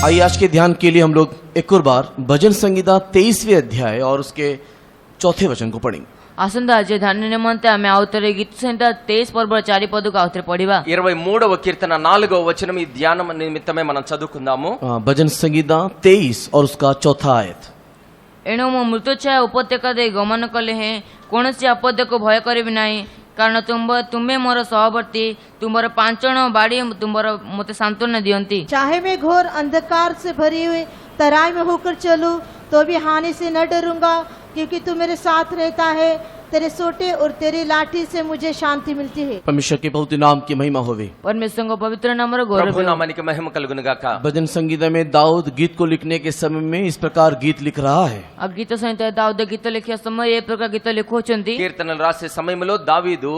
आइए आज के ध्यान के लिए हम लोग एक और बार भजन संहिता 23वें अध्याय और उसके 4थे वचन को पढ़ेंगे। आसंता आज ध्यान निमंते आमे आवतरे गीत संहिता 23 पर्व 4 पद को आवतरे पढ़िबा 23వ కీర్తన 4వ వచనం ఈ ధ్యానం నిమిత్తమే మనం చదువుకుందాము। भजन संहिता 23 और उसका 4था आयत। एणु मो मृत्युछाया उपत्यका दे गमन कले हैं कौनसी आपद को भय करिबि नाही कारण तुम्हें मोर सहवर्ती तुम्हारा 5 जण बाड़ी तुम्हारा मते सांत्वना दियंती। चाहे मैं घोर अंधकार से भरी हुई तराई में होकर चलूं तो भी हानि से न डरूंगा क्योंकि तू मेरे साथ रहता है। तेरे सोटे और तेरी लाठी से मुझे शांति मिलती है। परमेश्वर के पवित्र नाम की महिमा होवे। परमेश्वर को पवित्र नाम रो गौरव ప్రభు నామానికి మహిమ కలుగును గాక। भजन संगीता में दाऊद गीत को लिखने के समय में इस प्रकार गीत लिख रहा है। अब गीत संहिता दाऊद गीत लिखिया समय ఏ ప్రకార గీత లిఖోచంతి। కీర్తనలు రాసే సమయంలో దావీదు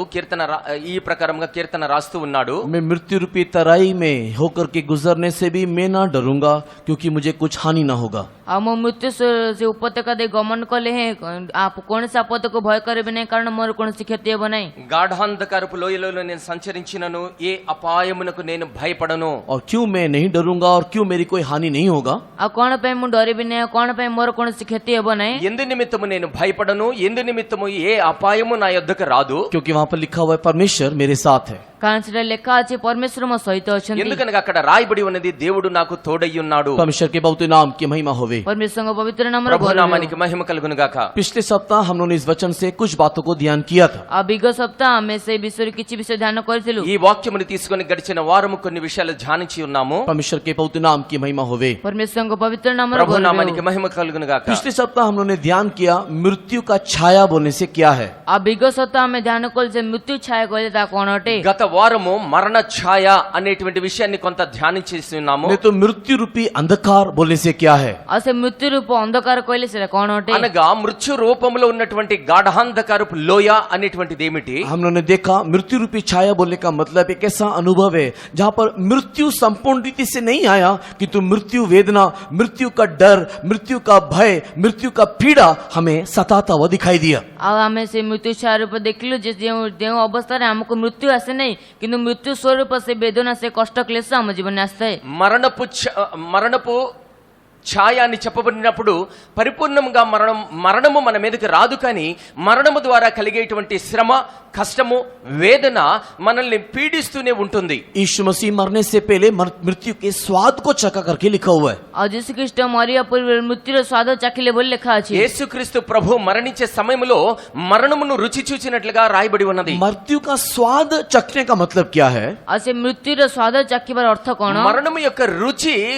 ఈ ప్రకారంగా కీర్తన రాస్తూ ఉన్నాడు। मैं मृत्यु रूपी तराई में होकर के गुजरने से भी मैं ना डरूंगा क्योंकि मुझे कुछ हानि ना होगा। हम मृत्यु से उपत्यका दे गमन कले हैं आप कौन से आपद को भय करिबि नहीं कारण मोर कौन सी क्षति हेबो नहीं। గాఢాంధకారపు లోయలలో నేను సంచరించినను ఏ అపాయమునకు నేను భయపడను। और क्यों मैं नहीं डरूंगा और क्यों मेरी कोई हानि नहीं होगा। आ कौन पे मु डरिबि नहीं कौन पे मोर कौन सी क्षति हेबो नहीं। ఎందు నిమిత్తము నేను భయపడను ఎందు నిమిత్తము ఏ అపాయము నా యొద్దకు రాదు। क्योंकि वहां पर लिखा हुआ है परमेश्वर मेरे साथ है। कारण से लेखा अछि परमेश्वर मो सहित अछंती। ఎందుకనగా అక్కడ రాయబడి ఉన్నది దేవుడు నాకు తోడై ఉన్నాడు। परमेश्वर के पवित्र नाम की महिमा होवे। परमेश्वर को पवित्र नाम रो ప్రభు गौरव। నామానికి మహిమ కలుగును గాక। पिछले सप्ताह हम लोगों ने इस वचन से कुछ बातों को ध्यान किया था। आ विगत सप्ताह हमें से विषय किछि विषय ध्यान करथिलु। ఈ వాక్యమును తీసుకొని గడిచిన వారము కొన్ని విషయాలు ధ్యానించి ఉన్నాము। परमेश्वर के पवित्र नाम की महिमा होवे। परमेश्वर को पवित्र नाम रो ప్రభు गौरव। నామానికి మహిమ కలుగును గాక। पिछले सप्ताह हम लोगों ने ध्यान किया मृत्यु का छाया बोलने से क्या है। आ विगत सप्ताह हमें ध्यान कल से मृत्यु छाया कहले ता कोन अटे। గత వారము మరణ ఛాయ అనేటువంటి విషయాన్ని కొంత ధ్యానించేసి ఉన్నాము। नहीं तो मृत्यु रूपी अंधकार बोलने से क्या है। आ से मृत्यु रूप अंधकार कहले से कोन अटे। అనగా మృత్యు రూపంలో ఉన్నటువంటి గాఢాంధకారపు లోయ అనేటువంటిది ఏమిటి। हम लोगों ने देखा मृत्यु रूपी छाया बोलने का मतलब एक ऐसा अनुभव है जहाँ पर मृत्यु संपूर्ण रीति से नहीं आया किंतु मृत्यु वेदना मृत्यु का डर मृत्यु का भय मृत्यु का पीड़ा हमें सताता हुआ दिखाई दिया। आ हमें से मृत्यु छाया रूप देखलु जे जे अवस्था रे हमको मृत्यु आसे नहीं किंतु मृत्यु स्वरूप से वेदना से कष्ट क्लेश हम जीवन में आस्ते। మరణపు ఛాయ అని చెప్పబడినప్పుడు పరిపూర్ణంగా మరణము మన మీదకి రాదు కానీ మరణము ద్వారా కలిగేటువంటి శ్రమ కష్టము వేదన మనల్ని పీడిస్తూనే ఉంటుంది। यीशु मसीह मरने से पहले मृत्यु के स्वाद को चखा करके लिखा हुआ है। और यीशु ख्रीष्ट मरिया पूर्व मृत्यु रो स्वाद चाखिले बोल लिखा अछि। యేసుక్రీస్తు ప్రభు మరణించే సమయంలో మరణమును రుచి చూచినట్లుగా రాయబడి ఉన్నది। मृत्यु का स्वाद चखने का मतलब क्या है। असे मृत्यु रो स्वाद चाखिबार अर्थ कोन। మరణము యొక్క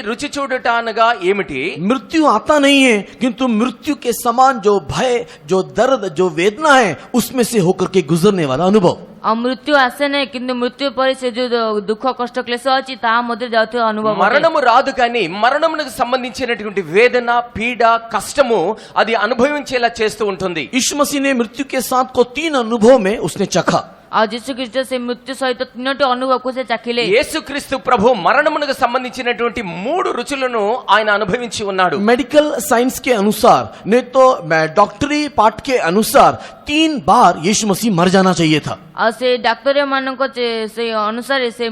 రుచి చూడట అనగా ఏమిటి। मृत्यु आता नहीं है किंतु मृत्यु के समान जो भय जो दर्द जो वेदना है उसमें से होकर के गुजरने वाला अनुभव। आ मृत्यु आसे नहीं किंतु मृत्यु पर से जो दुख कष्ट क्लेश अछि ता मध्य जाते अनुभव। మరణము రాదు కానీ మరణమునకు సంబంధించినటువంటి వేదన పీడ కష్టము అది అనుభవించేలా చేస్తూ ఉంటుంది। यीशु मसीह ने मृत्यु के साथ को 3 अनुभव में उसने चखा। आ यीशु ख्रीष्ट से मृत्यु सहित तीनोटी अनुभव को से चाखिले। యేసుక్రీస్తు ప్రభు మరణమునకు సంబంధించినటువంటి 3 రుచులను ఆయన అనుభవించి ఉన్నాడు। मेडिकल साइंस के अनुसार नहीं तो डॉक्टरी पार्ट के अनुसार 3 बार यीशु मसीह मर जाना चाहिए था। आ से डॉक्टर मानको से अनुसार से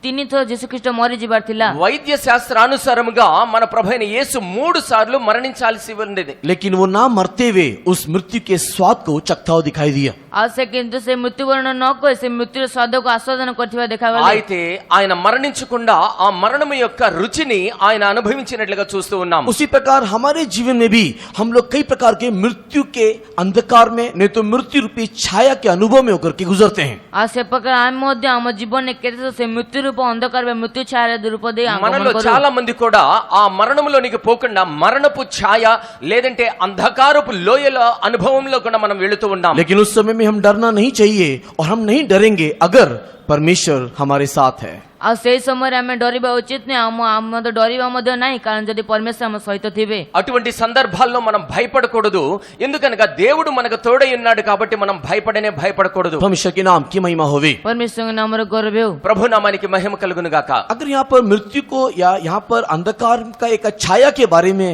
3 थो यीशु ख्रीष्ट मरि जिबार थिला। వైద్య శాస్త్రానుసారముగా మన ప్రభువైన యేసు 3 సార్లు మరణించాల్సి ఉండేది। लेकिन वो ना मरते हुए उस मृत्यु के स्वाद को चखता हुआ दिखाई दिया। आ से किंतु से मृत्युवरण न को से मृत्यु स्वाद को आस्वादन करथिबा देखावले। అయితే ఆయన మరణించకుండా ఆ మరణము యొక్క రుచిని ఆయన అనుభవించినట్లుగా చూస్తూ ఉన్నాం। उसी प्रकार हमारे जीवन में भी हम लोग कई प्रकार के मृत्यु के अंधकार में नहीं तो मृत्यु रूपी छाया के अनुभव में होकर के गुजरते हैं। आ से प्रकार हम मध्य हम जीवन में केते से मृत्यु रूप अंधकार में मृत्यु छाया रूप दे మనలో చాలా మంది కూడా ఆ మరణములోనికి పోకుండా మరణపు ఛాయ లేదంటే అంధకారపు లోయల అనుభవంలో కూడా మనం వెళుతూ ఉన్నాం। लेकिन उस समय में हम डरना नहीं चाहिए और हम नहीं डरेंगे अगर परमेश्वर हमारे साथ है। आ से समय हमें डरिबा उचित नहीं हम तो डरिबा मध्य नहीं कारण यदि परमेश्वर हम सहित थिबे అటువంటి సందర్భాల్లో మనం భయపడకూడదు। ఎందుకనగా దేవుడు మనకు తోడై ఉన్నాడు కాబట్టి మనం భయపడకూడదు। परमेश्वर के नाम की महिमा होवे। परमेश्वर के नाम रो गौरव हो। ప్రభు నామానికి మహిమ కలుగును గాక। अगर यहाँ पर मृत्यु को या यहाँ पर अंधकार का एक छाया के बारे में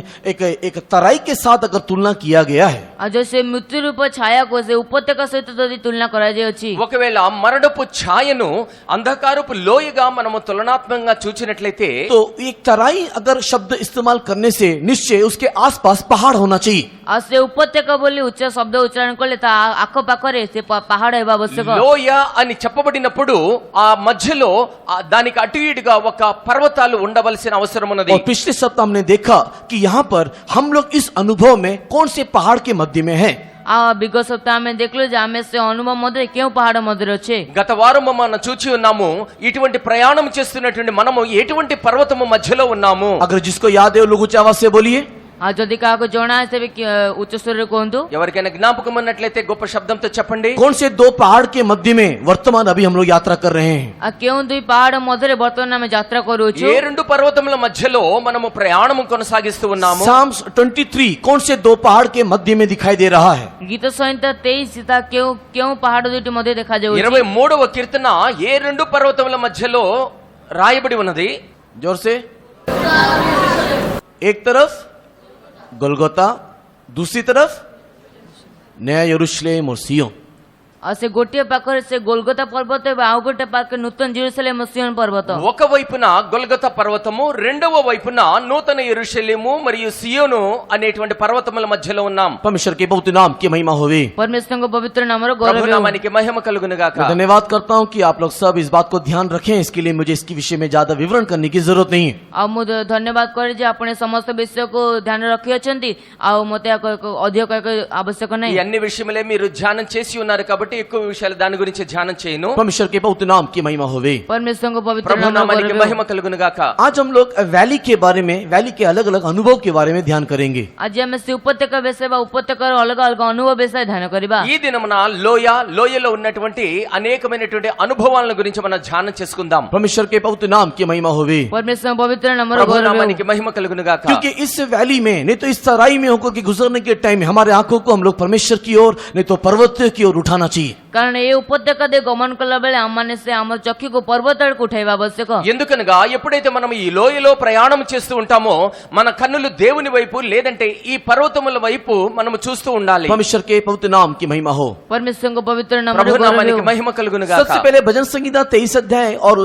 एक तराई के साथ अगर तुलना किया गया है। आ जैसे मृत्यु रूप छाया को से उपत्यका सहित यदि तुलना करा जाय अछि ఒకవేళ మరణపు ఛాయను ఛాయను అంధకారపు లోయగా మనము తులనాత్మకంగా చూచినట్లయితే तो एक तराई अगर शब्द इस्तेमाल करने से निश्चय उसके आसपास पहाड़ होना चाहिए। ଆଉ ସେ ଉପତ୍ୟକା ବୋଲି ଉଚ୍ଚ ଶବ୍ଦ ଉଚ୍ଚାରଣ କଲେ ତା ଆଖପାଖରେ ସେ ପାହାଡ଼ ହେବା ଆବଶ୍ୟକ। లోయ అని చెప్పబడినప్పుడు ఆ మధ్యలో దానికి అటు ఇటుగా ఒక పర్వతాలు ఉండవలసిన అవసరం ఉన్నది। और पिछले सप्ताह हमने देखा कि यहाँ पर हम लोग इस अनुभव में कौन से पहाड़ के मध्य में हैं। ଆଉ ବିଗତ ସପ୍ତାହ ଆମେ ଦେଖିଲୁ ଯେ ଆମେ ସେ ଅନୁଭବ ମଧ୍ୟରେ କେଉଁ ପାହାଡ଼ ମଧ୍ୟରେ ଅଛେ। గత వారం మనం చూచి ఉన్నాము ఇటువంటి ప్రయాణం చేస్తున్నటువంటి మనము ఎటువంటి పర్వతము మధ్యలో ఉన్నాము। अगर जिसको याद है वो लोग ऊंची आवाज से बोलिए। ଆଉ ଯଦି କାହାକୁ ଜଣା ତେବେ ଉଚ୍ଚ ସ୍ୱରରେ କୁହନ୍ତୁ। ఎవరికైనా జ్ఞాపకం ఉన్నట్లయితే గొప్ప శబ్దంతో చెప్పండి। कौन से दो पहाड़ के मध्य में वर्तमान अभी हम लोग यात्रा कर रहे हैं। ଆଉ କେଉଁ ଦୁଇ ପାହାଡ଼ ମଧ୍ୟରେ ବର୍ତ୍ତମାନ ଆମେ ଯାତ୍ରା କରୁଅଛୁ। ఏ రెండు పర్వతముల మధ్యలో మనము ప్రయాణము కొనసాగిస్తూ ఉన్నాము। Psalms 23 कौन से दो पहाड़ के मध्य में दिखाई दे रहा है। ଗୀତ ସଂହିତା 23 ତା କେଉଁ ପାହାଡ଼ ଦୁଇଟି ମଧ୍ୟରେ ଦେଖାଯାଉଛି। 23వ కీర్తన ఏ రెండు పర్వతముల మధ్యలో రాయబడి ఉన్నది। जोर से। एक तरफ गोलगोता, दूसरी तरफ नया यरूशलेम और सिय्योन। ଆଉ ସେ ଗୋଟିଏ ପାଖରେ ସେ ଗୋଲଗତା ପର୍ବତ ଏବଂ ଆଉ ଗୋଟେ ପାଖରେ ନୂତନ ଜେରୁସଲେମ ସିୟୋନ పర్వత। ఒక వైపున గొల్గొతా పర్వతము, రెండవ వైపున నూతన యెరూషలేము మరియు సియోను అనేటువంటి పర్వతముల మధ్యలో ఉన్నాం। परमेश्वर के पवित्र नाम की महिमा होवे। परमेश्वरଙ୍କ पवित्र नामର ప్రభు गौरव हो। నామానికి మహిమ కలుగును గాక। मैं धन्यवाद करता हूं कि आप लोग सब इस बात को ध्यान रखें। इसके लिए मुझे इसके विषय में ज्यादा विवरण करने की जरूरत नहीं है। ଆଉ ମୁଁ ଧନ୍ୟବାଦ କରେ ଯେ ଆପଣ ସମସ୍ତ ବିଷୟକୁ ଧ୍ୟାନ ରଖିଅଛନ୍ତି ଆଉ ମୋତେ ଅଧିକ ଆବଶ୍ୟକ ఈ ନାହିଁ। అన్ని విషయములే మీరు ధ్యానం చేసి ఉన్నారు కాబట్టి ఎక్కువ విషయాలు దాని గురించి ధ్యానం చేయను। परमेश्वर के पवित्र नाम की महिमा होवे। परमेश्वरଙ୍କ पवित्र ప్రభు नामର నామానికి गौरव हो। మహిమ కలుగును గాక। आज हम लोग वैली के बारे में, वैली के अलग अलग अनुभव के बारे में ध्यान करेंगे। ଆଜି ଆମେ ସେ ଉପତ୍ୟକା ବିଷୟ ବା ଉପତ୍ୟକାର ଅଲଗା ଅଲଗା ଅନୁଭବ ବିଷୟ ଧ୍ୟାନ କରିବା। ఈ దినమున లోయలో ఉన్నటువంటి అనేకమైనటువంటి అనుభవాల గురించి మనం ధ్యానం చేసుకుందాం। परमेश्वर के पवित्र नाम की महिमा होवे। परमेश्वरଙ୍କ पवित्र नामର ప్రభు गौरव हो। నామానికి మహిమ కలుగును గాక। क्योंकि इस वैली में नहीं तो इस तराई में होकर के गुजरने के टाइम हमारे आंखों को हम लोग परमेश्वर की ओर नहीं तो पर्वत की ओर उठाना चाहिए। କାରଣ ଏ ଉପତ୍ୟକା ଦେଇ ଗମନ କଲା ବେଳେ ଆମମାନେ ସେ ଆମ ଚକ୍ଷୁକୁ ପର୍ବତ ଆଡ଼କୁ ଉଠାଇବା ଆବଶ୍ୟକ। ఎందుకనగా ఎప్పుడైతే మనం ఈ లోయలో ప్రయాణం చేస్తూ ఉంటామో మన కన్నులు దేవుని వైపు లేదంటే ఈ పర్వతముల వైపు మనం చూస్తూ ఉండాలి। परमेश्वर के पवित्र नाम की महिमा हो। परमेश्वरଙ୍କ पवित्र नामର ప్రభు गौरव నామానికి हो। మహిమ కలుగును గాక। सबसे पहले भजन संहिता 23 अध्याय और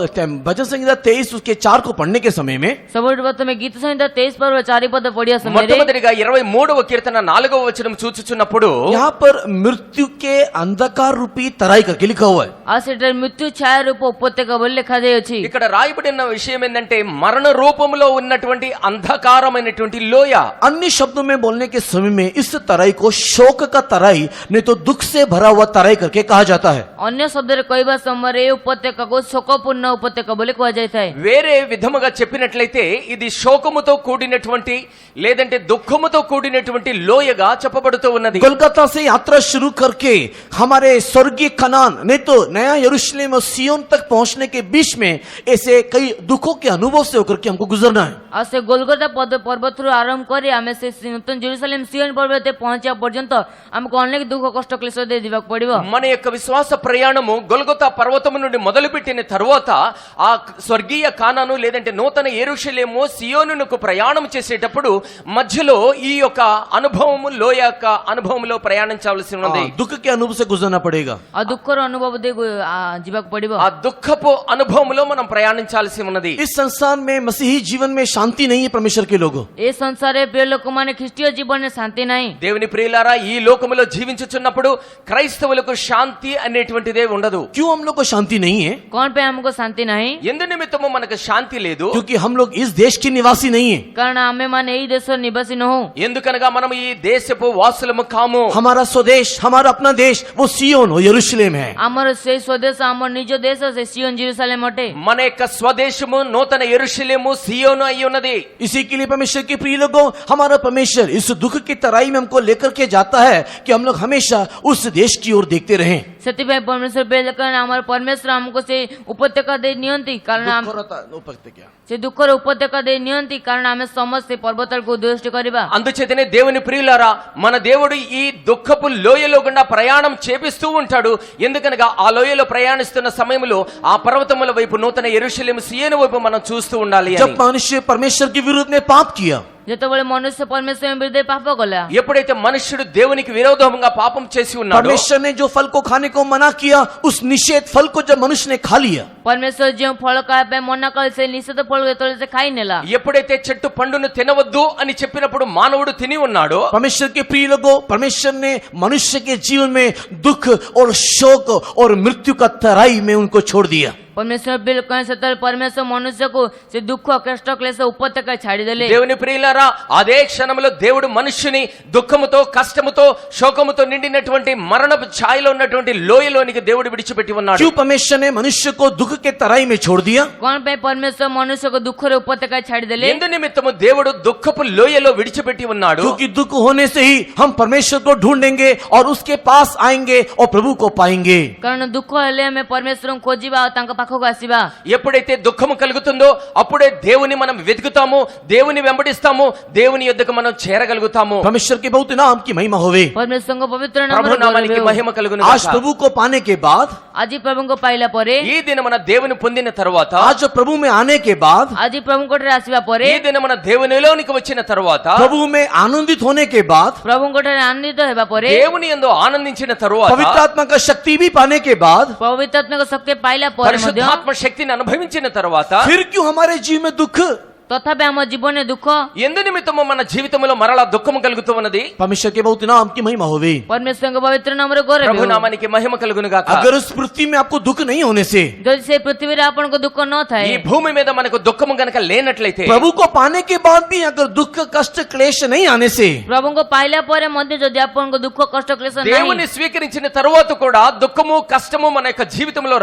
भजन संहिता 23 उसके 4 को पढ़ने के समय में ସବୁଠୁ ପ୍ରଥମେ ଗୀତ ସଂହିତା 23 ପର୍ବ 4 ପଦ ପଢିବା ସମୟରେ మొట్టమొదటిగా 23వ కీర్తన 4వ వచనం చూచుచున్నప్పుడు यहाँ पर मृत्यु के अंधकार रूपी तराई करके लिखा हुआ है। ଆଉ ସେଠାରେ ମୃତ୍ୟୁ ଛାୟା ରୂପ ଉପତ୍ୟକା ବୋଲି ଲେଖାଯାଇଅଛି। ఇక్కడ రాయబడిన విషయం ఏంటంటే మరణ రూపంలో ఉన్నటువంటి అంధకారమైనటువంటి లోయ। अन्य शब्दों में बोलने के समय में इस तराई को शोक का तराई नहीं तो दुख से भरा हुआ तराई करके कहा जाता है। ଅନ୍ୟ ଶବ୍ଦରେ କହିବା ସମୟରେ ଏ ଉପତ୍ୟକାକୁ ଶୋକପୂର୍ଣ୍ଣ ଉପତ୍ୟକା ବୋଲି କୁହାଯାଇଥାଏ। వేరే విధముగా చెప్పినట్లయితే ఇది శోకముతో కూడినటువంటి లేదంటే దుఃఖముతో కూడినటువంటి లోయగా చెప్పబడుతూ ఉన్నది। कोलकाता से यात्रा शुरू करके हमारे स्वर्गीय कनान नहीं तो नया यरूशलेम और सिय्योन तक पहुंचने के बीच में ऐसे कई दुखों के अनुभव से होकर के हमको गुजरना है। ଆଉ ସେ ଗୋଲଗତା ପର୍ବତରୁ ଆରମ୍ଭ କରି ଆମେ ସେ ନୂତନ ଜେରୁସାଲେମ ସିୟୋନ ପର୍ବତରେ ପହଞ୍ଚିବା ପର୍ଯ୍ୟନ୍ତ ଆମକୁ ଅନେକ ଦୁଃଖ କଷ୍ଟ କ୍ଲେଶ ଦେଇ ଯିବାକୁ ପଡିବ। మన యొక్క విశ్వాస ప్రయాణము గొల్గొతా పర్వతము నుండి మొదలుపెట్టిన తరువాత ఆ స్వర్గీయ కానాను లేదంటే నూతన యెరూషలేము సియోనునకు ప్రయాణం చేసేటప్పుడు మధ్యలో ఈ యొక్క అనుభవము లోయ యొక్క అనుభవంలో ప్రయాణించవలసి ఉన్నది। दुख के अनुभव से गुजरना पड़ेगा। ଆଉ ଦୁଃଖର ଅନୁଭବ ଦେଇ ଯିବାକୁ ପଡିବ। ఆ దుఃఖపు అనుభవంలో మనం ప్రయాణించాల్సి ఉన్నది। इस संसार में मसीही जीवन में शांति नहीं है परमेश्वर के लोगों। ఏ సంసారే ప్రియ ଲୋକମାନେ ଖ୍ରୀଷ୍ଟୀୟ ଜୀବନରେ ଶାନ୍ତି ନାହିଁ। దేవుని ప్రియులారా ఈ లోకములో జీవించుచున్నప్పుడు క్రైస్తవులకు శాంతి అనేటువంటిదే ఉండదు। क्यों हम लोग को शांति नहीं है? କଣ ପାଇଁ ଆମକୁ ଶାନ୍ତି ନାହିଁ? ఎందు నిమిత్తము మనకు శాంతి లేదు? क्योंकि हम लोग इस देश के निवासी नहीं है। କାରଣ ଆମେ ମାନେ ଏଇ ଦେଶର ନିବାସୀ ନୋହୁ। ఎందుకనగా మనం ఈ దేశపు వాసులము కాము। हमारा स्वदेश, हमारा अपना देश वो सिय्योन और यरूशलेम है। ଆମର ସେଇ ସ୍ୱଦେଶ ଆମର ନିଜ ଦେଶ ସେ ସିୟୋନ ଜେରୁସାଲେମ ଅଟେ। మన యొక్క స్వదేశము నూతన యెరూషలేము సియోను అయి ఉన్నది। इसी के लिए परमेश्वर के प्रिय लोगों हमारा परमेश्वर इस दुख की तराई में हमको लेकर के जाता है कि हम लोग हमेशा उस देश की ओर देखते रहें। ସେଥିପାଇଁ ପରମେଶ୍ୱର ପ୍ରିୟ ଆମର ପରମେଶ୍ୱର ଆମକୁ ସେ ଉପତ୍ୟକା ଦେଇ ନିଅନ୍ତି କାରଣ ସେ ଦୁଃଖର ଉପତ୍ୟକା ଦେଇ ନିଅନ୍ତି କାରଣ ଆମେ ସମସ୍ତେ ପର୍ବତକୁ ଦୃଷ୍ଟି କରିବା। అందుచేతనే దేవుని ప్రియులారా మన దేవుడు ఈ దుఃఖపు లోయలో గుండా ప్రయాణం చేపిస్తూ ఉంటాడు। ఎందుకనగా ఆ లోయలో ప్రయాణిస్తున్న సమయంలో ఆ పర్వతముల వైపు నూతన యెరూషలేము సియోను వైపు మనం చూస్తూ ఉండాలి। जब मनुष्य परमेश्वर के विरुद्ध में पाप किया ଯେତେବେଳେ ମନୁଷ୍ୟ ପରମେଶ୍ୱର ବିରୁଦ୍ଧରେ ପାପ କଲା, ఎప్పుడైతే మనుష్యుడు దేవునికి విరోధంగా పాపం చేసి ఉన్నాడో, परमेश्वर ने जो फल को खाने को मना किया, उस निषेध फल को जब मनुष्य ने खा लिया, ପରମେଶ୍ୱର ଯେଉଁ ଫଳ ଖାଇବା ପାଇଁ ମନା କଲେ ସେ ନିଷେଧ ଫଳ ଯେତେବେଳେ ସେ ଖାଇ ନେଲା, ఎప్పుడైతే చెట్టు పండును తినవద్దు అని చెప్పినప్పుడు మానవుడు తిని ఉన్నాడో, परमेश्वर के प्रिय लोगों, परमेश्वर ने मनुष्य के जीवन में दुख और शोक और मृत्यु का तराई में उनको छोड़ दिया। ପରମେଶ୍ୱର ବିଲକୁଲ ସେତେବେଳେ ପରମେଶ୍ୱର ମନୁଷ୍ୟକୁ ସେ ଦୁଃଖ କଷ୍ଟ କ୍ଲେଶ ଉପତ୍ୟକା ଛାଡ଼ିଦେଲେ। దేవుని ప్రియులారా, అదే క్షణంలో దేవుడు మనుష్యుని దుఃఖముతో కష్టముతో శోకముతో నిండినటువంటి మరణపు ఛాయలో ఉన్నటువంటి లోయలోనికి దేవుడు విడిచిపెట్టి ఉన్నాడు। क्यों परमेश्वर ने मनुष्य को दुख के तराई में छोड़ दिया? କଣ ପାଇଁ ପରମେଶ୍ୱର ମନୁଷ୍ୟକୁ ଦୁଃଖର ଉପତ୍ୟକା ଛାଡ଼ିଦେଲେ? ఎందు నిమిత్తము దేవుడు దుఃఖపు లోయలో విడిచిపెట్టి ఉన్నాడు? क्योंकि दुख होने से ही हम परमेश्वर को ढूंढेंगे और उसके पास आएंगे और प्रभु को पाएंगे। କାରଣ ଦୁଃଖ ହେଲେ ଆମେ ପରମେଶ୍ୱରଙ୍କୁ ଖୋଜିବା ଆଉ ତାଙ୍କ ପାଖକୁ ଆସିବା। ఎప్పుడైతే దుఃఖము కలుగుతుందో అప్పుడే దేవుని మనం వెతుకుతాము, దేవుని వెంబడిస్తాము, దేవుని యొద్దకు మనం చేరగలుగుతాము। परमेश्वर के बहुत नाम की महिमा होवे। ପରମେଶ୍ୱରଙ୍କ ପବିତ୍ର ప్రభు ନାମରେ నామానికి మహిమ కలుగును आज గాక। प्रभु को पाने के बाद, ଆଜି ପ୍ରଭୁଙ୍କୁ ପାଇଲା ପରେ, ఈ దినమున దేవుని పొందిన తరువాత, आज प्रभु में आने के बाद, ଆଜି ପ୍ରଭୁଙ୍କ ଠାରେ ଆସିବା ପରେ, ఈ దినమున దేవునిలోనికి వచ్చిన తరువాత, प्रभु में आनंदित होने के बाद, ପ୍ରଭୁଙ୍କ ଠାରେ ଆନନ୍ଦିତ ହେବା ପରେ, దేవుని యందు ఆనందించిన తరువాత, पवित्र आत्मा का शक्ति भी पाने के बाद, ପବିତ୍ର ଆତ୍ମାଙ୍କ ଶକ୍ତି ପାଇଲା ପରେ ମଧ୍ୟ పరిశుద్ధాత్మ శక్తిని అనుభవించిన తరువాత, फिर क्यों हमारे जीवन में दुख? ତଥାପି ଆମ ଜୀବନରେ ଦୁଃଖ, ఎందు నిమిత్తము మన జీవితంలో మరలా దుఃఖము కలుగుతూ ఉన్నది? परमेश्वर के बहुत नाम की महिमा होवे। ପରମେଶ୍ୱରଙ୍କ ପବିତ୍ର ନାମରେ ଗୌରବ ప్రభు ହେଉ। నామానికి మహిమ కలుగును గాక। अगर उस पृथ्वी में आपको दुख नहीं होने से, ଯଦି ସେ ପୃଥିବୀରେ ଆପଣଙ୍କ ଦୁଃଖ ନଥାଏ, ఈ భూమి మీద మనకు దుఃఖము గనక లేనట్లయితే, प्रभु को पाने के बाद भी अगर दुख कष्ट क्लेश नहीं आने से, ପ୍ରଭୁଙ୍କୁ ପାଇଲା ପରେ ମଧ୍ୟ ଯଦି ଆପଣଙ୍କ ଦୁଃଖ କଷ୍ଟ କ୍ଲେଶ ନାହିଁ, దేవుని స్వీకరించిన తరువాత కూడా దుఃఖము కష్టము మన యొక్క జీవితంలో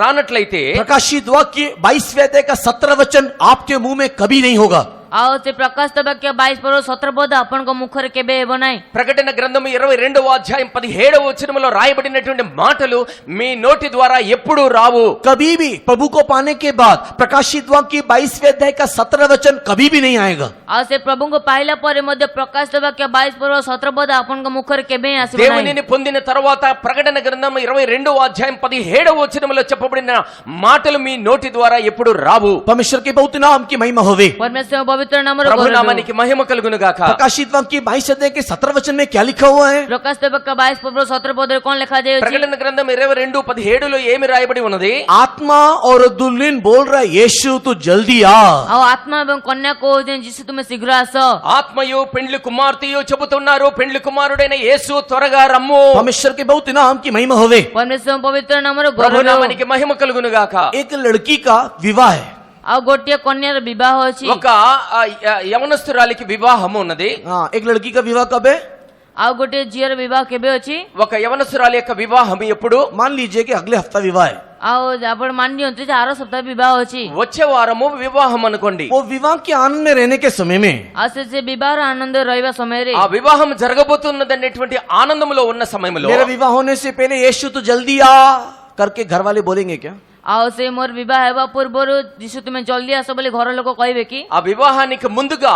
రానట్లయితే, प्रकाशित वाक्य 22वें अध्याय का 17 वचन आपके मुंह में कभी नहीं होगा। ଆଉ ସେ ପ୍ରକାଶିତ ବାକ୍ୟ 22 ପଦ ଆପଣଙ୍କ ମୁଖରେ କେବେ ହେବ ନାହିଁ। ప్రకటన గ్రంథము 22వ అధ్యాయం 17వ వచనములో రాయబడినటువంటి మాటలు మీ నోటి ద్వారా ఎప్పుడూ రావు। कभी भी प्रभु को पाने के बाद प्रकाशित वाक्य 22वें अध्याय का 17 वचन कभी भी नहीं आएगा। ଆଉ ସେ ପ୍ରଭୁଙ୍କୁ ପାଇଲା ପରେ ମଧ୍ୟ ପ୍ରକାଶିତ ବାକ୍ୟ 22 ପଦ ଆପଣଙ୍କ ମୁଖରେ କେବେ ହିଁ ଆସିବ ନାହିଁ। దేవునిని పొందిన తరువాత ప్రకటన గ్రంథం 22వ అధ్యాయం 17వ వచనములో చెప్పబడిన మాటలు మీ నోటి ద్వారా ఎప్పుడు రావు। परमेश्वर के बहुत नाम की महिमा होवे। ପରମେଶ୍ୱର ପବିତ୍ର ନାମରେ ప్రభు ଗୌରବ ହେଉ। నామానికి మహిమ కలుగును గాక। प्रकाशित वाक्य 22 अध्याय के 17 वचन में क्या लिखा हुआ है? ପ୍ରକାଶିତ ବାକ୍ୟ 22 ପଦରେ କଣ ଲେଖାଯାଇଛି? ప్రకటన గ్రంథం 22:17లో ఏమి రాయబడి ఉన్నది? आत्मा और दुल्हन बोल रहा है, यीशु तू जल्दी आ। ଆଉ ଆତ୍ମା ଏବଂ କନ୍ୟା କହୁଛନ୍ତି ଯୀଶୁ ତୁମେ ଶୀଘ୍ର ଆସ। ఆత్మయు పెండ్లి కుమార్తెయు చెబుతున్నారు, పెండ్లి కుమారుడైన యేసు త్వరగా రమ్ము। परमेश्वर के बहुत नाम की महिमा होवे। ପରମେଶ୍ୱର ପବିତ୍ର ନାମରେ ప్రభు ଗୌରବ ହେଉ। నామానికి మహిమ కలుగును గాక। एक लड़की का विवाह है। ଆଉ ଗୋଟିଏ କନ୍ୟାର ବିବାହ ଅଛି। ఒక యవనస్తురాలికి వివాహము ఉన్నది। हाँ, एक लड़की का विवाह कब है? ଆଉ ଗୋଟିଏ ଝିଅର ବିବାହ କେବେ ଅଛି? ఒక యవనస్తురాలి యొక్క వివాహం ఎప్పుడు? मान लीजिए कि अगले हफ्ता विवाह है। ଆଉ ଆପଣ ମାନି ନିଅନ୍ତୁ ଯେ ଆର ସପ୍ତାହ ବିବାହ ଅଛି। వచ్చే వారము వివాహం అనుకోండి। वो विवाह के आनंद में रहने के समय में ଆଉ ସେ ବିବାହର ଆନନ୍ଦ ରହିବା ସମୟରେ, ఆ వివాహం జరగబోతున్నదనేటువంటి ఆనందంలో ఉన్న సమయంలో, मेरा विवाह होने से पहले यीशु तू जल्दी आ करके घर वाले बोलेंगे क्या? ଆଉ ସେ ମୋର ବିବାହ ହେବା ପୂର୍ବରୁ ଯୀଶୁ ତୁମେ ଜଲ୍ଦି ଆସ ବୋଲି ଘର ଲୋକ କହିବେ କି? ఆ వివాహానికి ముందుగా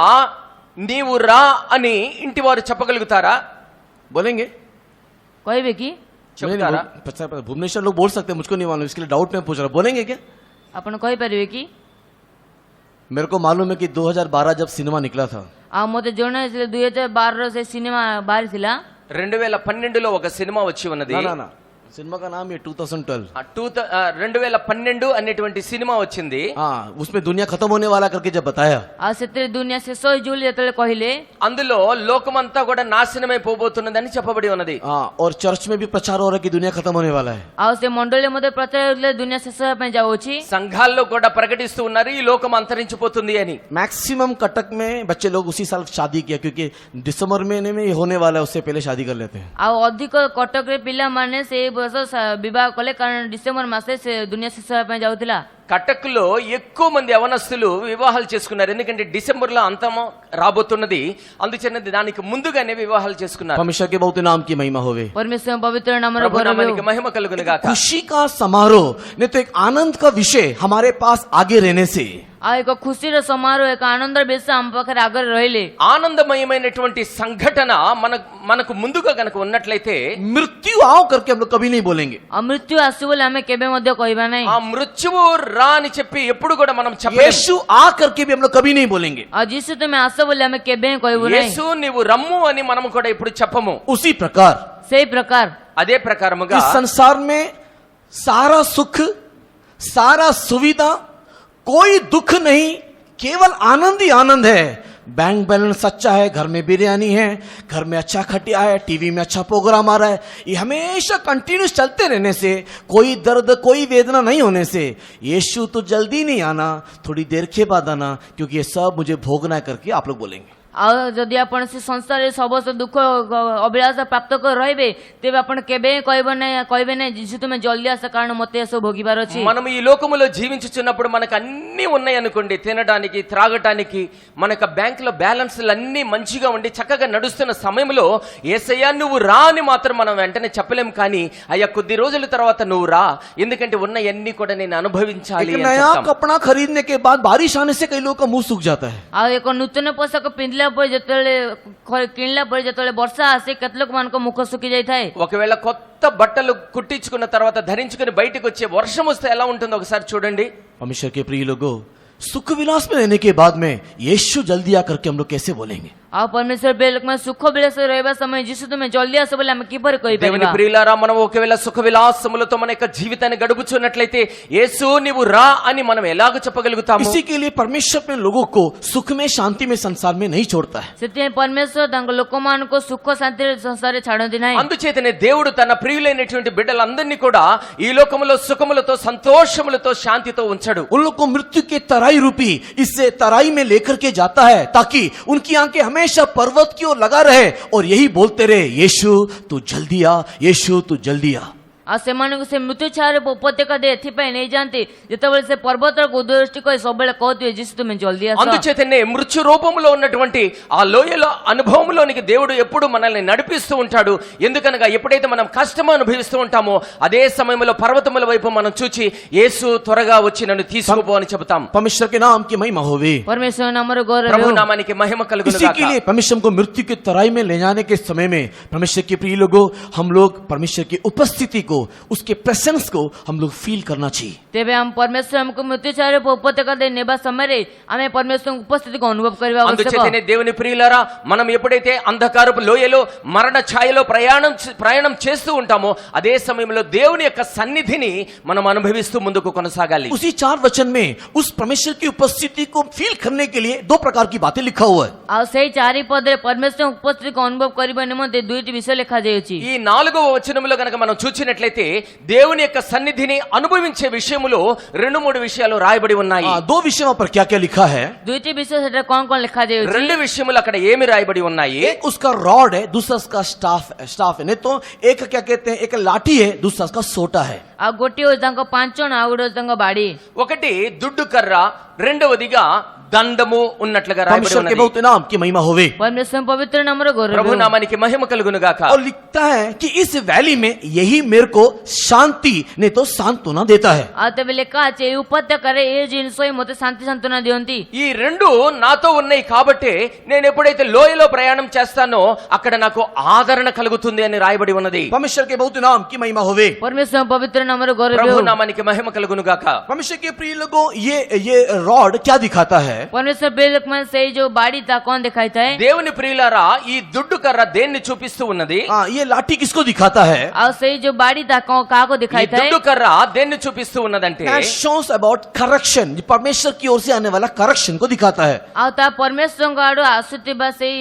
నీవు రా అని ఇంటి వారు చెప్పగలుగుతారా? बोलेंगे? କହିବେ କି? చెప్తారా? भुवनेश्वर लोग बोल सकते हैं, मुझको नहीं मालूम, इसके लिए डाउट में पूछ रहा हूं। बोलेंगे क्या? ଆପଣ କହିପାରିବେ କି? मेरे को मालूम है कि 2012 जब सिनेमा निकला था, ଆଉ ମତେ ଜଣାଇଥିଲେ 2012ର ସେ ସିନେମା ବାହାରିଥିଲା। 2012లో ఒక సినిమా వచ్చి ఉన్నది। ना ना ना, सिनेमा का नाम है 2012। 2012 అనేటువంటి సినిమా వచ్చింది। हाँ, उसमें दुनिया खत्म होने वाला करके जब बताया, ଆଉ ସେଥିରେ ଦୁନିଆ ଶେଷ ହୋଇଯିବ ବୋଲି ଯେତେବେଳେ କହିଲେ, అందులో లోకమంతా కూడా నాశనమైపోబోతున్నదని చెప్పబడి ఉన్నది। हाँ, और चर्च में भी प्रचार हो रहा है कि दुनिया खत्म होने वाला है। ଆଉ ସେ ମଣ୍ଡଳୀରେ ମଧ୍ୟ ପ୍ରଚାର ହେଉଥିଲେ ଦୁନିଆ ଶେଷ ହେବା ପାଇଁ ଯାଉଅଛି। సంఘాల్లో కూడా ప్రకటిస్తూ ఉన్నారు ఈ లోకం అంతరించిపోతుంది అని। मैक्सिमम कटक में बच्चे लोग उसी साल शादी किया, क्योंकि दिसंबर महीने में ये होने वाला है, उससे पहले शादी कर लेते हैं। ଆଉ ଅଧିକ କଟକରେ ପିଲାମାନେ ସେ ବର୍ଷ ବିବାହ କଲେ, କାରଣ ଡିସେମ୍ବର ମାସରେ ସେ ଦୁନିଆ ଶେଷ ହେବା ପାଇଁ ଯାଉଥିଲା। కటక్లో ఎక్కువ మంది యవనస్తులు వివాహాలు చేసుకున్నారు, ఎందుకంటే డిసెంబర్ లో అంతం రాబోతున్నది, అందుచేత దానికి ముందుగానే వివాహాలు చేసుకున్నారు। परमेश्वर के बहुत नाम की महिमा होवे। परमेश्वर पवित्र नामରେ ప్రభు ଗୌରବ నామానికి ହେଉ। మహిమ కలుగును గాక। खुशी का समारोह नहीं तो एक आनंद का विषय हमारे पास आगे रहने से, आ एक खुशी समारोह एक आनंद बेस आम पाखे आगे रहिले ఆనందమయమైనటువంటి సంఘటన మనకు ముందుగా గనక ఉన్నట్లయితే मृत्यु आओ करके हम लोग कभी नहीं बोलेंगे। आ मृत्यु आसु बोले हमें केबे मध्य कहबा नहीं। ఆ మృత్యువు రా అని చెప్పి ఎప్పుడు కూడా మనం చెప్పలేము। यीशु आ करके भी हम लोग कभी नहीं बोलेंगे। आ जिसु तुम्हें आस बोले हमें केबे कहबो नहीं। యేసు నీవు రమ్ము అని మనం కూడా ఇప్పుడు చెప్పము। उसी प्रकार सही प्रकार అదే ప్రకారముగా इस संसार में सारा सुख, सारा सुविधा, कोई दुख नहीं, केवल आनंद ही आनंद है। बैंक बैलेंस अच्छा है, घर में बिरयानी है, घर में अच्छा खटिया है, टीवी में अच्छा प्रोग्राम आ रहा है, ये हमेशा कंटिन्यूस चलते रहने से, कोई दर्द कोई वेदना नहीं होने से यीशु तो जल्दी नहीं आना, थोड़ी देर के बाद आना, क्योंकि ये सब मुझे भोगना है करके आप लोग बोलेंगे। आ जदि आपण से संसार सबस दुख अभिलाष प्राप्त कर रहिबे तेबे आपण केबे कहबे नै जिसु तुमे जल्दी आस कारण मते सब भोगिबार अछि। మనం ఈ లోకములో జీవించుచున్నప్పుడు మనకు అన్ని ఉన్నాయి అనుకోండి, తినడానికి త్రాగటానికి, మనకు బ్యాంక్ లో బ్యాలెన్స్లు అన్ని మంచిగా ఉండి చక్కగా నడుస్తున్న సమయంలో యేసయ్యా నువ్వు రా అని మాత్రం మనం వెంటనే చెప్పలేం, కానీ అయ్యా కొద్ది రోజుల తర్వాత నువ్వు రా, ఎందుకంటే ఉన్నవన్నీ కూడా నేను అనుభవించాలి एक అని नया చెప్తాం। कपड़ा खरीदने के बाद बारिश आने से कई लोगों का मुंह सूख जाता है। आ एक नूतन पोशाक पिंधला पर जतले किनला पर जतले वर्षा आसे केतलोक मानको मुख सुखी जाय थाय। ఒకవేళ కొత్త బట్టలు కుట్టించుకున్న తర్వాత ధరించుకుని బయటకు వచ్చే వర్షం వస్తే ఎలా ఉంటుందో ఒకసారి చూడండి। परमेश्वर के प्रिय लोगों, सुख विलास में रहने के बाद में यीशु जल्दी आ करके हम लोग कैसे बोलेंगे? आ परमेश्वर बेलक में सुख विलास रहबा समय जिसु तुमे जल्दी आस बोले हम किपर कहि దేవుని परिबा। ప్రియులారా, మనం ఒకవేళ సుఖ విలాసములతో మన యొక్క జీవితాన్ని గడుపుచున్నట్లయితే యేసు నీవు రా అని మనం ఎలాగ చెప్పగలుగుతాము? इसी के लिए परमेश्वर अपने लोगों को सुख में शांति में संसार में नहीं छोड़ता है। सेते परमेश्वर तांग लोक मान को सुख शांति संसार छाड़ती नहीं। అందుచేతనే దేవుడు తన ప్రియులైనటువంటి బిడ్డలందరినీ కూడా ఈ లోకములో సుఖములతో సంతోషములతో శాంతితో ఉంచడు। उन लोग को मृत्यु के तराई रूपी इससे तराई में लेकर के जाता है, ताकि उनकी आंखें हमेशा पर्वत की ओर लगा रहे और यही बोलते रहे, यीशु तू जल्दी आ, यीशु तू जल्दी आ। आ सेमानक से मृत्यु छारे उपत्यका दे एथिपाई नहीं जानती जेतेबेले से पर्वत उद्दृष्टि को सबले कहते जिसु तुमे जल्दी आस। అందుచేతనే మృత్యు రూపంలో ఉన్నటువంటి ఆ లోయల అనుభవంలోనికి దేవుడు ఎప్పుడు మనల్ని నడిపిస్తూ ఉంటాడు। ఎందుకనగా ఎప్పుడైతే మనం కష్టం అనుభవిస్తూ ఉంటామో అదే సమయంలో పర్వతముల వైపు మనం చూచి యేసు త్వరగా వచ్చి నన్ను తీసుకుపో అని చెబుతాం। परमेश्वर के नाम की महिमा होवे। परमेश्वर नामर गौरव ప్రభు हो। నామానికి మహిమ కలుగును इसी के గాక। लिए परमेश्वर को मृत्यु की तराई में ले जाने के समय में परमेश्वर के प्रिय लोगों, हम लोग परमेश्वर की उपस्थिति को, उसके प्रेजेंस को हम लोग फील करना चाहिए। तेबे हम परमेश्वर हमको मृत्यु छारे उपत्यका दे नेबा समय रे हमें परमेश्वर उपस्थिति को अनुभव करबा आवश्यक। అందుచేతనే దేవుని ప్రియులారా, మనం ఎప్పుడైతే అంధకారపు లోయలో మరణ ఛాయలో ప్రయాణం చేస్తూ ఉంటామో అదే సమయంలో దేవుని యొక్క సన్నిధిని మనం అనుభవిస్తూ ముందుకు కొనసాగాలి। उसी 4 वचन में उस परमेश्वर की उपस्थिति को फील करने के लिए 2 प्रकार की बातें लिखा हुआ है। आ सही चारि पद रे परमेश्वर उपस्थिति को अनुभव करबा निमंते दुईटी विषय लिखा जायछि। ఈ 4వ వచనములో గనక మనం చూచినట్లయితే దేవుని యొక్క సన్నిధిని అనుభవించే విషయములో 2-3 విషయాలు రాయబడి ఉన్నాయి। 2 विषयों पर क्या क्या लिखा है? दुईटी विषय सेटा कौन लिखा जायछि? 2 विषयములు అక్కడ ఏమి రాయబడి ఉన్నాయి? एक उसका रॉड है, दूसरा उसका स्टाफ है। नहीं तो एक क्या कहते हैं, एक लाठी है, दूसरा उसका सोटा है। आ गोटी हो तांको पांचोण आ गुडो तांको बाड़ी। ఒకటి దుడ్డు కర్ర, రెండవదిగా దండము ఉన్నట్లుగా రాయబడి परमेश्वर के ఉన్నది। बहुत नाम की महिमा होवे। परमेश्वर पवित्र नाम रो गौरव ప్రభు हो। నామానికి మహిమ కలుగును గాక। और लिखता है कि इस वैली में यही मेरे को शांति नहीं तो सांत्वना देता है। आ तबे लिखा আছে এই উপত্যকারে এই জিনিসই মতে শান্তি সান্ত্বনা দিয়ନ୍ତି। ఈ 2 నాతో ఉన్నాయి కాబట్టి నేను ఎప్పుడైతే లోయలో ప్రయాణం చేస్తానో అక్కడ నాకు ఆదరణ కలుగుతుంది అని రాయబడి ఉన్నది। परमेश्वर के बहुत नाम की महिमा होवे। परमेश्वर पवित्र नाम रो गौरव ప్రభు हो। నామానికి మహిమ కలుగును గాక। परमेश्वर के प्रिय लोगों, ये रॉड क्या दिखाता है? परमेश्वर बेलक में से जो बाड़ी ता कौन दिखाता है? దేవుని ప్రియులారా, ఈ దుడ్డు కర్ర దేన్ని చూపిస్తూ ఉన్నది? ये लाठी किसको दिखाता है? आ सही जो बाड़ी ता का को ఈ दिखाता है? దుడ్డు కర్ర దేన్ని చూపిస్తూ ఉన్నదంటే That shows about correction, परमेश्वर की ओर से आने वाला करेक्शन को दिखाता है। आ ता परमेश्वर गाडो आसुति बा सही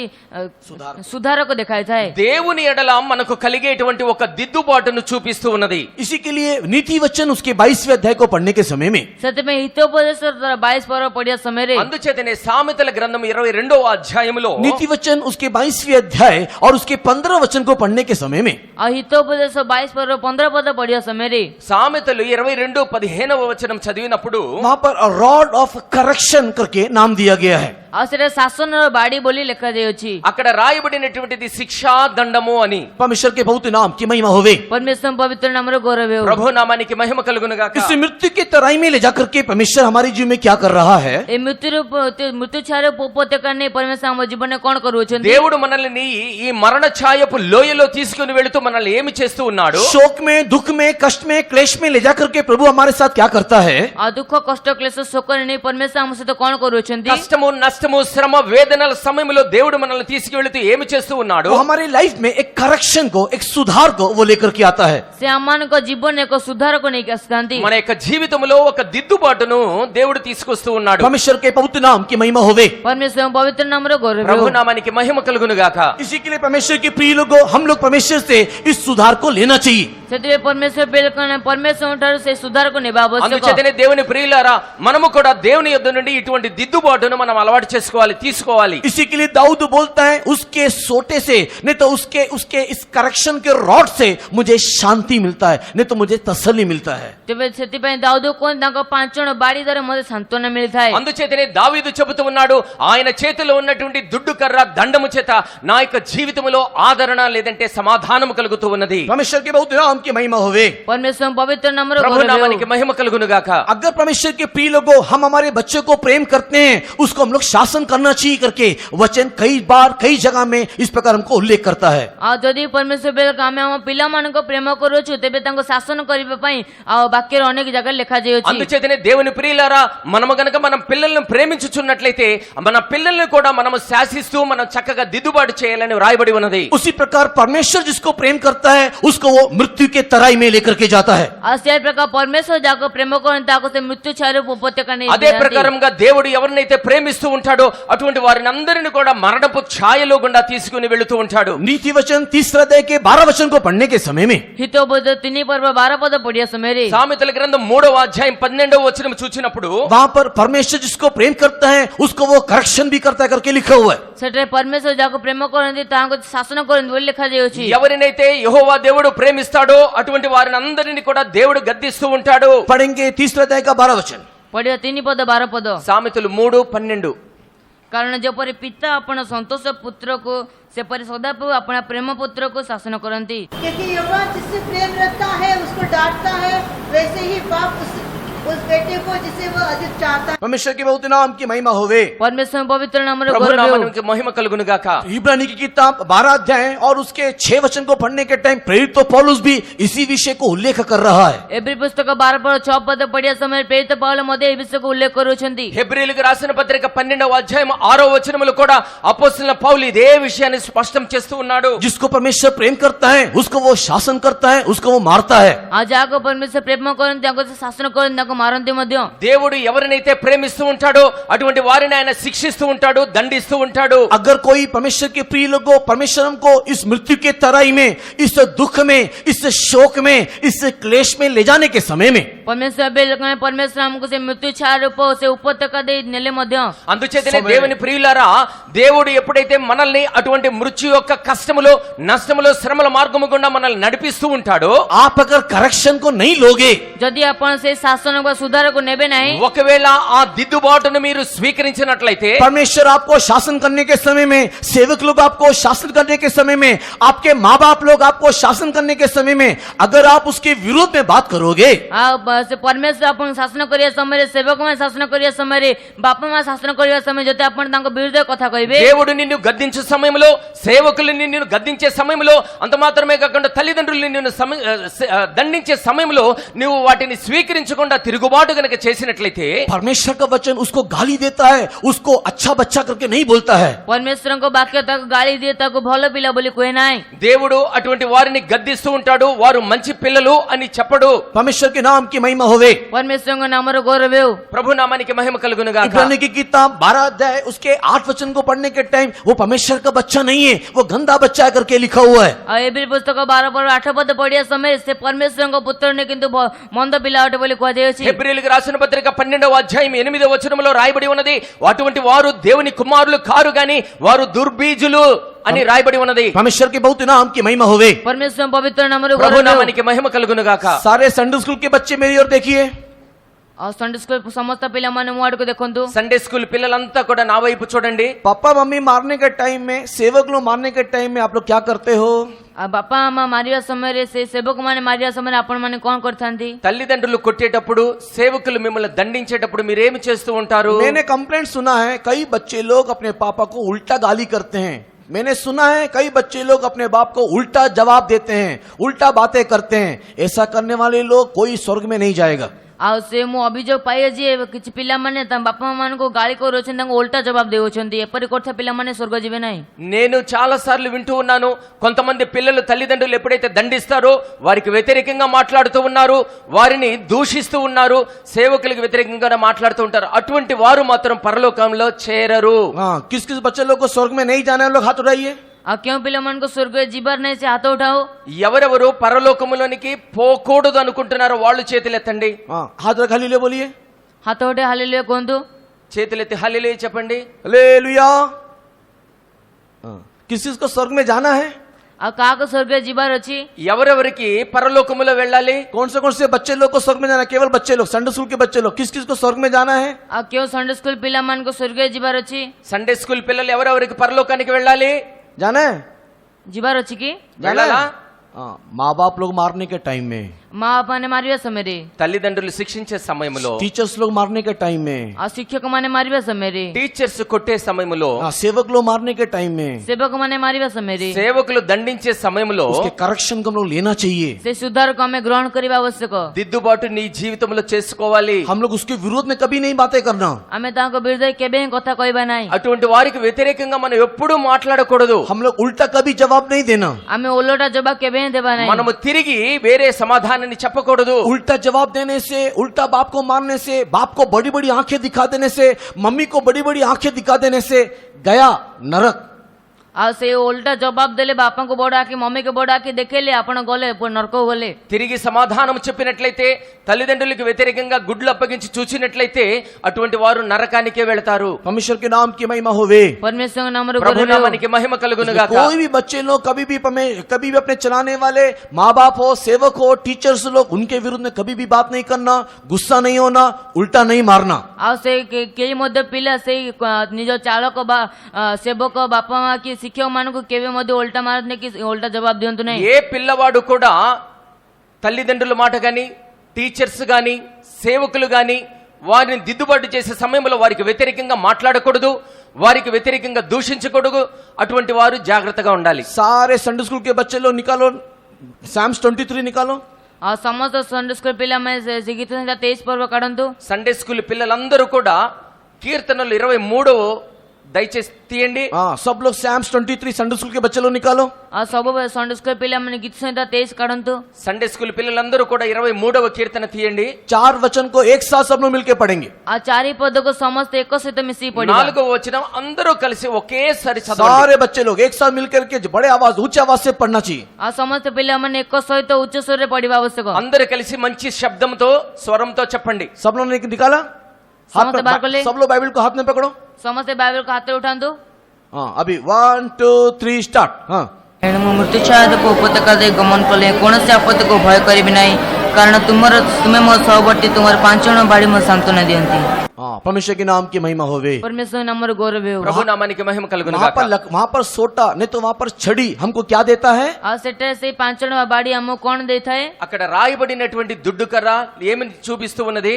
सुधार को दिखाता है। దేవుని ఎడల మనకు కలిగేటువంటి ఒక దిద్దుబాటును చూపిస్తూ ఉన్నది। इसी के लिए नीति वचन उसके 22वें अध्याय को पढ़ने के समय में सत्य में हितोपदेश 22 पर पढ़िया समय रे అందుచేతనే సామెతల గ్రంథం 22వ అధ్యాయములో नीति वचन उसके 22वें अध्याय और उसके 15 वचन को पढ़ने के समय में ଆଉ ହିତୋପଦେଶ 22 ପଦ 15 ପଦ ପଢିବା ସମୟରେ సామెతలు 22:15వ వచనం చదివినప్పుడు वहां पर रॉड ऑफ करेक्शन करके नाम दिया गया है। ଆଉ ସେଟା ଶାସନର ବାଡି ବୋଲି ଲେଖାଯାଇଅଛି। అక్కడ రాయబడినటువంటిది శిక్షా దండము అని। परमेश्वर के बहुत नाम की महिमा होवे। પરમેશ્વર પવિત્ર નામର ગૌરવ ହେଉ। ప్రభు నామానికి మహిమ కలుగును గాక। इस मृत्यु की तराई में ले जाकर के परमेश्वर हमारे जीवन में क्या कर रहा है? ଏ ମୃତ୍ୟୁ ଛାୟାର ଉପତ୍ୟକା ନେଇ ପରମେଶ୍ୱର ଆମ ଜୀବନରେ କଣ କରୁଅଛନ୍ତି? దేవుడు మనల్ని ఈ మరణ ఛాయపు లోయలో తీసుకుని వెళుతూ మనల్ని ఏమి చేస్తూ ఉన్నాడు? शोक में, दुख में, कष्ट में, क्लेश में ले जाकर के प्रभु हमारे साथ क्या करता है? ଆଉ ଦୁଃଖ କଷ୍ଟ କ୍ଲେଶ ଶୋକରେ ନେଇ ପରମେଶ୍ୱର ଆମ ସହିତ କଣ କରୁଅଛନ୍ତି? కష్టము నష్టము శ్రమ వేదనల సమయంలో దేవుడు మనల్ని తీసుకువెళుతూ ఏమి చేస్తూ ఉన్నాడు? वो हमारे लाइफ में एक करेक्शन को, एक सुधार को वो लेकर के आता है। ସେ ଆମମାନଙ୍କ ଜୀବନରେ ଏକ ସୁଧାରକୁ ନେଇକି ଆସିଥାନ୍ତି। మన యొక్క జీవితంలో ఒక దిద్దుబాటును దేవుడు తీసుకొస్తూ ఉన్నాడు। परमेश्वर के पवित्र नाम की महिमा होवे। ପରମେଶ୍ୱର ପବିତ୍ର ନାମର ଗୌରବ ప్రభు ହେଉ। నామానికి మహిమ కలుగును గాక। इसी के लिए परमेश्वर के प्रिय लोगों, हम लोग परमेश्वर से इस सुधार को लेना चाहिए। ସେଥିପାଇଁ ପରମେଶ୍ୱର ଠାରୁ ସେ ସୁଧାରକୁ ନେବା ଆବଶ୍ୟକ। అందుచేతనే దేవుని ప్రియులారా మనము కూడా దేవుని యొద్ద నుండి ఇటువంటి దిద్దుబాటును మనం అలవాటు చేసుకోవాలి, తీసుకోవాలి। इसी के लिए दाऊद बोलता है, उसके सोटे से नहीं तो उसके इस करेक्शन के रॉड से मुझे शांति मिलता है, नहीं तो मुझे तसल्ली मिलता है। ତେବେ ସେଥିପାଇଁ ଦାଉଦ କୁହନ୍ତି ତାଙ୍କ ପାଞ୍ଚଣ ବାଡ଼ି ଦ୍ୱାରା ମୋତେ ସାନ୍ତ୍ୱନା ମିଳିଥାଏ। అందుచేతనే దావీదు చెబుతూ ఉన్నాడు, ఆయన చేతిలో ఉన్నటువంటి దుడ్డు కర్ర దండము చేత నా యొక్క జీవితంలో ఆదరణ లేదంటే సమాధానము కలుగుతూ ఉన్నది। परमेश्वर के बहुत नाम की महिमा होवे। ପରମେଶ୍ୱର ପବିତ୍ର నామର ప్రభు ଗୌରବ నామానికి ହେଉ। మహిమ కలుగును గాక। अगर परमेश्वर के प्रिय लोगों हम हमारे बच्चों को प्रेम करते हैं, उसको हम लोग शासन करना चाहिए करके वचन कई बार कई जगह में इस प्रकार हमको उल्लेख करता है। ଆଉ ଯଦି ପରମେଶ୍ୱର ବେଳକୁ ଆମେ ଆମ ପିଲାମାନଙ୍କ ପ୍ରେମ କରୁଅଛୁ ତେବେ ତାଙ୍କୁ ଶାସନ କରିବା ପାଇଁ ଆଉ ବାକ୍ୟରେ ଅନେକ ଜାଗାରେ ଲେଖାଯାଇଅଛି। అందుచేతనే దేవుని ప్రియులారా మనము గనక మన పిల్లలను ప్రేమించుచున్నట్లయితే మన పిల్లల్ని కూడా మనము శాసిస్తూ మనం చక్కగా దిద్దుబాటు చేయాలని వ్రాయబడి ఉన్నది। उसी प्रकार परमेश्वर जिसको प्रेम करता है उसको वो मृत्यु के तराई में लेकर के जाता है। ଆଉ ସେ ପ୍ରକାର ପରମେଶ୍ୱର ଯାହାକୁ ପ୍ରେମ କରନ୍ତି ତାକୁ ସେ ମୃତ୍ୟୁ ଛାୟାର ଉପତ୍ୟକା ନେଇ అదే ప్రకారంగా దేవుడు ఎవరినైతే ప్రేమిస్తూ ఉంటాడో అటువంటి వారిని అందరిని కూడా మరణపు ఛాయలో గుండా తీసుకుని వెళుతూ ఉంటాడు। नीति वचन 3 अध्याय के 12 वचन को पढ़ने के समय में ହିତୋପଦେଶ 3 ପର୍ବ 12 ପଦ ପଢିବା ସମୟରେ సామెతల గ్రంథం 3వ అధ్యాయం 12వ వచనం చూచినప్పుడు वहां पर परमेश्वर जिसको प्रेम करता है उसको वो करेक्शन भी करता है करके लिखा हुआ है। ସେଠାରେ ପରମେଶ୍ୱର ଯାହାକୁ ପ୍ରେମ କରନ୍ତି ତାହାଙ୍କୁ ଶାସନ କରନ୍ତି ବୋଲି ଲେଖାଯାଇଅଛି। ఎవరినైతే యెహోవా దేవుడు ప్రేమిస్తాడో అటువంటి వారిని అందరిని కూడా దేవుడు గద్దిస్తూ ఉంటాడు। पढ़ेंगे 3 अध्याय का 12 वचन। ପଢିବା 3 ପଦ 12 ପଦ। సామెతలు 3:12 କାରଣ ଯେପରି ପିତା ଆପଣ ସନ୍ତୋଷ ପୁତ୍ରକୁ ସେପରି ସଦାପ୍ରଭୁ ଆପଣ ପ୍ରେମ ପୁତ୍ରକୁ ଶାସନ କରନ୍ତି। क्योंकि यहोवा जिससे प्रेम रखता है उसको डांटता है, वैसे ही बाप उस बेटे को जिसे वो अधिक चाहता है। परमेश्वर के बहुत नाम की महिमा होवे। ପରମେଶ୍ୱର ପବିତ୍ର ନାମର ప్రభు ଗୌରବ ହେଉ। నామానికి మహిమ కలుగును గాక। इब्रानी की किताब 12 अध्याय और उसके 6 वचन को पढ़ने के टाइम प्रेरित तो पौलुस भी इसी विषय को उल्लेख कर रहा है। ଏବ୍ରୀ ପୁସ୍ତକ 12 ପଦ 6 ପଦ ପଢିବା ସମୟରେ ପ୍ରେରିତ ପାଉଲ ମଧ୍ୟ ଏ ବିଷୟକୁ ଉଲ୍ଲେଖ କରୁଛନ୍ତି। హెబ్రీయులకు రాసిన పత్రిక 12వ అధ్యాయం 6వ వచనములో కూడా అపోస్తలుడైన పౌలు ఇదే విషయాన్ని స్పష్టం చేస్తూ ఉన్నాడు। जिसको परमेश्वर प्रेम करता है उसको वो शासन करता है, उसको वो मारता है। ଆଉ ଯାହାକୁ ପରମେଶ୍ୱର ପ୍ରେମ କରନ୍ତି ତାଙ୍କୁ ସେ ଶାସନ କରନ୍ତି ତାଙ୍କୁ ମାରନ୍ତି ମଧ୍ୟ। దేవుడు ఎవరినైతే ప్రేమిస్తూ ఉంటాడో అటువంటి వారిని ఆయన శిక్షిస్తూ ఉంటాడు, దండిస్తూ ఉంటాడు। अगर कोई परमेश्वर के प्रिय लोगों परमेश्वर हमको इस मृत्यु के तराई में, इस दुख में, इस शोक में, इस क्लेश में ले जाने के समय में ପରମେଶ୍ୱର ବେଳକୁ ପରମେଶ୍ୱର ଆମକୁ ସେ ମୃତ୍ୟୁ ଛାୟା ରୂପ ସେ ଉପତ୍ୟକା ଦେଇ ନେଲେ ମଧ୍ୟ అందుచేతనే దేవుని ప్రియులారా దేవుడు ఎప్పుడైతే మనల్ని అటువంటి మృత్యు యొక్క కష్టములో నష్టములో శ్రమల మార్గము గుండా మనల్ని నడిపిస్తూ ఉంటాడో आप अगर करेक्शन को नहीं लोगे, ଯଦି ଆପଣ ସେ ଶାସନ ବା ସୁଧାରକୁ ନେବେ ନାହିଁ ఒకవేళ ఆ దిద్దుబాటును మీరు స్వీకరించినట్లయితే परमेश्वर आपको शासन करने के समय में, सेवक लोग आपको शासन करने के समय में, आपके माँ बाप लोग आपको शासन करने के समय में अगर आप उसके विरोध में बात करोगे, ଆଉ ସେ ପରମେଶ୍ୱର ଆପଣଙ୍କୁ ଶାସନ କରିବା ସମୟରେ ସେବକମାନେ ଶାସନ କରିବା ସମୟରେ ବାପା ମା ଶାସନ କରିବା ସମୟରେ ଯଦି ଆପଣ ତାଙ୍କ ବିରୁଦ୍ଧରେ କଥା କହିବେ దేవుడు నిన్ను గద్దించే సమయంలో, సేవకులు నిన్ను గద్దించే సమయంలో, అంత మాత్రమే కాకుండా తల్లిదండ్రులు నిన్ను దండించే సమయంలో నువ్వు వాటిని స్వీకరించకుండా తిరుగుబాటు గనక చేసినట్లయితే परमेश्वर का वचन उसको गाली देता है, उसको अच्छा बच्चा करके नहीं बोलता है। ପରମେଶ୍ୱରଙ୍କ ବାକ୍ୟ ତାକୁ ଗାଳି ଦିଏ ତାକୁ ଭଲ ପିଲା ବୋଲି କୁହେ ନାହିଁ। దేవుడు అటువంటి వారిని గద్దిస్తూ ఉంటాడు, వారు మంచి పిల్లలు అని చెప్పడు। परमेश्वर के नाम की महिमा होवे। परमेश्वरको नामर गौरव हो। ప్రభు నామానికి మహిమ కలుగును గాక. इब्रानी की किताब 12 अध्याय उसके 8 वचन को पढ़ने के टाइम वो परमेश्वर का बच्चा नहीं है, वो गंदा बच्चा है करके लिखा हुआ है। एब्री पुस्तक 12 पढ़िया समय से परमेश्वर पुत्र ने किंतु मंद पिला अटे बोली कुहाଯାଇଛି। హెబ్రీయులకు రాసిన పత్రిక 12వ అధ్యాయం 8వ వచనములో రాయబడి ఉన్నది, అటువంటి వారు దేవుని కుమారులు కారు గాని వారు దుర్బీజులు అని రాయబడి ఉన్నది. परमेश्वर के बहुत नाम की महिमा होवे। परमेश्वर पवित्र नामर ప్రభు गौरव हो। నామానికి మహిమ కలుగును గాక. सारे संडे स्कूल के बच्चे मेरी ओर देखिए। और संडे स्कूल समस्त पिला माने मो आडको देखंतु। సండే స్కూల్ పిల్లలంతా కూడా నా వైపు చూడండి. पापा मम्मी मारने के टाइम में, सेवक लोग मारने के टाइम में आप लोग क्या करते हो? बापा मामा मारिया समय रे से सेवक माने मारिया समय आपण माने कोन करथांती? తల్లిదండ్రులు కొట్టేటప్పుడు సేవకులు మిమ్మల్ని దండించేటప్పుడు మీరేమి చేస్తూ ఉంటారు? मैंने कंप्लेंट सुना है कई बच्चे लोग अपने पापा को उल्टा गाली करते हैं। मैंने सुना है कई बच्चे लोग अपने बाप को उल्टा जवाब देते हैं, उल्टा बातें करते हैं। ऐसा करने वाले लोग कोई स्वर्ग में नहीं जाएगा। आ से मु अभियोग पाए जे किछि पिला माने त बापा मान को गाली करोछन तंग उल्टा जवाब देउछंती। एपरि करथा पिला माने स्वर्ग जीवे नाही। నేను చాలా సార్లు వింటూ ఉన్నాను, కొంతమంది పిల్లలు తల్లిదండ్రులు ఎప్పుడైతే దండిస్తారో వారికి వ్యతిరేకంగా మాట్లాడుతూ ఉన్నారు, వారిని దూషిస్తూ ఉన్నారు, సేవకులకు వ్యతిరేకంగా మాట్లాడుతూ ఉంటారు. అటువంటి వారు మాత్రం పరలోకంలో చేరరు. हाँ, किस किस बच्चे लोग को स्वर्ग में नहीं जाना है लोग हाथ उठाइए। आ क्यों पिला मन को स्वर्ग जीवर नहीं से हाथ उठाओ। ఎవరెవరు పరలోకములోనికి పోకూడదు అనుకుంటున్నారో వాళ్ళు చేతులెత్తండి. हाँ, हाथ रख हालेलुया बोलिए। हाथ उठे हालेलुया कोंतु। చేతులెత్తి హల్లెలూయా చెప్పండి. हालेलुया। हाँ, किस किस को स्वर्ग में जाना है? आ का को स्वर्ग जीवर अछि? ఎవరెవరికి పరలోకములో వెళ్ళాలి? कौन से बच्चे लोग को स्वर्ग में जाना है? केवल बच्चे लोग, संडे स्कूल के बच्चे लोग। किस किस को स्वर्ग में जाना है? आ क्यों संडे स्कूल पिला मन को स्वर्ग जीवर अछि? సండే స్కూల్ పిల్లలు ఎవరెవరికి పరలోకానికి వెళ్ళాలి? जाना है? जीवर अछि की? जाना వెళ్ళాలా? है? हाँ, माँ बाप लोग मारने के टाइम में, माँ बाप माने मारिया समय रे, తల్లిదండ్రులు శిక్షించే సమయంలో, टीचर्स लोग मारने के टाइम में, आ शिक्षक माने मारिया समय रे, టీచర్స్ కొట్టే సమయంలో, हाँ, सेवक लोग मारने के टाइम में, सेवक माने मारिया समय रे, సేవకులు దండించే సమయంలో उसके करेक्शन को हम लोग लेना चाहिए। से सुधार को हमें ग्रहण करिबा आवश्यक। దిద్దుబాటు నీ జీవితంలో చేసుకోవాలి. हम लोग उसके विरोध में कभी नहीं बातें करना। हमें ताको विरुद्ध केबे कथा कहबा नाही। అటువంటి వారికి వ్యతిరేకంగా మనం ఎప్పుడూ మాట్లాడకూడదు. हम लोग उल्टा कभी जवाब नहीं देना। हमें उलटा जवाब केबे देबा नाही। మనము తిరిగి వేరే సమాధానాన్ని చెప్పకూడదు. उल्टा जवाब देने से, उल्टा बाप को मारने से, बाप को बड़ी बड़ी आंखें दिखा देने से, मम्मी को बड़ी बड़ी आंखें दिखा देने से गया नरक। आ से उल्टा जवाब देले बापा को बड़ा की मम्मी को बड़ा की देखेले आपण गले नरक गले। తిరిగి సమాధానం చెప్పినట్లయితే, తల్లిదండ్రులకు వ్యతిరేకంగా గుడ్లు అప్పగించి చూచినట్లయితే అటువంటి వారు నరకానికే వెళతారు. परमेश्वर के नाम की महिमा होवे। परमेश्वर के नाम रे ప్రభు నామానికి మహిమ కలుగును గాక. कोई भी बच्चे लोग कभी भी अपने चलाने वाले माँ बाप हो, सेवक हो, टीचर्स लोग, उनके विरुद्ध में कभी भी बात नहीं करना, गुस्सा नहीं होना, उल्टा नहीं मारना। आ से के मध्य पिला से निज चालक बा सेवक बापा माँ की शिक्षक मान को केवे मध्य उल्टा मारने की उल्टा जवाब दियंतु नहीं। ఏ పిల్లవాడు కూడా తల్లిదండ్రుల మాట గాని, టీచర్స్ గాని, సేవకులు గాని వారిని దిద్దుబాటు చేసే సమయంలో వారికి వ్యతిరేకంగా మాట్లాడకూడదు, వారికి వ్యతిరేకంగా దూషించకూడదు. అటువంటి వారు జాగ్రత్తగా ఉండాలి. सारे संडे स्कूल के बच्चे लोग निकालो, Psalms 23 निकालो। आ समस्त संडे स्कूल पिला में से गीत संहिता 23 पर्व काढंतु। సండే స్కూల్ పిల్లలందరూ కూడా కీర్తనలు 23 దయచేసి తీయండి. हाँ, सब लोग Psalms 23 संडे स्कूल के बच्चे लोग निकालो। आ सब संडे स्कूल पिला में गीत संहिता 23 काढंतु। సండే స్కూల్ పిల్లలందరూ కూడా 23వ కీర్తన తీయండి. 4 वचन को एक साथ सब लोग मिलकर पढ़ेंगे। आ चारि पद को समस्त एक सहित मिसी पड़ी। 4వ వచనం అందరూ కలిసి ఒకేసారి చదవండి. सारे बच्चे लोग एक साथ मिलकर के बड़े आवाज, ऊंची आवाज से पढ़ना चाहिए। आ समस्त पिला मन एक सहित उच्च स्वर रे पढ़िबा आवश्यक। అందరూ కలిసి మంచి శబ్దంతో స్వరంతో చెప్పండి. सब लोगों ने निकाला हाथ समस्त बार को ले। में, सब लोग बाइबल को हाथ में पकड़ो। समस्त बाइबल को हाथ रे उठांतु। हाँ, अभी 1 2 3 स्टार्ट। हाँ, एणु मृत्यु छाया को उपत्यका दे गमन कले कौनसी आपद को भय करिबि नाही, कारण तुम्हें मो सहवर्ती तुम्हारे 5 जण बाड़ी मो सांत्वना दियंती। हाँ, परमेश्वर के नाम की महिमा होवे। परमेश्वर नाम रे गौरव हो। ప్రభు నామానికి మహిమ కలుగును वहाँ గాక. पर वहाँ पर सोटा नहीं तो वहाँ पर छड़ी हमको क्या देता है? आ सेटे से 5 जण बाड़ी हमको कौन देता है? అక్కడ రాయబడినటువంటి దుడ్డు కర్ర ఏమని చూపిస్తూ ఉన్నది?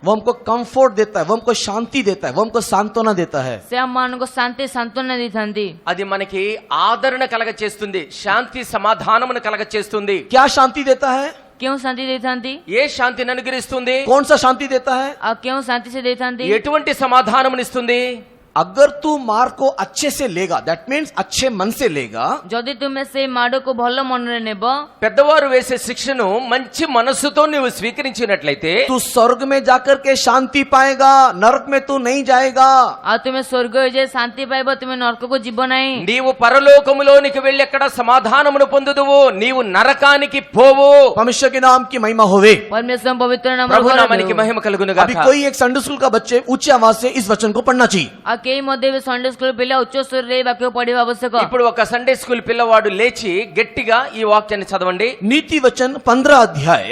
वो हमको कंफर्ट देता है, वो हमको शांति देता है, वो हमको सांत्वना देता है। से हम मान को शांति सांत्वना देथांती। అది మనకి ఆదరణ కలగ చేస్తుంది, శాంతి సమాధానమును కలగ చేస్తుంది. क्या शांति देता है? क्यों शांति देथांती? ఏ శాంతిని అనుగ్రహిస్తుంది? कौन सा शांति देता है? आ क्यों शांति से देथांती? ఎటువంటి సమాధానమునిస్తుంది? अगर तू मार को अच्छे से लेगा, दैट मीन्स अच्छे मन से लेगा, ଯଦି ତୁମେ ସେଇ ମାଡ଼କୁ ଭଲ ମନରେ ନେବ, పెద్దవారు వేసే శిక్షను మంచి మనస్సుతో నువ్వు స్వీకరించినట్లయితే तू स्वर्ग में जाकर के शांति पाएगा, नरक में तू नहीं जाएगा। ଆଉ ତୁମେ ସ୍ୱର୍ଗ ଯାଇ ଶାନ୍ତି ପାଇବ, ତୁମେ ନରକକୁ ଯିବ ନାହିଁ। నీవు పరలోకములోనికి వెళ్ళి అక్కడ సమాధానమును పొందుదువు, నీవు నరకానికి పోవు। परमेश्वर के नाम की महिमा होवे। परमेश्वर पवित्र नाम ప్రభు నామానికి మహిమ కలుగును अभी గాక। कोई एक संडे स्कूल का बच्चे ऊंची आवाज से इस वचन को पढ़ना चाहिए। ଆଉ କେହି ମଧ୍ୟ ବି ସଣ୍ଡେ ସ୍କୁଲ ପିଲା ଉଚ୍ଚ ସ୍ୱରରେ ବାକ୍ୟ ପଢିବା ଆବଶ୍ୟକ। ఇప్పుడు ఒక సండే స్కూల్ పిల్లవాడు లేచి గట్టిగా ఈ వాక్యాన్ని చదవండి। नीति वचन 15 अध्याय,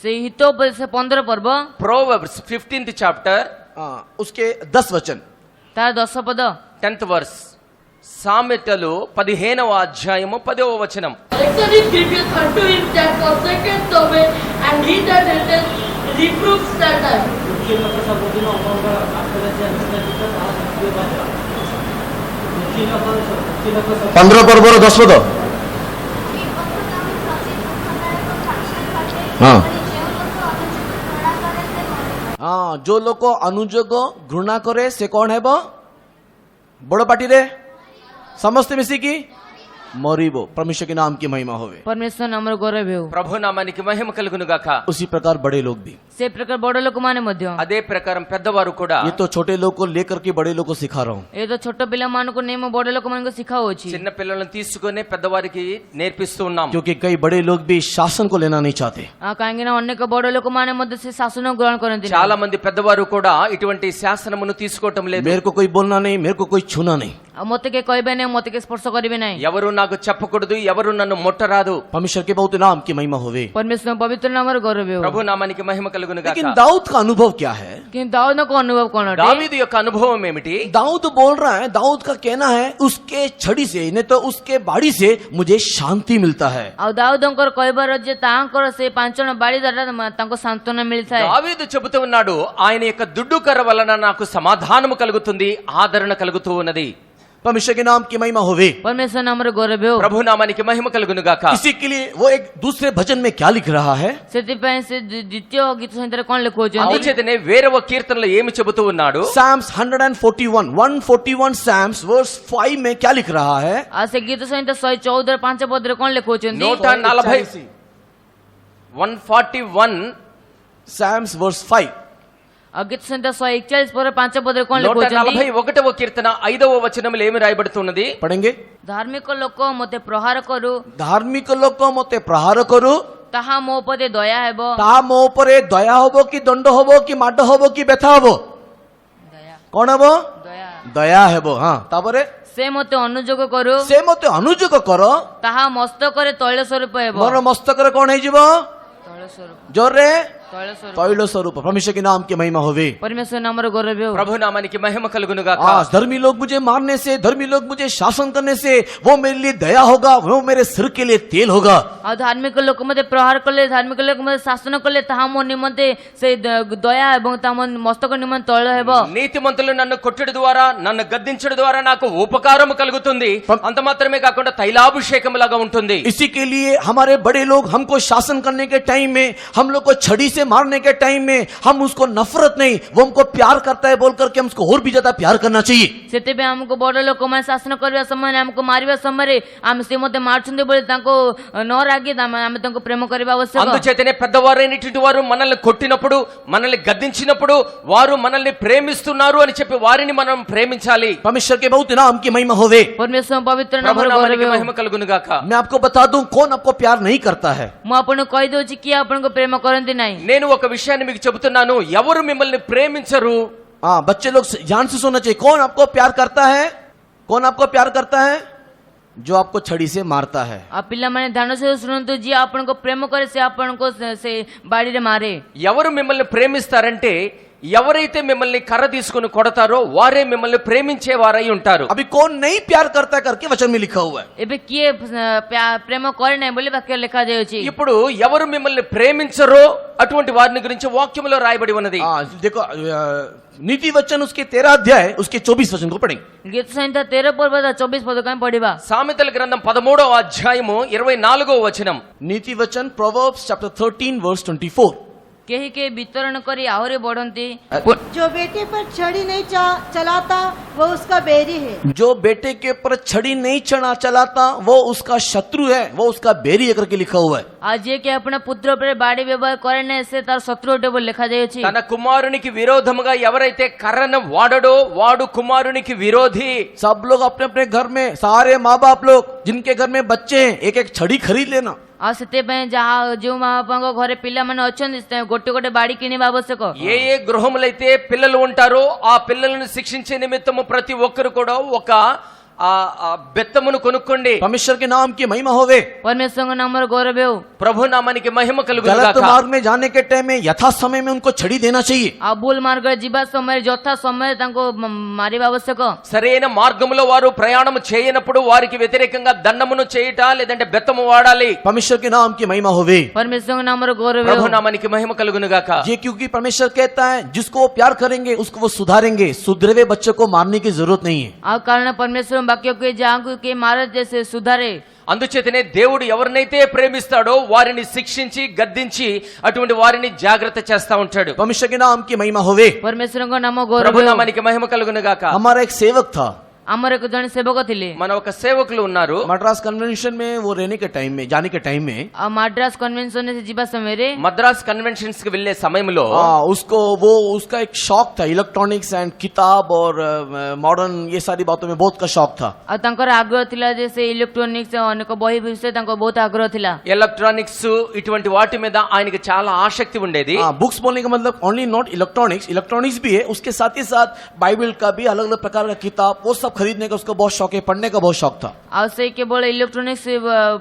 ସେ ହିତୋପଦେଶ 15 ପର୍ବ ప్రోవర్బ్స్ 15th చాప్టర్ उसके 10 वचन। ତାର 10 ପଦ। 10th వర్స్, సామెతలు 15వ అధ్యాయము 10వ వచనం। Exodus rebukes unto him that forsaketh the way, and he that hateth reproves Satan. 15 पर्वर 10 पद। हाँ हाँ, जो लोग को अनुजोग घृणा करे से कौन है? बड़ पार्टी रे समस्त मिसी की मरीबो। परमेश्वर के नाम की महिमा होवे। परमेश्वर नामर गौरव हेउ। ప్రభు నామానికి మహిమ కలుగును గాక। उसी प्रकार बड़े लोग भी, ସେ ପ୍ରକାର ବଡ଼ ଲୋକମାନେ ମଧ୍ୟ, అదే ప్రకారం పెద్దవారు కూడా। ये तो छोटे लोग को लेकर के बड़े लोग को सिखा रहा हूँ। ଏ ତ ଛୋଟ ପିଲାମାନଙ୍କୁ ନେଇ ମୁଁ ବଡ଼ ଲୋକମାନଙ୍କୁ ଶିଖାଉଛି। చిన్న పిల్లలను తీసుకొని పెద్దవారికి నేర్పిస్తూ ఉన్నాం। क्योंकि कई बड़े लोग भी शासन को लेना नहीं चाहते। କାହିଁକି ନା ଅନେକ ବଡ଼ ଲୋକମାନେ ମଧ୍ୟ ସେ ଶାସନ ଗ୍ରହଣ କରନ୍ତି ନାହିଁ। చాలా మంది పెద్దవారు కూడా ఇటువంటి శాసనమును తీసుకోవటం లేదు। मेरे को कोई बोलना नहीं, मेरे को कोई छूना नहीं। ଆଉ ମୋତେ କେହି କହିବେ ନାହିଁ, ମୋତେ କେହି ସ୍ପର୍ଶ କରିବେ ନାହିଁ। ఎవరు నాకు చెప్పకూడదు, ఎవరు నన్ను ముట్టరాదు। परमेश्वर के बहुत नाम की महिमा होवे। परमेश्वर पवित्र नामर गौरव हेउ। ప్రభు నామానికి మహిమ కలుగును గాక। लेकिन दाऊद का अनुभव क्या है? କିନ୍ତୁ ଦାଉଦଙ୍କ ଅନୁଭବ କଣ ଅଟେ? దావీదు యొక్క అనుభవం ఏమిటి? दाऊद बोल रहा है, दाऊद का कहना है उसके छड़ी से नहीं तो उसके बाड़ी से मुझे शांति मिलता है। ଆଉ ଦାଉଦଙ୍କର କହିବାର ଯେ ତାଙ୍କର ସେ 5 ଜଣ ବାଡ଼ି ଦ୍ୱାରା ତାଙ୍କୁ ସାନ୍ତ୍ୱନା ମିଳିଥାଏ। దావీదు చెబుతూ ఉన్నాడు, ఆయన యొక్క దుడ్డు కర్ర వలన నాకు సమాధానము కలుగుతుంది, ఆదరణ కలుగుతూ ఉన్నది। परमेश्वर के नाम की महिमा होवे। परमेश्वर नामर गौरव हेउ। ప్రభు నామానికి మహిమ కలుగును గాక। इसी के लिए वो एक दूसरे भजन में क्या लिख रहा है? ସେଥିପାଇଁ ସେ ଦ୍ୱିତୀୟ గీత సంహిତାରେ କଣ ଲେଖୁଛନ୍ତି? అందుచేతనే వేరవ కీర్తనలో ఏమి చెబుతూ ఉన్నాడు? Psalms 141 Psalms verse 5 में क्या लिख रहा है? ଆଉ ସେ ଗୀତ ସଂହିତା 114 5 ପଦରେ କଣ ଲେଖୁଛନ୍ତି? 141 Psalms verse 5। ଆଉ ଗୀତ ସଂହିତା 141 ପରେ 5 ପଦରେ କଣ ଲେଖୁଛନ୍ତି? 141వ కీర్తన 5వ వచనంలో ఏమి రాయబడుతున్నది? पढ़ेंगे। ଧାର୍ମିକ ଲୋକ ମୋତେ ପ୍ରହାର କରୁ, धार्मिक लोक मते प्रहार करू, ତାହା ମୋ ଉପରେ ଦୟା ହେବ। ता मो उपरे दया होबो कि दंड होबो कि माड होबो कि व्यथा होबो? ଦୟା कौन होबो? ଦୟା। दया हेबो। हाँ, तापरे ସେ ମୋତେ ଅନୁଯୋଗ କରୁ, से मते अनुजोग करो, ତାହା ମସ୍ତକରେ ତୈଳ ସ୍ୱରୂପ ହେବ। मोर मस्तक रे कौन है जीवो? ତୈଳ ସ୍ୱରୂପ, जोर रे ତୈଳ ସ୍ୱରୂପ। तैल स्वरूप। परमेश्वर के नाम की महिमा होवे। परमेश्वर नामर गौरव हेउ। ప్రభు నామానికి మహిమ కలుగును గాక। आज धर्मी लोग मुझे मारने से, धर्मी लोग मुझे शासन करने से वो मेरे लिए दया होगा, वो मेरे सिर के लिए तेल होगा। ଆଉ ଧାର୍ମିକ ଲୋକ ମୋତେ ପ୍ରହାର କଲେ, ଧାର୍ମିକ ଲୋକ ମୋତେ ଶାସନ କଲେ, ତାହା ମୋ ନିମନ୍ତେ ସେ ଦୟା ଏବଂ ତା ମସ୍ତକ ନିମନ୍ତେ ତୈଳ ହେବ। నీతిమంతులు నన్ను కొట్టడం ద్వారా, నన్ను గద్దించడం ద్వారా నాకు ఉపకారం కలుగుతుంది, అంత మాత్రమే కాకుండా తైలాభిషేకం లాగా ఉంటుంది। इसी के लिए हमारे बड़े लोग हमको शासन करने के टाइम में, हम लोग को छड़ी से मारने के टाइम में, हम उसको नफरत नहीं, वो हमको प्यार करता है बोल करके हम उसको और भी ज्यादा प्यार करना चाहिए। ସେଥିପାଇଁ ଆମକୁ ବଡ଼ ଲୋକମାନେ ଶାସନ କରିବା ସମୟରେ, ଆମକୁ ମାରିବା ସମୟରେ ଆମେ ସେ ମୋତେ ମାରୁଛନ୍ତି ବୋଲି ତାଙ୍କୁ ନ ରାଗି ଆମେ ତାଙ୍କୁ ପ୍ରେମ କରିବା ଆବଶ୍ୟକ। అందుచేతనే పెద్దవారైనటువంటి వారు మనల్ని కొట్టినప్పుడు, మనల్ని గద్దించినప్పుడు వారు మనల్ని ప్రేమిస్తున్నారు అని చెప్పి వారిని మనం ప్రేమించాలి। परमेश्वर के बहुत नाम की महिमा होवे। परमेश्वर पवित्र ప్రభు नामर నామానికి गौरव మహిమ కలుగును గాక। मैं आपको बता दूं कौन आपको प्यार नहीं करता है। ମୁଁ ଆପଣଙ୍କୁ କହିଦେଉଛି କିଏ ଆପଣଙ୍କୁ ପ୍ରେମ କରନ୍ତି ନାହିଁ। నేను ఒక విషయాన్ని మీకు చెబుతున్నాను, ఎవరు మిమ్మల్ని ప్రేమించరు। हाँ, बच्चे लोग ध्यान से सुनना चाहिए। कौन आपको प्यार करता है? कौन आपको प्यार करता है? जो आपको छड़ी से मारता है। ଆଉ ପିଲାମାନେ ଧ୍ୟାନ ସହ ଶୁଣନ୍ତୁ, ଯିଏ ଆପଣଙ୍କୁ ପ୍ରେମ କରେ ସେ ଆପଣଙ୍କୁ ସେ ବାଡ଼ିରେ ମାରେ। ఎవరు మిమ్మల్ని ప్రేమిస్తారంటే, ఎవరైతే మిమ్మల్ని కర్ర తీసుకుని కొడతారో వారే మిమ్మల్ని ప్రేమించేవారై ఉంటారు। अभी कौन नहीं प्यार करता करके वचन में लिखा हुआ है। ଏବେ କିଏ ପ୍ରେମ କରେ ନାହିଁ ବୋଲି ବାକ୍ୟ ଲେଖାଯାଉଛି। ఇప్పుడు ఎవరు మిమ్మల్ని ప్రేమించరో అటువంటి వారిని గురించి వాక్యములో రాయబడి ఉన్నది। देखो, नीति वचन उसके 13 अध्याय उसके 24 वचन को पढ़ेंगे। ଗୀତ ସଂହିତା 13 ପର୍ବ 24 ପଦ କାଇଁ ପଢିବା? సామెతల గ్రంథం 13వ అధ్యాయము 24వ వచనం। नीति वचन Proverbs chapter 13 verse 24। केही केही वितरण करी आहुरी बढ़ंती जो बेटे पर छड़ी नहीं चलाता वो उसका बैरी है। जो बेटे के ऊपर छड़ी नहीं चलाता वो उसका शत्रु है, वो उसका बैरी है करके लिखा हुआ है। आज ये के अपना पुत्र पर बाड़ी व्यवहार करे से तार शत्रु अटे बोली लिखा जाए తన కుమారునికి విరోధముగా ఎవరైతే కర్రను వాడడో వాడు కుమారునికి విరోధి. सब लोग अपने अपने घर में, सारे माँ बाप लोग जिनके घर में बच्चे हैं, एक एक छड़ी खरीद लेना। आ से जहाँ जो माँ बापा घरे पिला मैंने अच्छा गोटे गोटे बाड़ी किणवा आवश्यक। ఏ ఏ గృహములైతే పిల్లలు ఉంటారో ఆ పిల్లలను శిక్షించే నిమిత్తము ప్రతి ఒక్కరు కూడా ఒక బెత్తమును కొనుక్కోండి. परमेश्वर के नाम की महिमा होवे। परमेश्वर का नाम गौरव हो। ప్రభు నామానికి మహిమ కలుగును गलत గాక. मार्ग में जाने के टाइम में यथा समय में उनको छड़ी देना चाहिए। आ भूल मार्ग जीवा समय यथा समय तांको मारिबा आवश्यक। సరైన మార్గములో వారు ప్రయాణం చేయనప్పుడు వారికి వ్యతిరేకంగా దండమును చేయుట లేదంటే బెత్తము వాడాలి. परमेश्वर के नाम की महिमा होवे। परमेश्वर का नाम गौरव ప్రభు हो। నామానికి మహిమ కలుగును గాక. ये क्योंकि परमेश्वर कहता है जिसको वो प्यार करेंगे उसको वो सुधारेंगे, सुधरे हुए बच्चे को मारने की जरूरत नहीं है। आ कारण परमेश्वर वाक्य के जागू के महाराज जैसे सुधारे। అందుచేతనే దేవుడు ఎవరినైతే ప్రేమిస్తాడో వారిని శిక్షించి గద్దించి అటువంటి వారిని జాగ్రత్త చేస్తా ఉంటాడు. परमेश्वर के नाम की महिमा होवे। परमेश्वर का नाम गौरव ప్రభు हो। నామానికి మహిమ కలుగును గాక. हमारा एक सेवक था, आमर एक जन सेवक थिले। మన ఒక సేవకులు ఉన్నారు. मद्रास कन्वेंशन में वो रहने के टाइम में, जाने के टाइम में आ मद्रास कन्वेंशन से जीवा समय रे మద్రాస్ కన్వెన్షన్స్ కి వెళ్లే సమయంలో उसको वो उसका एक शौक था, इलेक्ट्रॉनिक्स एंड किताब और मॉडर्न ये सारी बातों में बहुत का शौक था। आ तंकर आग्रह थिला जैसे इलेक्ट्रॉनिक्स अनेक बही विषय तंको बहुत आग्रह थिला। ఎలక్ట్రానిక్స్ ఇటువంటి వాటి మీద ఆయనకి చాలా ఆసక్తి ఉండేది. बुक्स बोलने का मतलब ओनली नॉट इलेक्ट्रॉनिक्स भी है, उसके साथ ही साथ बाइबल का भी अलग अलग प्रकार का किताब वो सब खरीदने का उसको बहुत शौक है, पढ़ने का बहुत शौक था। आ से केवल इलेक्ट्रॉनिक्स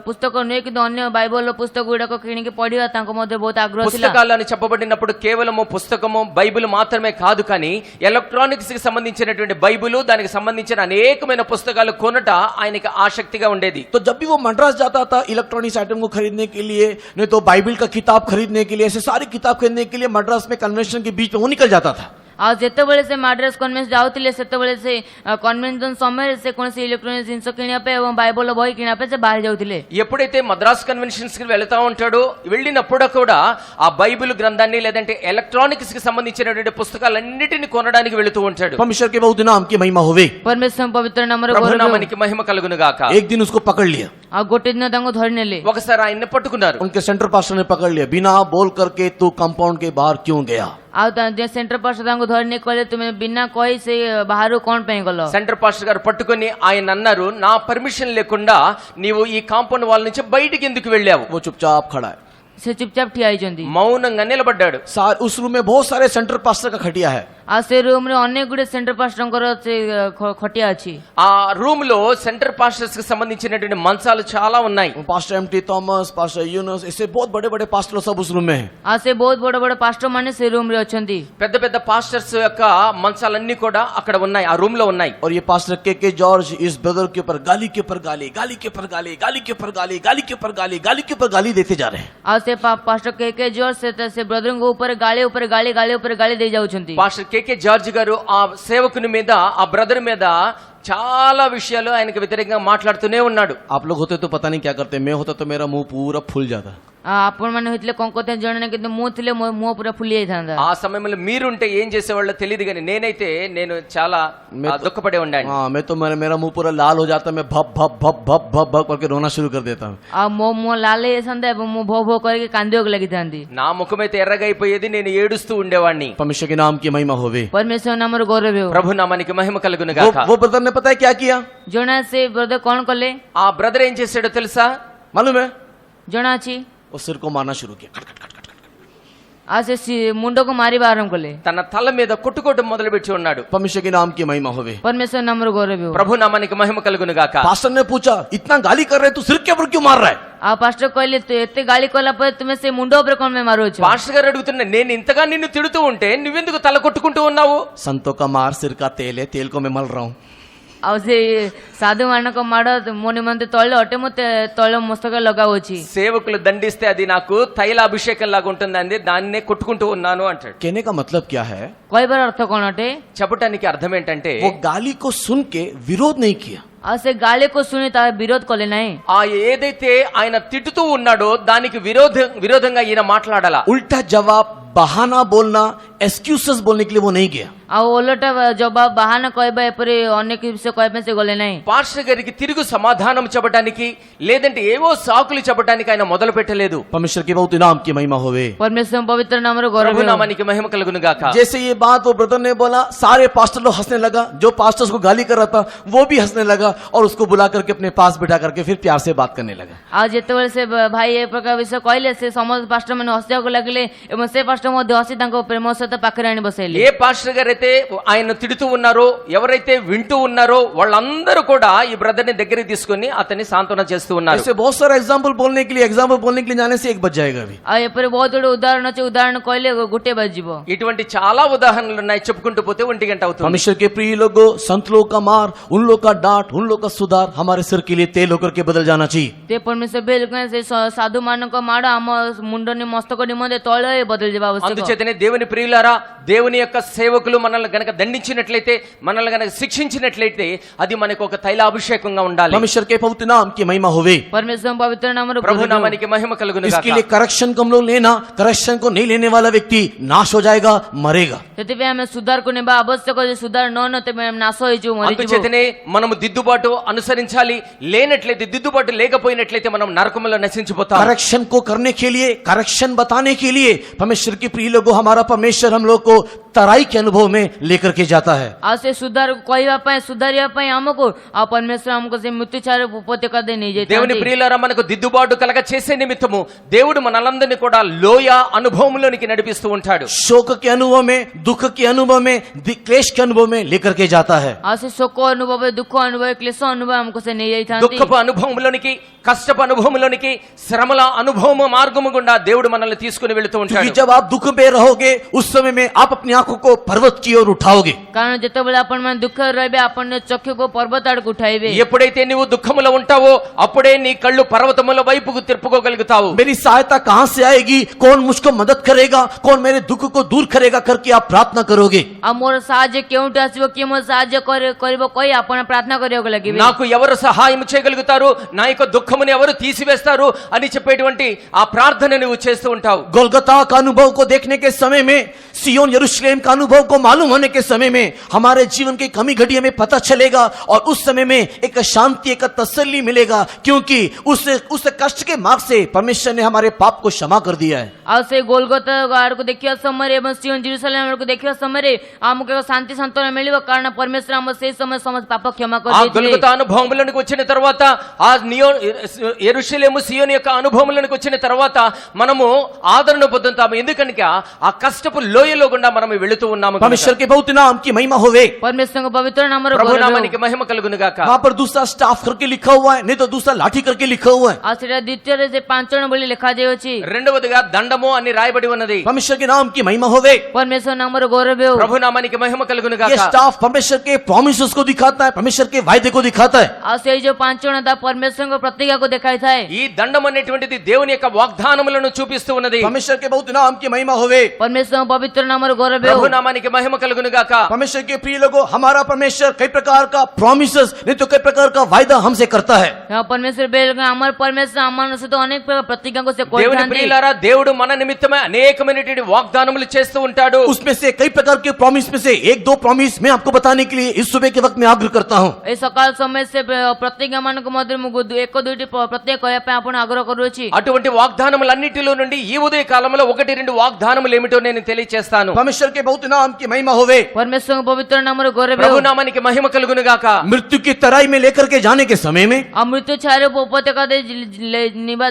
पुस्तक नहीं कि अन्य बाइबल पुस्तक गुड़ाक किणिकी पढ़िया तांको मध्ये बहुत आग्रह थिला। పుస్తకాలు అని చెప్పబడినప్పుడు కేవలము పుస్తకము బైబిల్ మాత్రమే కాదు, కానీ ఎలక్ట్రానిక్స్ కి సంబంధించినటువంటి బైబిల్ దానికి సంబంధించిన అనేకమైన పుస్తకాలు కొనట ఆయనకి ఆసక్తిగా ఉండేది. तो जब भी वो मद्रास जाता था इलेक्ट्रॉनिक्स आइटम को खरीदने के लिए, नहीं तो बाइबल का किताब खरीदने के लिए, ऐसे सारी किताब खरीदने के लिए मद्रास में कन्वेंशन के बीच में वो निकल जाता था। आ जेतेबेले से मद्रास कन्वेंशन जाउतिले सेतेबेले से कन्वेंशन समय से कोनसी इलेक्ट्रॉनिक जिंस किनिया पे एवं बाइबल बही किनिया पे से बाहर जाउतिले। ఎప్పుడైతే మద్రాస్ కన్వెన్షన్స్ కి వెళ్తా ఉంటాడో వెళ్ళినప్పుడు కూడా ఆ బైబిల్ గ్రంథాన్ని లేదంటే ఎలక్ట్రానిక్స్ కి సంబంధించినటువంటి పుస్తకాలన్నిటిని కొనడానికి వెళుతూ ఉంటాడు. परमेश्वर के बहुत नाम की महिमा होवे। परमेश्वर पवित्र नाम रे ప్రభు गौरव हो। నామానికి మహిమ కలుగును గాక. एक दिन उसको पकड़ लिया, आ गोटे दिन तांको धरि नेले। ఒకసారి ఆయన్ని పట్టుకున్నారు. उनके सेंटर पास्टर ने पकड़ लिया, बिना बोल करके तू कंपाउंड के बाहर क्यों गया? आ सेंटर पास तांको धरि ने कहले तुमे बिना कहि से बाहर कोन पे गलो। సెంటర్ పాస్టర్ గారు పట్టుకొని ఆయన అన్నారు, నా పర్మిషన్ లేకుండా నీవు ఈ కాంపౌండ్ వాల్ నుంచి బయటికి ఎందుకు వెళ్ళావు? वो चुपचाप खड़ा है, से चुपचाप ठिया आइचंदी। మౌనంగా నిలబడ్డాడు. उस रूम में बहुत सारे सेंटर पास्टर का खटिया है। आ से रूम रे अनेक गुडे सेंटर पास्टरंकर से खटिया अछि। ఆ రూమ్ లో సెంటర్ పాస్టర్స్ కి సంబంధించినటువంటి మంచాలు చాలా ఉన్నాయి. Pastor MT Thomas, pastor Yunus, ऐसे बहुत बड़े बड़े पास्टर सब उस रूम में हैं। आ से बहुत बड़े बड़े पास्टर माने से रूम रे अछंती। పెద్ద పెద్ద పాస్టర్స్ యొక్క మంచాలన్నీ కూడా అక్కడ ఉన్నాయి, ఆ రూమ్ లో ఉన్నాయి. और ये पास्टर के जॉर्ज इस ब्रदर के ऊपर गाली के ऊपर गाली, गाली के ऊपर गाली, गाली के ऊपर गाली, गाली के ऊपर गाली, गाली के ऊपर गाली देते जा रहे हैं। आ से पास्टर के जॉर्ज से ब्रदर को ऊपर गाली ऊपर गाली दे जाउछंती। పాస్టర్ కేకే జార్జ్ గారు ఆ సేవకుని మీద, ఆ బ్రదర్ మీద చాలా విషయాలు ఆయనకు వ్యతిరేకంగా మాట్లాడుతూనే ఉన్నాడు. आप लोग होते तो पता नहीं क्या करते, मैं होता तो मेरा मुंह पूरा फूल जाता। आपण माने होइतले कोन कोते जणने कि मुंह थिले मुंह पूरा फुली जायतांदा। ఆ సమయంలో మీరుంటే ఏం చేసేవాళ్ళో తెలియదు, కానీ నేను చాలా దుఃఖపడే ఉండాను. हाँ, मैं तो मेरा मुंह पूरा लाल हो जाता, मैं भप भप भप भप भप भप करके रोना शुरू कर देता हूँ। आ मो लाले संदे मो भो भो करके कांदियोक लगितांदी। నా ముఖమైతే ఎర్రగా అయిపోయేది, నేను ఏడుస్తూ ఉండేవాడిని. परमेश्वर के नाम की महिमा होवे। परमेश्वर नाम रे गौरव हो। ప్రభు నామానికి మహిమ కలుగును గాక. वो ब्रदर ने पता है क्या किया? जणा से ब्रदर कोन कले? ఆ బ్రదర్ ఏం చేశాడో తెలుసా? मालूम है? जणा छी वो सिर को मारना शुरू किया। आ से मुंडो को मारी आरंभ कले। తన తల మీద కొట్టుకోవడం మొదలు పెట్టి ఉన్నాడు. परमेश्वर के नाम की महिमा होवे। परमेश्वर नाम रे गौरव हो। ప్రభు నామానికి మహిమ కలుగును గాక. पास्टर ने पूछा, इतना गाली कर रहे तू सिर के ऊपर क्यों मार रहा है? आ पास्टर कहले तो एते गाली कला पर तुमे से मुंडो पर कोन में मारो छ? పాస్టర్ గారు అడుగుతున్నా, నేను ఇంతగా నిన్ను తిడుతూ ఉంటే నువ్వెందుకు తల కొట్టుకుంటూ ఉన్నావు? संतों का मार सिर का तेल है, तेल को मैं मल रहा हूँ। आ से साधु मान को माड़ मोनि मंत तळे अटे मते तळे मस्तक लगावोची। సేవకులు దండిస్తే అది నాకు తైలాభిషేకం లాగా ఉంటుందండి, దాన్నే కొట్టుకుంటూ ఉన్నాను అంటాడు. कहने का मतलब क्या है? कई बार अर्थ कोन अटे? చెప్పటానికి అర్థం ఏంటంటే वो गाली को सुन के विरोध नहीं किया, आ से गाली को सुनी ता विरोध कले नहीं। ఆ ఏదైతే ఆయన తిట్టుతూ ఉన్నాడో దానికి విరోధంగా ఈయన మాట్లాడాలా. उल्टा जवाब बहाना बोलना, एक्सक्यूजेस बोलने के लिए वो नहीं गया। ଆଉ ଓଲଟା ଜବାବ ବାହାନା କହିବା ଏପରି ଅନେକ ବିଷୟ କହିବା ପାଇଁ ସେ ଗଲେ ନାହିଁ। పాస్టర్ గారికి తిరుగు సమాధానం చెప్పడానికి లేదంటే ఏవో సాకులు చెప్పడానికి ఆయన మొదలు పెట్టలేదు. परमेश्वर के बहुत नाम की महिमा होवे। परमेश्वर पवित्र नाम रो गौरव ప్రభు हो। నామానికి మహిమ కలుగును గాక. जैसे ये बात वो ब्रदर ने बोला, सारे पास्टर लोग हंसने लगा। जो पास्टर्स को गाली कर रहा था वो भी हंसने लगा और उसको बुला करके अपने पास बिठा करके फिर प्यार से बात करने लगा। आज ଯେତେବେଳେ ସେ ଭାଇ ଏ ପ୍ରକାର ବିଷୟ କହିଲେ ସେ ସମସ୍ତ ପାଷ୍ଟର ମାନେ ହସିବାକୁ ଲାଗିଲେ ଏବଂ ସେ ପାଷ୍ଟର ମଧ୍ୟ ହସି ତାଙ୍କ ପ୍ରେମ ସହିତ ପାଖରେ ଆଣି ବସେଇଲେ। ఏ పాస్టర్ గారు అయితే ఆయన తిడుతూ ఉన్నారో, ఎవరైతే వింటూ ఉన్నారో వాళ్ళందరూ కూడా ఈ బ్రదర్ ని దగ్గరికి తీసుకొని అతన్ని సాంత్వన చేస్తూ ఉన్నారు. ऐसे बहुत सारा एग्जाम्पल बोलने के लिए जाने से एक बच जाएगा अभी। ଆଉ ଏପରି ବହୁତ ଗୁଡେ ଉଦାହରଣ ଅଛି, ଉଦାହରଣ କହିଲେ ଗୋଟେ ବାଜିବ। ఇటువంటి చాలా ఉదాహరణలు ఉన్నాయి, చెప్పుకుంటూ పోతే 1 గంట అవుతుంది. परमेश्वर के प्रिय लोगों, संत लोग का मार, उन लोग का डांट, उन लोग का सुधार हमारे सिर के लिए तेल होकर के बदल जाना चाहिए। ते परमेश्वर बेल से साधु ମାନଙ୍କ ମାଡ଼ ଆମ ମୁଣ୍ଡని ମସ୍ତକ ନିମନ୍ତେ ତୈଳ ବଦଳି ଯିବା ଆବଶ୍ୟକ। అందుచేతనే దేవుని ప్రియులారా, దేవుని యొక్క సేవకులు మనల్ని గనక దండించినట్లయితే, మనల్ని గనక శిక్షించినట్లయితే అది మనకు ఒక తైలాభిషేకంగా ఉండాలి. परमेश्वर के पवित्र नाम की महिमा होवे। परमेश्वर पवित्र नाम रो ప్రభు నామానికి మహిమ కలుగును इसके గాక. लिए करेक्शन को हम लोग लेना, करेक्शन को नहीं लेने वाला व्यक्ति नाश हो जाएगा, मरेगा। ସେଥିପାଇଁ ଆମେ ସୁଧାରକୁ ନେବା ଆବଶ୍ୟକ। ଯେ ସୁଧାର ନ ତେବେ ଆମେ ନାଶ ହେଇଯିବୁ, ମରିଯିବୁ। అందుచేతనే మనము దిద్దుబాటు అనుసరించాలి. లేనట్లయితే, దిద్దుబాటు లేకపోయినట్లయితే మనం నరకములో నశించిపోతాం. करेक्शन को करने के लिए, करेक्शन बताने के लिए परमेश्वर के प्रिय लोगों, हमारा परमेश्वर हम लोग को तराई के अनुभव में लेकर के जाता है। ଆଉ ସେ ସୁଧାର କହିବା ପାଇଁ, ସୁଧାରିବା ପାଇଁ ଆମକୁ ଆଉ ପରମେଶ୍ୱର ଆମକୁ ସେ ମୃତ୍ୟୁଚାର ଉପତ୍ୟକା ଦେଇ దేవుని ନେଇଯାଇଥାନ୍ତି। ప్రియులారా, మనకు దిద్దుబాటు కలగ చేసే నిమిత్తము దేవుడు మనలందరినీ కూడా లోయ అనుభవంలోనికి నడిపిస్తూ ఉంటాడు. शोक के अनुभव में, दुख के अनुभव में, क्लेश के अनुभव में लेकर के जाता है। ଆଉ ସେ ଶୋକ ଅନୁଭବ, ଦୁଃଖ ଅନୁଭବ, କ୍ଲେଶ ଅନୁଭବ ଆମକୁ ସେ ନେଇଯାଇଥାନ୍ତି। దుఃఖపు అనుభవంలోనికి, కష్టపు అనుభవంలోనికి, శ్రమల అనుభవం మార్గము గుండా దేవుడు మనల్ని తీసుకుని వెళుతూ क्योंकि ఉంటాడు. जब आप दुख में रहोगे उस समय में आप अपनी आंखों को पर्वत की ओर उठाओगे। କାରଣ ଯେତେବେଳେ ଆପଣ ମାନେ ଦୁଃଖରେ ରହିବେ, ଆପଣ ଚକ୍ଷୁକୁ ପର୍ବତ ଆଡକୁ ଉଠାଇବେ। ఎప్పుడైతే నువ్వు దుఃఖములో ఉంటావో అప్పుడే నీ కళ్ళు పర్వతముల వైపుకు తిప్పుకోగలుగుతావు. मेरी सहायता कहां से आएगी, कौन मुझको मदद करेगा, कौन मेरे दुख को दूर करेगा करके आप प्रार्थना करोगे। ଆଉ ମୋର ସାହାଯ୍ୟ କେଉଁଠୁ ଆସିବ, କିଏ ମୋର ସାହାଯ୍ୟ କରିବ କହି ଆପଣ ପ୍ରାର୍ଥନା କରିବାକୁ ଲାଗିବେ। నాకు ఎవరు సహాయం చేయగలుగుతారు, నా యొక్క దుఃఖముని ఎవరు తీసివేస్తారు అని చెప్పేటువంటి ఆ ప్రార్థన నువ్వు చేస్తూ ఉంటావు. गोलगता का अनुभव को देखने के समय में, सियोन यरूशलेम का अनुभव को मालूम होने के समय में हमारे जीवन की कमी घटी हमें पता चलेगा और उस समय में एक शांति, एक तसल्ली मिलेगा, क्योंकि उस कष्ट के मार्ग से परमेश्वर ने हमारे पाप को क्षमा कर दिया है। ଆଉ ସେ ଗୋଲଗତା ଆଡକୁ ଦେଖିବା ସମୟରେ ଏବଂ ସିଓନ ଜେରୁସାଲେମ ଆଡକୁ ଦେଖିବା ସମୟରେ ଆମକୁ ଏକ ଶାନ୍ତି ସାନ୍ତ୍ୱନା ମିଳିବ, କାରଣ ପରମେଶ୍ୱର ଆମ ସେଇ ସମୟ ସମସ୍ତ ପାପ କ୍ଷମା ఆ କରିଦେଇଥିଲେ। గొల్గొతా అనుభవంలోనికి వచ్చిన తర్వాత, ఆ యెరూషలేము సియోను యొక్క అనుభవంలోనికి వచ్చిన తర్వాత మనము ఆదరణ పొందుతాము. ఎందుకనగా ఆ కష్టపు లోయలో గుండా మనం వెళుతూ ఉన్నాము. परमेश्वर के बहुत नाम की महिमा होवे। परमेश्वरको पवित्र नाम रो ప్రభు गौरव हो। నామానికి మహిమ కలుగును గాక. वहां पर दूसरा स्टाफ करके लिखा हुआ है, नहीं तो दूसरा लाठी करके लिखा हुआ है। ଆଉ ସେଟା ଦ୍ୱିତୀୟରେ ସେ 5 ଜଣ ବୋଲି ଲେଖାଯାଇଅଛି। రెండవదిగా దండము అని రాయబడి ఉన్నది. परमेश्वर के नाम की महिमा होवे। परमेश्वर नाम रो गौरव हो। ప్రభు నామానికి మహిమ కలుగును ये గాక. स्टाफ परमेश्वर के प्रॉमिसेस को दिखाता है, परमेश्वर के वायदे को दिखाता है। ଆଉ ସେଇ ଯୋଉ 5 ଜଣ ତା ପରମେଶ୍ୱରଙ୍କ ପ୍ରତିଜ୍ଞାକୁ ଦେଖାଇଥାଏ। ఈ దండం అనేటువంటిది దేవుని యొక్క వాగ్దానములను చూపిస్తూ ఉన్నది. परमेश्वर के बहुत नाम की महिमा होवे। परमेश्वर पवित्र नाम रो गौरव ప్రభు हो। నామానికి మహిమ కలుగును గాక. परमेश्वर के प्रिय लोगों, हमारा परमेश्वर कई प्रकार का प्रॉमिसेस, नहीं तो कई प्रकार का वायदा हमसे करता है। यहाँ परमेश्वर बेल अमर परमेश्वर अमर से तो अनेक प्रतिज्ञा से దేవుని ప్రియులారా, దేవుడు మన నిమిత్తమే అనేకమైనటువంటి వాగ్దానములు చేస్తూ ఉంటాడు. उसमें से कई प्रकार के प्रॉमिस में से एक दो प्रॉमिस मैं आपको बताने के लिए इस सुबह के वक्त में आग्रह करता हूँ। ए सकाल समय से प्रतिज्ञा मान मध्य एक दुईटी प्रत्येक कहया आपण आग्रह करूची। అటువంటి వాగ్దానములన్నిటిలో నుండి ఈ ఉదయ కాలంలో 1-2 వాగ్దానములు ఏమిటో నేను తెలియజేస్తాను. परमेश्वर के बहुत नाम की महिमा होवे। परमेश्वर पवित्र नाम रो गौरव ప్రభు हो। నామానికి మహిమ కలుగును గాక. मृत्यु की तराई में लेकर के जाने के समय में, मृत्यु छाया उपत्यका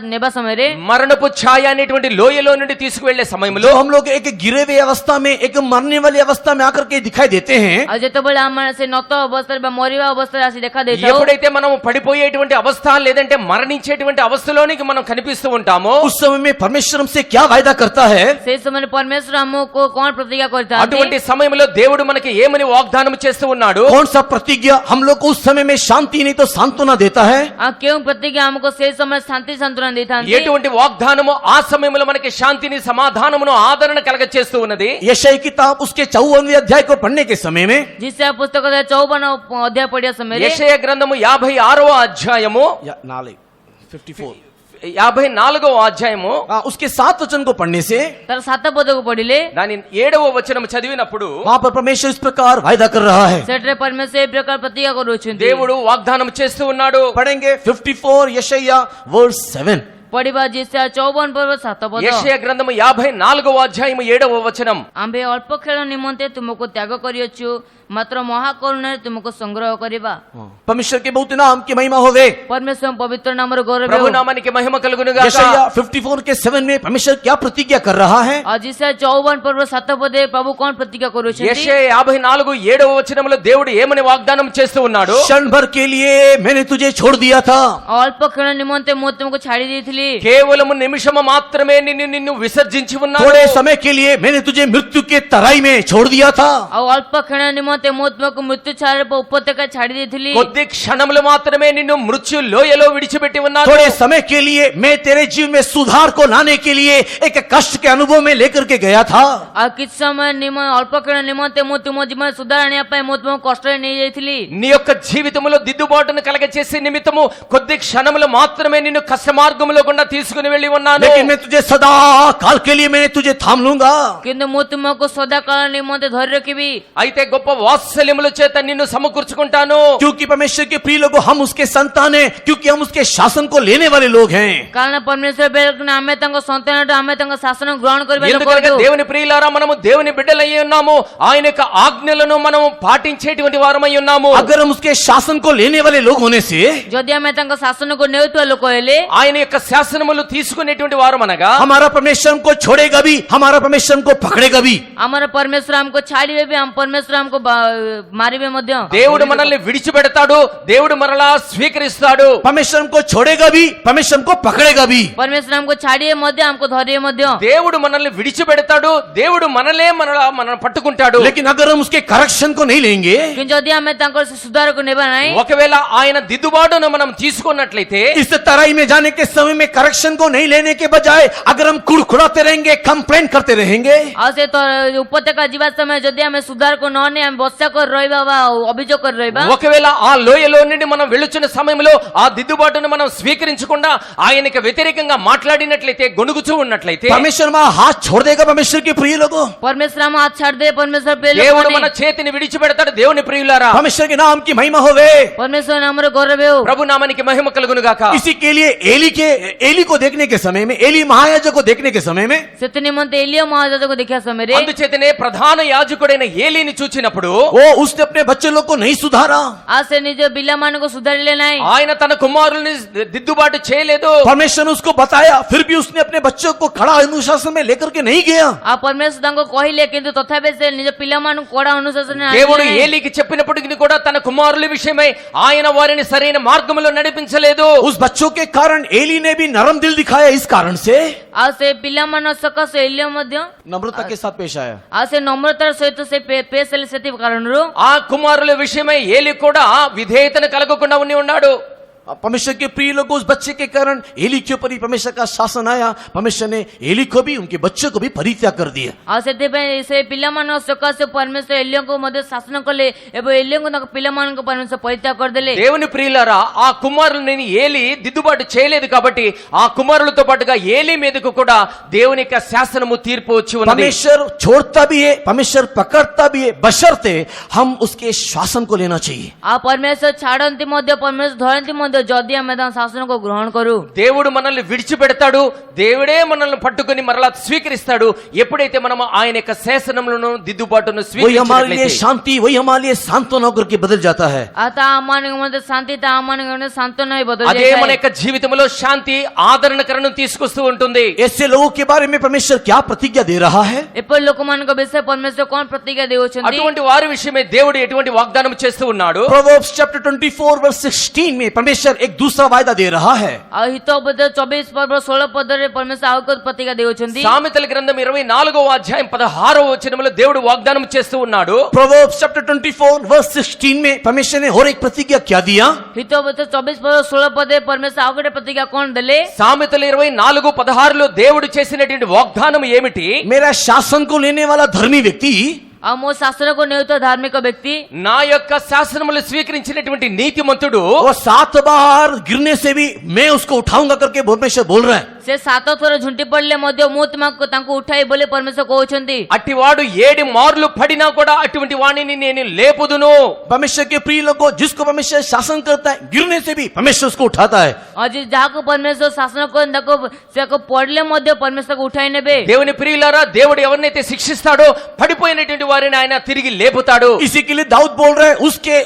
नेबा समय रे మరణపు ఛాయ అనేటువంటి లోయలో నుండి తీసుకువెళ్లే సమయంలో जो हम लोग एक गिरे हुए अवस्था में, एक मरने वाली अवस्था में आकर के दिखाई देते हैं, आज जेतेबेले हम से नत अवस्था बा मरिवा अवस्था आसी देखा देता ఎప్పుడైతే మనం పడిపోయేటువంటి అవస్థ లేదంటే మరణించేటువంటి అవస్థలోనికి మనం కనిపిస్తూ ఉంటామో, उस समय में परमेश्वर हमसे क्या वायदा करता है? से समय परमेश्वर हमको कौन प्रतिज्ञा करता है? అటువంటి సమయంలో దేవుడు మనకి ఏమని వాగ్దానం చేస్తూ ఉన్నాడు? कौन सा प्रतिज्ञा हम लोग को उस समय में शांति नहीं तो सांत्वना देता है? क्यों प्रतिज्ञा हमको से समय शांति संतुलन देता है? ఎటువంటి వాగ్దానము ఆ సమయంలో మనకి శాంతిని, సమాధానమును, ఆదరణ కలగ చేస్తూ ఉన్నది? यशायाह किताब उसके 54वें अध्याय को पढ़ने के समय में, जिससे आप पुस्तक 54 अध्याय पढ़िया समय रे యెషయా గ్రంథము 56వ అధ్యాయము 54 54వ అధ్యాయము उसके 7 वचन को पढ़ने से तर 7 पदको पढिले దాని 7వ వచనం చదివినప్పుడు वहां पर परमेश्वर इस प्रकार वायदा कर रहा है। सेठरे परमेश्वर ए प्रकार प्रतिज्ञा करूछन्ति దేవుడు వాగ్దానం చేస్తూ ఉన్నాడు. पढ़ेंगे 54 यशायाह वर्स 7। पढिबा जेसा 54 पर्व 7 पद యెషయా గ్రంథము 54వ అధ్యాయము 7వ వచనం. आम्भे अल्प खेल निमंते तुमको त्याग करियछु मात्र महाकरुणारे तुमको संग्रह करिबा। परमेश्वर के बहुत नाम की महिमा होवे। परमेश्वर पवित्र नामर गौरव ప్రభు నామానికి మహిమ కలుగును గాక. यशायाह 54 के 7 में परमेश्वर क्या प्रतिज्ञा कर रहा है? जिसा 54 पर्व 7 पदे प्रभु कौन प्रतिज्ञा करूछन्ति? యెషయా 54 7వ వచనంలో దేవుడు ఏమని వాగ్దానం చేస్తూ ఉన్నాడు? क्षण भर के लिए मैंने तुझे छोड़ दिया था। अल्प खेल निमंते मो तुमको छाड़ी देथिली। కేవలము నిమిషము మాత్రమే నిన్ను విసర్జించి ఉన్నాడు. थोड़े समय के लिए मैंने तुझे मृत्यु के तराई में छोड़ दिया था। अल्प खेल निमंते मो तुमको मृत्यु छाड़े पर उपत्यका छाड़ी देथिली। కొద్ది క్షణములు మాత్రమే నిన్ను మృత్యు లోయలో విడిచిపెట్టి ఉన్నాడు. थोड़े समय के लिए मैं तेरे जीवन में सुधार को लाने के लिए एक कष्ट के अनुभव में लेकर के गया था। किछ समय निम अल्प खेल निमंते मो तुम जीवन सुधारणे पय मो तुमको कष्ट नहीं जाइथिली। నీ యొక్క జీవితంలో దిద్దుబాటును కలగచేసే నిమిత్తము కొద్ది క్షణములు మాత్రమే నిన్ను కష్ట మార్గములో గుండా తీసుకుని వెళ్ళి ఉన్నాను. लेकिन मैं तुझे सदा काल के लिए मैंने तुझे थाम लूंगा। किंतु मो तुमको सदा काल निमंते धैर्य रखिबी। అయితే గొప్ప వాత్సల్యముల చేత నిన్ను సమకూర్చుకుంటాను. क्योंकि परमेश्वर के प्रिय लोगों हम उसके संतान हैं, क्योंकि हम उसके शासन को लेने वाले लोग हैं। कारण परमेश्वर बेलकने आमे तंग संतान आमे तंग शासन ग्रहण करबे ఎందుకనగా దేవుని ప్రియులారా మనము దేవుని బిడ్డలయ్యి ఉన్నాము. ఆయన యొక్క ఆజ్ఞలను మనము పాటించేటువంటి వారమై ఉన్నాము. अगर हम उसके शासन को लेने वाले लोग होने से जदि आमे तंग शासन को नेउतुवा लोक हेले ఆయన యొక్క శాసనములు తీసుకునేటువంటి వారు అనగా हमारा परमेश्वर हमको छोड़ेगा भी, हमारा परमेश्वर हमको पकड़ेगा भी। हमारा परमेश्वर हमको छाड़ीबे भी हम परमेश्वर हमको मारिबे मध्य। దేవుడు మనల్ని విడిచిపెడతాడు, దేవుడు మరలా స్వీకరిస్తాడు. परमेश्वर हमको छोड़ेगा भी, परमेश्वर हमको पकड़ेगा भी। परमेश्वर हमको छाड़िए मध्य हमको धरिए मध्य। దేవుడు మనల్ని విడిచిపెడతాడు, దేవుడు మనల్ని పట్టుకుంటాడు. लेकिन अगर हम उसके करेक्शन को नहीं लेंगे, किंतु जदि हमें तंग सुधार को नेबा नहीं ఒకవేళ ఆయన దిద్దుబాటును మనం తీసుకున్నట్లయితే इस तराई में जाने के समय में करेक्शन को नहीं लेने के बजाय अगर हम कुड़कुड़ाते रहेंगे, कंप्लेन करते रहेंगे, आसे तो उपत्यका जीवा समय जदि हमें सुधार को नने हम बस्सा को रहबा बा अभियोग कर रहबा ఒకవేళ ఆ లోయలో నుండి మనం వెళ్తున్న సమయంలో ఆ దిద్దుబాటును మనం స్వీకరించకుండా ఆయనకి వ్యతిరేకంగా మాట్లాడినట్లయితే గొణుగుతూ ఉన్నట్లయితే परमेश्वर हमारा हाथ छोड़ देगा। परमेश्वर के प्रिय लोगों, परमेश्वर हम हाथ छाड़ दे परमेश्वर पे దేవుడు మన చేతిని విడిచిపెడతాడు. దేవుని ప్రియులారా, परमेश्वर के नाम की महिमा होवे। परमेश्वर हमरो गौरव है। ప్రభు నామానికి మహిమ కలుగును గాక. इसी के लिए एली को देखने के समय में, एली महायाजक को देखने के समय में सेतनि मंते एलिया महाराज को देखा समय रे అందుచేతనే ప్రధాన యాజకుడైన ఏలీని చూచినప్పుడు वो उसने अपने बच्चे लोग को नहीं सुधारा। आसे निज बिल्ला मान को सुधारले नहीं ఆయన తన కుమారుల్ని దిద్దుబాటు చేయలేదు. परमेश्वर ने उसको बताया, फिर भी उसने अपने बच्चों को खड़ा अनुशासन में लेकर के नहीं गया। आ परमेश्वर तंको कहिले किंतु तथापि से निज पिल्ला मान कोड़ा अनुशासन దేవుడు ఏలీకి చెప్పినప్పటికీ కూడా తన కుమారుల విషయమై ఆయన వారిని సరైన మార్గంలో నడిపించలేదు. उस बच्चों के कारण एली ने भी नरम दिल दिखाया। इस कारण से आसे पिल्ला मान सकस एलिया मध्य नम्रता के साथ पेश आया। आसे नम्रतार सहित से पेसले सेति कारणरू ఆ కుమారుల విషయమై ఏలి కూడా విధేయతను కలగకుండా ఉన్నాడు. परमेश्वर के प्रिय लोगों, उस बच्चे के कारण एली के ऊपर ही परमेश्वर का शासन आया। परमेश्वर ने एली को भी, उनके बच्चों को भी परित्याग कर दिया। आ सेति पे से पिल्ला मान सकस परमेश्वर एलिया को मध्य शासन कले एबो एलिया को पिल्ला मान को परमेश्वर परित्याग कर देले। దేవుని ప్రియులారా, ఆ కుమారులని ఏలి దిద్దుబాటు చేయలేదు కాబట్టి ఆ కుమారులతో పాటుగా ఏలి మీదకు కూడా దేవుని యొక్క శాసనము తీర్పు వచ్చి ఉన్నది. परमेश्वर छोड़ता भी है, परमेश्वर पकड़ता भी है, बशर्ते हम उसके शासन को लेना चाहिए। आ परमेश्वर छाड़ंती मध्य परमेश्वर धरंती मध्य जदि हमें शासन को ग्रहण करू దేవుడు మనల్ని విడిచిపెడతాడు, దేవుడే మనల్ని పట్టుకొని మరలా స్వీకరిస్తాడు ఎప్పుడైతే మనం ఆయన యొక్క శాసనములను దిద్దుబాటును वही हमारे लिए స్వీకరించినట్లయితే. शांति, वही हमारे लिए सांत्वना होकर के बदल जाता है। आता अमानिक मध्य शांति ता अमानिक मध्य सांत्वना ही बदल అదే जाता మన है। యొక్క జీవితంలో శాంతి ఆదరణకరణ తీసుకొస్తూ ఉంటుంది. ऐसे लोगों के बारे में परमेश्वर क्या प्रतिज्ञा दे रहा है? एप्पल लोकमान को विषय परमेश्वर कौन प्रतिज्ञा देवचंदी అటువంటి వారి విషయమే దేవుడు ఎటువంటి వాగ్దానం చేస్తూ ఉన్నాడు. Proverbs chapter 24 verse 16 में परमेश्वर एक दूसरा वायदा दे रहा है। हितो पद 24 पद 16 पद रे परमेश्वर आउको प्रतिज्ञा देवचंदी। సామెతల గ్రంథం 24వ అధ్యాయం 16వ వచనంలో దేవుడు వాగ్దానం చేస్తూ ఉన్నాడు. Proverbs chapter 24 verse 16 में परमेश्वर ने और एक प्रतिज्ञा क्या दिया? हितो पद 24 पद 16 पद रे परमेश्वर आउको प्रतिज्ञा कौन दले? సామెతలు 24:16లో దేవుడు చేసినటువంటి వాగ్దానం ఏమిటి? मेरा शासन को लेने वाला धर्मी व्यक्ति ఆ మో శాసనకు నేవుతో ధార్మిక వ్యక్తి నా యొక్క శాసనములు స్వీకరించినటువంటి నీతిమంతుడు वो 7 बार गिरने से भी मैं उसको उठाऊंगा करके परमेश्वर बोल रहा है। ସେ 7 ଥର ଝୁଣ୍ଟି ପଡିଲେ ମଧ୍ୟ ମୁଁ ତୁମକୁ ତାଙ୍କୁ ଉଠାଇ ବୋଲି ପରମେଶ୍ୱର କହୁଛନ୍ତି। అట్టివాడు 7 మార్లు పడినా కూడా అటువంటి వాణిని నేను లేపుదును। परमेश्वर के प्रिय लोगों, जिसको परमेश्वर शासन करता है, गिरने से भी परमेश्वर उसको उठाता है। ଆଜି ଯାହାକୁ ପରମେଶ୍ୱର ଶାସନ କରନ୍ତି ତାକୁ ସେକୁ ପଡିଲେ ମଧ୍ୟ ପରମେଶ୍ୱରକୁ ఉଠାଇ ନେବେ। దేవుని ప్రియులారా, దేవుడు ఎవరినైతే శిక్షిస్తాడో పడిపోయినటువంటి వారిని ఆయన తిరిగి లేపుతాడు। इसी के लिए दाऊद बोल रहे हैं,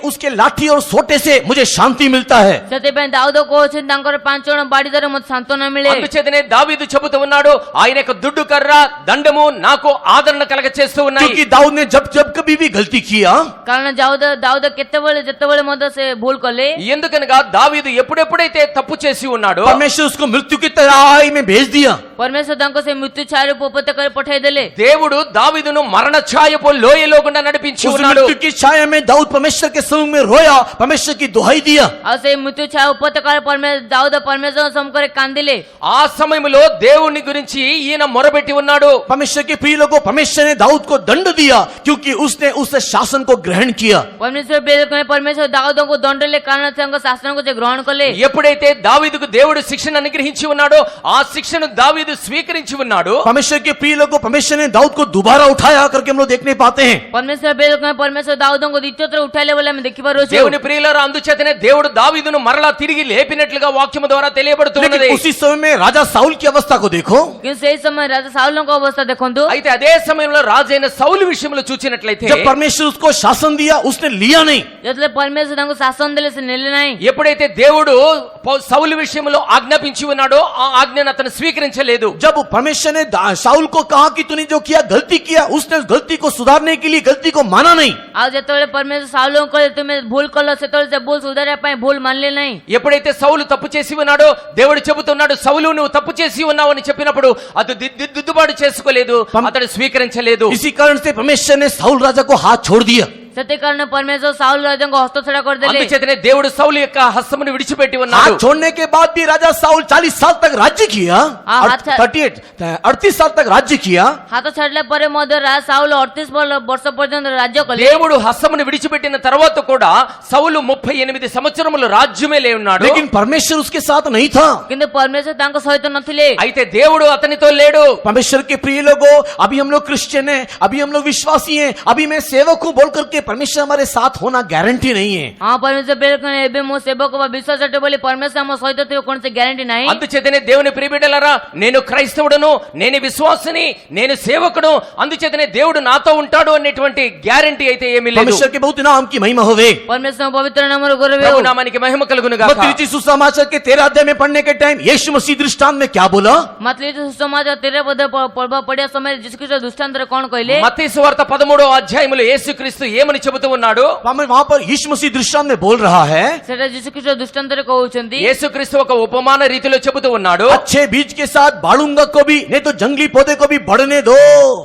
उसके लाठी और सोटे से मुझे शांति मिलता है। ସେଥିପାଇଁ ଦାଉଦ କହୁଛନ୍ତି ତାଙ୍କର 5 ଜଣ ବାଡ଼ି ଦ୍ୱାରା ମୋତେ ସାନ୍ତ୍ୱନା ମିଳେ। అందుచేతనే దావీదు చెబుతూ ఉన్నాడు, ఆయన యొక్క దుడ్డు కర్ర దండము నాకు ఆదరణ కలగ చేస్తూ ఉన్నాయి। क्योंकि दाऊद ने जब कभी भी गलती किया, କାରଣ ଦାଉଦ କେତେବେଳେ ଯେତେବେଳେ ମଧ୍ୟ ସେ ଭୁଲ କଲେ, ఎందుకనగా దావీదు ఎప్పుడెప్పుడైతే తప్పు చేసి ఉన్నాడో परमेश्वर उसको मृत्यु की तराई में भेज दिया। ପରମେଶ୍ୱର ତାଙ୍କୁ ସେ ମୃତ୍ୟୁ ଛାୟାରୁ ଉପତ୍ୟକାରେ ପଠାଇଦେଲେ। దేవుడు దావీదును మరణ ఛాయపు లోయలో గుండా నడిపించి उस ఉన్నాడు। मृत्यु की छाया में दाऊद परमेश्वर के सम्मुख में रोया, परमेश्वर की दुहाई दिया। ଆଉ ସେ ମୃତ୍ୟୁ ଛାୟା ଉପତ୍ୟକାରେ ଦାଉଦ ପରମେଶ୍ୱର ସମ୍ମୁଖରେ କାନ୍ଦିଲେ। ఆ సమయంలో దేవుని గురించి ఈయన మొరబెట్టి ఉన్నాడు। परमेश्वर के प्रिय लोगों, परमेश्वर ने दाऊद को दंड दिया क्योंकि उसने उस शासन को ग्रहण किया। పరమేశ్వర దావుదకు దండలే కారణ ତାଙ୍କ ଶାସନକୁ ସେ గ్రహణ కలే। ఎప్పుడైతే దావీదుకు దేవుడు శిక్షను అనుగ్రహించి ఉన్నాడో ఆ శిక్షను దావీదు స్వీకరించి ఉన్నాడు। परमेश्वर के प्रिय लोगों, परमेश्वर ने दाऊद को दोबारा उठाया करके हम लोग देखने पाते हैं। పరమేశ్వర దావుదకు ద్వితీయ ଥର ఉఠాయిଲେ ବୋଲି ଆମେ ଦେଖିପାରୁଛୁ। దేవుని ప్రియులారా, అందుచేతనే దేవుడు దావీదును మరలా తిరిగి లేపినట్లుగా వాక్యము ద్వారా తెలియబడుతున్నది। लेकिन उसी समय में राजा साउल की अवस्था को देखो। କିନ୍ତୁ ସେଇ ସମୟ ରାଜା ସାଉଲଙ୍କ ଅବସ୍ଥା ଦେଖନ୍ତୁ। అయితే అదే సమయంలో రాజైన సౌలు విషయంలో చూచినట్లయితే जब परमेश्वर उसको शासन दिया, उसने लिया नहीं। ଯେତେବେଳେ పరమేశ్వర ତାଙ୍କୁ ଶାସନ ଦେଲେ ସେ ନେଲେ ନାହିଁ। ఎప్పుడైతే దేవుడు సౌలు విషయంలో ఆజ్ఞాపించి ఉన్నాడో ఆ ఆజ్ఞను అతను స్వీకరించలేదు। जब परमेश्वर ने साउल को कहा कि तूने जो किया गलती किया, उसने उस गलती को सुधारने के लिए गलती को माना नहीं। ଆଉ ଯେତେବେଳେ పరమేశ్వర ସାଉଲଙ୍କୁ କହିଲେ ତୁମେ ଭୁଲ କଲ, ସେତେବେଳେ ସେ ଭୁଲ ସୁଧାରିବା ପାଇଁ ଭୁଲ ମାନିଲେ ନାହିଁ। ఎప్పుడైతే సౌలు తప్పు చేసి ఉన్నాడో దేవుడు చెబుతున్నాడు, సౌలు నువ్వు తప్పు చేసి ఉన్నావు అని చెప్పినప్పుడు అతడు దిద్దుబాటు చేసుకోలేదు, అతడు స్వీకరించలేదు। इसी कारण से परमेश्वर ने साउल राजा को हाथ छोड़ दिया। ସେଥି କାରଣ ପରମେଶ୍ୱର ସାଉଲ ରାଜାଙ୍କୁ ହସ୍ତଛଡ଼ା କରିଦେଲେ। అందుచేతనే దేవుడు సౌలు యొక్క హస్తమును విడిచిపెట్టి ఉన్నాడు। हाथ छोड़ने के बाद भी राजा साउल 40 साल तक राज्य किया। 38 साल तक राज्य किया। ହାତ ଛାଡ଼ିଲା ପରେ ମଧ୍ୟ ରାଜା ସାଉଲ 38 ବର୍ଷ ପର୍ଯ୍ୟନ୍ତ ରାଜ୍ୟ କଲେ। దేవుడు హస్తమును విడిచిపెట్టిన తర్వాత కూడా సౌలు 38 సంవత్సరములు రాజ్యమే ఉన్నాడు। लेकिन परमेश्वर उसके साथ नहीं था। କିନ୍ତୁ ପରମେଶ୍ୱର ତାଙ୍କ ସହିତ ନଥିଲେ। అయితే దేవుడు అతనితో లేడు। परमेश्वर के प्रिय लोगों, अभी हम लोग क्रिश्चियन हैं, अभी हम लोग विश्वासी हैं, अभी मैं सेवक हूं बोल करके परमेश्वर हमारे साथ होना गारंटी नहीं है। ହଁ ପରମେଶ୍ୱର ବେଳକనే ଏବେ ମୋ ସେବକ ବା ବିଶ୍ୱାସଟେ ବୋଲି ପରମେଶ୍ୱର ଆମ ସହିତ ଥିବ କୌଣସି ଗ୍ୟାରେଣ୍ଟି ନାହିଁ। అందుచేతనే దేవుని ప్రియబిడ్డలారా, నేను క్రైస్తవుడను, నేను విశ్వాసిని, నేను సేవకుడు, అందుచేతనే దేవుడు నాతో ఉంటాడు అనేటువంటి గ్యారెంటీ అయితే ఏమీ లేదు। परमेश्वर के बहुत नाम की महिमा होवे। ପରମେଶ୍ୱର ପବିତ୍ର నామର ଗୌରବ ప్రభు నామానికి మహిమ కలుగును గాక। मत्ती सुसमाचार के 13 अध्याय में पढ़ने के टाइम यीशु मसीह दृष्टांत में क्या बोला? మత్తయి సుసమాచాର 13 ପଦ ପଢିବା ସମୟରେ ଯୀଶୁଖ୍ରୀଷ୍ଟ ଦୃଷ୍ଟାନ୍ତରେ କ'ଣ କହିଲେ? మత్తయి సువార్త 13వ అధ్యాయములో యేసుక్రీస్తు ఏమని చెబుతూ ఉన్నాడు? वहां पर यीशु मसीह दृष्टांत में बोल रहा है, ସେଟା ଯୀଶୁଖ୍ରୀଷ୍ଟ ଦୃଷ୍ଟାନ୍ତରେ କହୁଛନ୍ତି। యేసుక్రీస్తు ఒక ఉపమాన రీతిలో చెబుతూ ఉన్నాడు, अच्छे बीज के साथ बालुंगा को भी, नहीं तो जंगली पौधे को भी बढ़ने दो।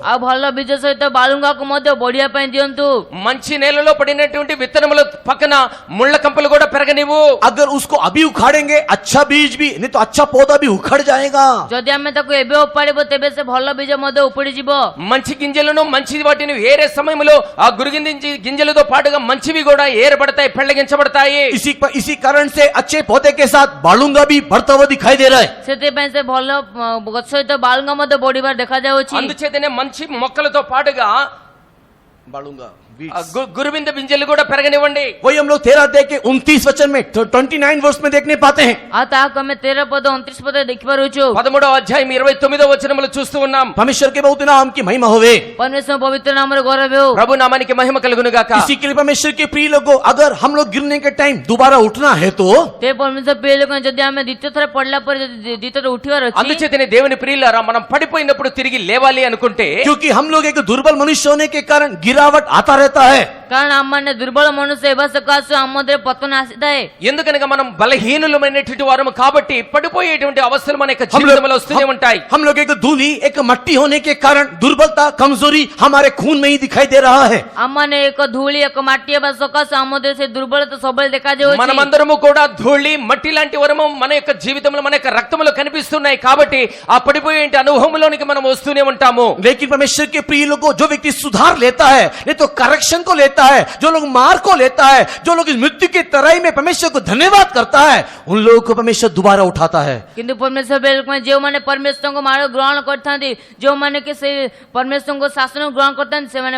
ଆଉ ଭଲ ବୀଜ ସହିତ ବାଳୁଙ୍ଗାକୁ ମଧ୍ୟ ବଢିବା ପାଇଁ ଦିଅନ୍ତୁ। మంచి నేలలో పడినటువంటి విత్తనముల పక్కన ముళ్ళ కంపలు కూడా పెరగనివ్వు। अगर उसको अभी उखाड़ेंगे, अच्छा बीज भी, नहीं तो अच्छा पौधा भी उखड़ जाएगा। ଯଦି ଆମେ ତାକୁ ଏବେ ଉପାଡ଼ିବ ତେବେ ସେ ଭଲ ବୀଜ ମଧ୍ୟ ଉପୁଡ଼ିଯିବ। మంచి గింజలను మంచి వాటిని ఏరే సమయంలో ఆ గురుగింజ గింజలతో పాటుగా మంచివి కూడా ఏరబడతాయి, పెళ్లగించబడతాయి। इसी कारण से अच्छे पौधे के साथ बालुंगा भी बढ़ता हुआ दिखाई दे रहा है। ସେଥିପାଇଁ ସେ ଭଲ ଗଛ ସହିତ ବାଳୁଙ୍ଗା ମଧ୍ୟ ବଢିବାର ଦେଖାଯାଉଛି। అందుచేతనే మంచి మొక్కలతో పాటుగా बालुंगा గురువింద గింజలు కూడా పెరగనివ్వండి। वही हम लोग 13 अध्याय के 29 वचन में 29 वर्ष में देखने पाते हैं। ଆଉ ତାହାକୁ ଆମେ 13 ପଦ 29 ପଦ ଦେଖିପାରୁଛୁ। 13వ అధ్యాయం 29వ వచనములో చూస్తూ ఉన్నాం। परमेश्वर के बहुत नाम की महिमा होवे। పరమేశ్వర పవిత్ర నామର గౌరవ ହେଉ। ప్రభు నామానికి మహిమ కలుగును గాక। इसी के लिए परमेश्वर के प्रिय लोगों, अगर हम लोग गिरने के टाइम दोबारा उठना है तो ते परमेश्वर प्रिय लोक ଯଦି ଆମେ ଦ୍ୱିତୀୟ ଥର ପଡିଲା ପରେ ଯଦି ଦ୍ୱିତୀୟ ଥର ଉଠିବାର ଅଛି, అందుచేతనే దేవుని ప్రియులారా, మనం పడిపోయినప్పుడు తిరిగి లేవాలి అనుకుంటే, क्योंकि हम लोग एक दुर्बल मनुष्य होने के कारण गिरावट आता रहता है। କାରଣ ଆମମାନେ ଦୁର୍ବଳ ମନୁଷ୍ୟ ହେବା ସକାଶେ ଆମ ଦେହରେ ପତନ ଆସିଥାଏ। ఎందుకనగా మనం బలహీనులమైనటువంటి వారము కాబట్టి పడిపోయేటువంటి అవసరం మన యొక్క జీవితంలో వస్తూనే ఉంటాయి। हम लोग एक धूली एक मट्टी होने के कारण दुर्बलता कमजोरी हमारे खून में ही दिखाई दे रहा है। ଆମମାନେ ଏକ ଧୂଳି ଏକ ମାଟି ହେବା ସକାଶେ ଆମ ଦେହରେ ସେ ଦୁର୍ବଳତା ସବୁବେଳେ ଦେଖାଯାଉଛି। మనమందరము కూడా ధూళి మట్టి లాంటి వరము మన యొక్క జీవితంలో మన యొక్క రక్తంలో కనిపిస్తున్నాయి కాబట్టి ఆ పడిపోయే అనుభవంలోనికి మనం వస్తూనే ఉంటాము। लेकिन परमेश्वर के प्रिय लोगों, जो व्यक्ति सुधार लेता है, नहीं तो करेक्शन को लेता है, जो लोग मार को लेता है, जो लोग इस मृत्यु की तराई में परमेश्वर को धन्यवाद करता है, उन लोगों को परमेश्वर दोबारा उठाता है। କିନ୍ତୁ ପରମେଶ୍ୱର ବେଳକୁ ଯେଉଁମାନେ ପରମେଶ୍ୱରଙ୍କ ମାର୍ଗ ଗ୍ରହଣ କରିଥାନ୍ତି, ଯେଉଁମାନେ କି ସେ ପରମେଶ୍ୱରଙ୍କ ଶାସନ ଗ୍ରହଣ କରିଥାନ୍ତି, ସେମାନେ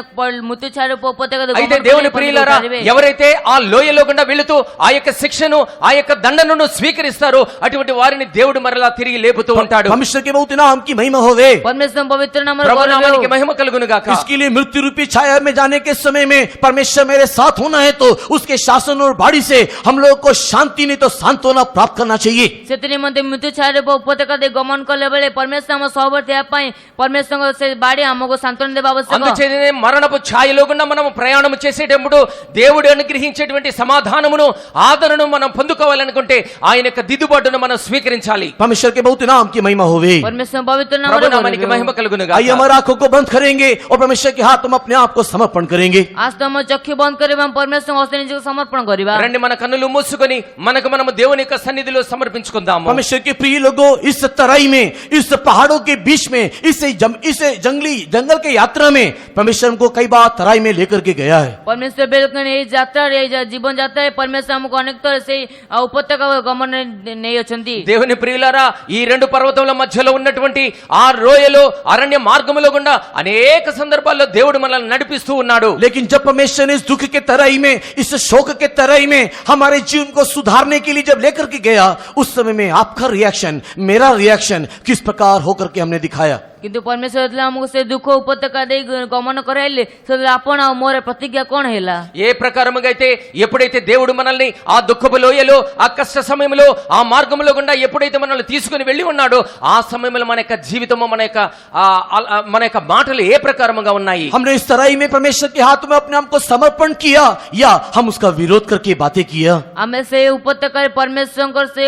ମୃତ୍ୟୁ ଛାୟା ଉପତ୍ୟକା అయితే దేవుని ప్రియులారా, ఎవరైతే ఆ లోయలో గుండా వెళుతూ ఆ యొక్క శిక్షను ఆ యొక్క దండనను స్వీకరిస్తారో అటువంటి వారిని దేవుడు మరలా తిరిగి లేపుతూ ఉంటాడు। परमेश्वर के बहुत नाम की महिमा होवे। పరమేశ్వరం పవిత్ర నామములో ప్రభు నామానికి మహిమ కలుగును గాక। इसके लिए मृत्यु रूपी छाया में जाने के समय में परमेश्वर मेरे साथ होना है तो उसके शासन और बाड़ी से हम लोग को शांति नहीं तो सांत्वना प्राप्त करना चाहिए। ସେଥି ନିମନ୍ତେ ମୃତ୍ୟୁ ଛାୟାରେ ଉପତ୍ୟକା ଦେଇ ଗମନ କଲା ବେଳେ ପରମେଶ୍ୱର ଆମ ସହବର୍ତ୍ତୀ ହେବା ପାଇଁ ପରମେଶ୍ୱରଙ୍କ ସେ ବାଡ଼ି ଆମକୁ ସାନ୍ତ୍ୱନା ଦେବା ଆବଶ୍ୟକ। అందుచేతనే మరణపు ఛాయలో గుండా మనం ప్రయాణం చేసేటప్పుడు దేవుడు అనుగ్రహించేటువంటి సమాధానమును ఆదరణను మనం పొందుకోవాలనుకుంటే ఆయన యొక్క దిద్దుబాటును మనం స్వీకరించాలి। परमेश्वर के बहुत नाम की महिमा होवे। పరమేశ్వరం పవిత్ర ప్రభు నామములో నామానికి మహిమ కలుగును గాక। आइए हमारे आंखों को बंद करेंगे और परमेश्वर के हाथ हम अपने आप को समर्पण करेंगे। आज तो हम चक्षु बंद କରିବା ପରମେଶ୍ୱର ହସ୍ତେ ନିଜକୁ ସମର୍ପଣ କରିବା। రండి మన కన్నులు మూసుకొని మనకు మనము దేవుని యొక్క సన్నిధిలో సమర్పించుకుందాము। परमेश्वर के प्रिय लोगों, इस तराई में, इस पहाड़ों के बीच में, इस जंगल के यात्रा में परमेश्वर हमको कई बार तराई में लेकर के गया है। ପରମେଶ୍ୱର ବେଳକୁ ଏଇ ଯାତ୍ରାରେ ଏଇ ଜୀବନ ଯାତ୍ରାରେ ପରମେଶ୍ୱର ଆମକୁ ଅନେକ ଥର ସେଇ ଉପତ୍ୟକା ଗମନ ନେଇ ଅଛନ୍ତି। దేవుని ప్రియులారా, ఈ రెండు పర్వతముల మధ్యలో ఉన్నటువంటి ఆ రోయలో అరణ్య మార్గములో గుండా అనేక సందర్భాల్లో దేవుడు మనల్ని నడిపిస్తూ ఉన్నాడు। लेकिन जब परमेश्वर ने इस दुख के तराई में, इस शोक के तराई में हमारे जीवन को सुधारने के लिए जब लेकर के गया, उस समय में आपका रिएक्शन, मेरा रिएक्शन किस प्रकार होकर के हमने दिखाया। କିନ୍ତୁ ପରମେଶ୍ୱର ଯେତେବେଳେ ଆମକୁ ସେ ଦୁଃଖ ଉପତ୍ୟକା ଦେଇ ଗମନ କରାଇଲେ, ସେତେବେଳେ ଆପଣ ଆଉ ମୋର ପ୍ରତିଜ୍ଞା କଣ ହେଲା? ఏ ప్రకారముగా అయితే ఎప్పుడైతే దేవుడు మనల్ని ఆ దుఃఖపు లోయలో ఆ కష్ట సమయంలో ఆ మార్గంలో గుండా ఎప్పుడైతే మనల్ని తీసుకుని వెళ్ళి ఉన్నాడో ఆ సమయంలో మన యొక్క జీవితము మన యొక్క మాటలు ఏ ప్రకారముగా ఉన్నాయి? हमने इस तराई में परमेश्वर के हाथ में अपने आप को समर्पण किया या हम उसका विरोध करके बातें किया। ଆମେ ସେ ଉପତ୍ୟକାରେ ପରମେଶ୍ୱରଙ୍କର ସେ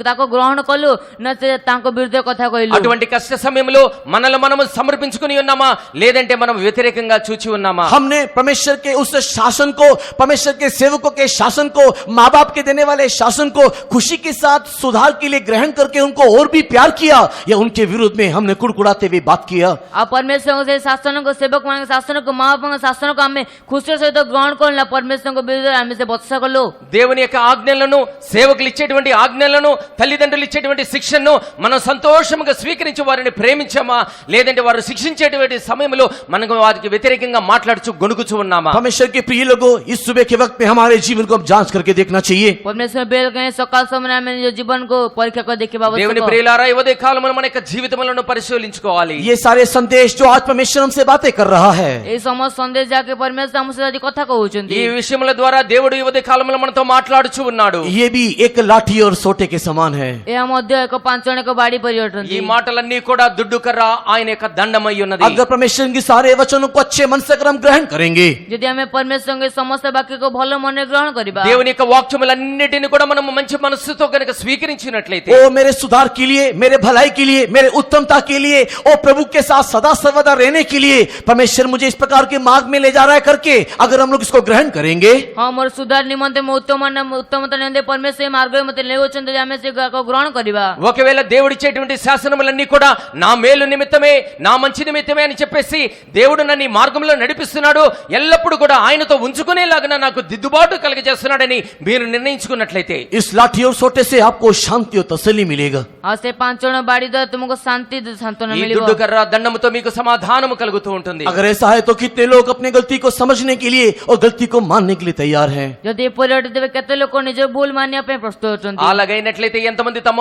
ତାକୁ ଗ୍ରହଣ କଲୁ ନା ସେ ତାଙ୍କ ବିରୁଦ୍ଧ କଥା କହିଲୁ? అటువంటి కష్ట సమయంలో మనల్ని మనము సమర్పించుకుని ఉన్నామా లేదంటే మనం వ్యతిరేకంగా చూచి ఉన్నామా? हमने परमेश्वर के उस शासन को, परमेश्वर के सेवकों के शासन को, माँ बाप के देने वाले शासन को खुशी के साथ सुधार के लिए ग्रहण करके उनको और भी प्यार किया या उनके विरुद्ध में हमने कुड़कुड़ाते हुए बात किया? ଆଉ ପରମେଶ୍ୱରଙ୍କ ସେ ଶାସନକୁ, ସେବକ ମାନଙ୍କ ଶାସନକୁ, ମା ବାପାଙ୍କ ଶାସନକୁ ଆମେ ଖୁସିର ସହିତ ଗ୍ରହଣ କଲୁ ନା ପରମେଶ୍ୱରଙ୍କ ବିରୁଦ୍ଧରେ ଆମେ ସେ ବତ୍ସା కలు? దేవుని యొక్క ఆజ్ఞలను, సేవకులు ఇచ్చేటువంటి ఆజ్ఞలను, తల్లిదండ్రులు ఇచ్చేటువంటి శిక్షను మనం సంతోషంగా స్వీకరించి వారిని ప్రేమించామా లేదంటే వారు శిక్షించేటువంటి సమయంలో మనకు వారికి వ్యతిరేకంగా మాట్లాడుచు గొనుగుచు ఉన్నామా? परमेश्वर के प्रिय लोगों, इस सुबह के वक्त में हमारे जीवन को हम जांच करके देखना चाहिए। ପରମେଶ୍ୱର ବେଳକୁ ସକାଳ ସମୟରେ ଆମେ ନିଜ ଜୀବନକୁ ପରୀକ୍ଷା କରି ଦେଖିବା దేవుని ଆବଶ୍ୟକ। ప్రియులారా, ఈ ఉదయ కాలంలో మన యొక్క జీవితములను పరిశీలించుకోవాలి। ये सारे संदेश जो आज परमेश्वर हमसे बातें कर रहा है, ଏଇ ସମସ୍ତ ସନ୍ଦେଶ ଯାକେ ପରମେଶ୍ୱର ଆମ ସହିତ ଆଜି କଥା କହୁଛନ୍ତି। ఈ విషయముల ద్వారా దేవుడు ఈ ఉదయ కాలంలో మనతో మాట్లాడుచు ఉన్నాడు। ये भी एक लाठी और सोटे के समान है। ଏହା ମଧ୍ୟ ଏକ ପାଞ୍ଚଣକ ବାଡ଼ି ପରି ଅଟନ୍ତି। ఈ మాటలన్నీ కూడా దుడ్డు కర్ర ఆయన యొక్క దండమై ఉన్నది। अगर परमेश्वर की सारे वचनों को अच्छे मन से अगर हम ग्रहण करेंगे, ଯଦି ଆମେ ପରମେଶ୍ୱରଙ୍କ ସମସ୍ତ ବାକ୍ୟକୁ ଭଲ ମନରେ ଗ୍ରହଣ କରିବା, దేవుని యొక్క వాక్యములన్నిటిని కూడా మనం మంచి మనస్సుతో గనుక స్వీకరించినట్లయితే, ओ मेरे सुधार के लिए, मेरे भलाई के लिए, मेरे उत्तमता के लिए, ओ प्रभु के साथ सदा सर्वदा रहने के लिए परमेश्वर मुझे इस प्रकार के मार्ग में ले जा रहा है करके अगर हम लोग इसको ग्रहण करेंगे, ହଁ ମୋର ସୁଧାର ନିମନ୍ତେ ମୁଁ ଉତ୍ତମତା ନିମନ୍ତେ ପରମେଶ୍ୱର ଏ ମାର୍ଗରେ ମୋତେ ନେଉଛନ୍ତି, ଆମେ ସେ ଗ୍ରହଣ କରିବା। ఒకవేళ దేవుడిచ్చేటువంటి శాసనములన్నీ కూడా నా మేలు నిమిత్తమే, నా మంచి నిమిత్తమే అని చెప్పేసి దేవుడు నన్ను ఈ మార్గంలో నడిపిస్తున్నాడు, ఎల్లప్పుడూ కూడా ఆయనతో ఉంచుకునేలాగా నాకు దిద్దుబాటు కలగజేస్తున్నాడని మీరు నిర్ణయించుకున్నట్లయితే, इस लाठी और सोटे से आपको शांति और तसल्ली मिलेगा। ଆଉ ସେ ପାଞ୍ଚଣ ବାଡ଼ି ଦ୍ୱାରା ତୁମକୁ ଶାନ୍ତି ସାନ୍ତ୍ୱନା ఈ ମିଳିବ। దుడ్డు కర్ర దండముతో మీకు సమాధానము కలుగుతూ ఉంటుంది। अगर ऐसा है तो कितने लोग अपने गलती को समझने के लिए और गलती को मानने के लिए तैयार हैं? ଯଦି ଏପରି ଅଟେ ତେବେ କେତେ ଲୋକ ନିଜ ଭୁଲ ମାନିବା ପାଇଁ ପ୍ରସ୍ତୁତ ଅଛନ୍ତି? అలాగైనట్లయితే ఎంతమంది తమ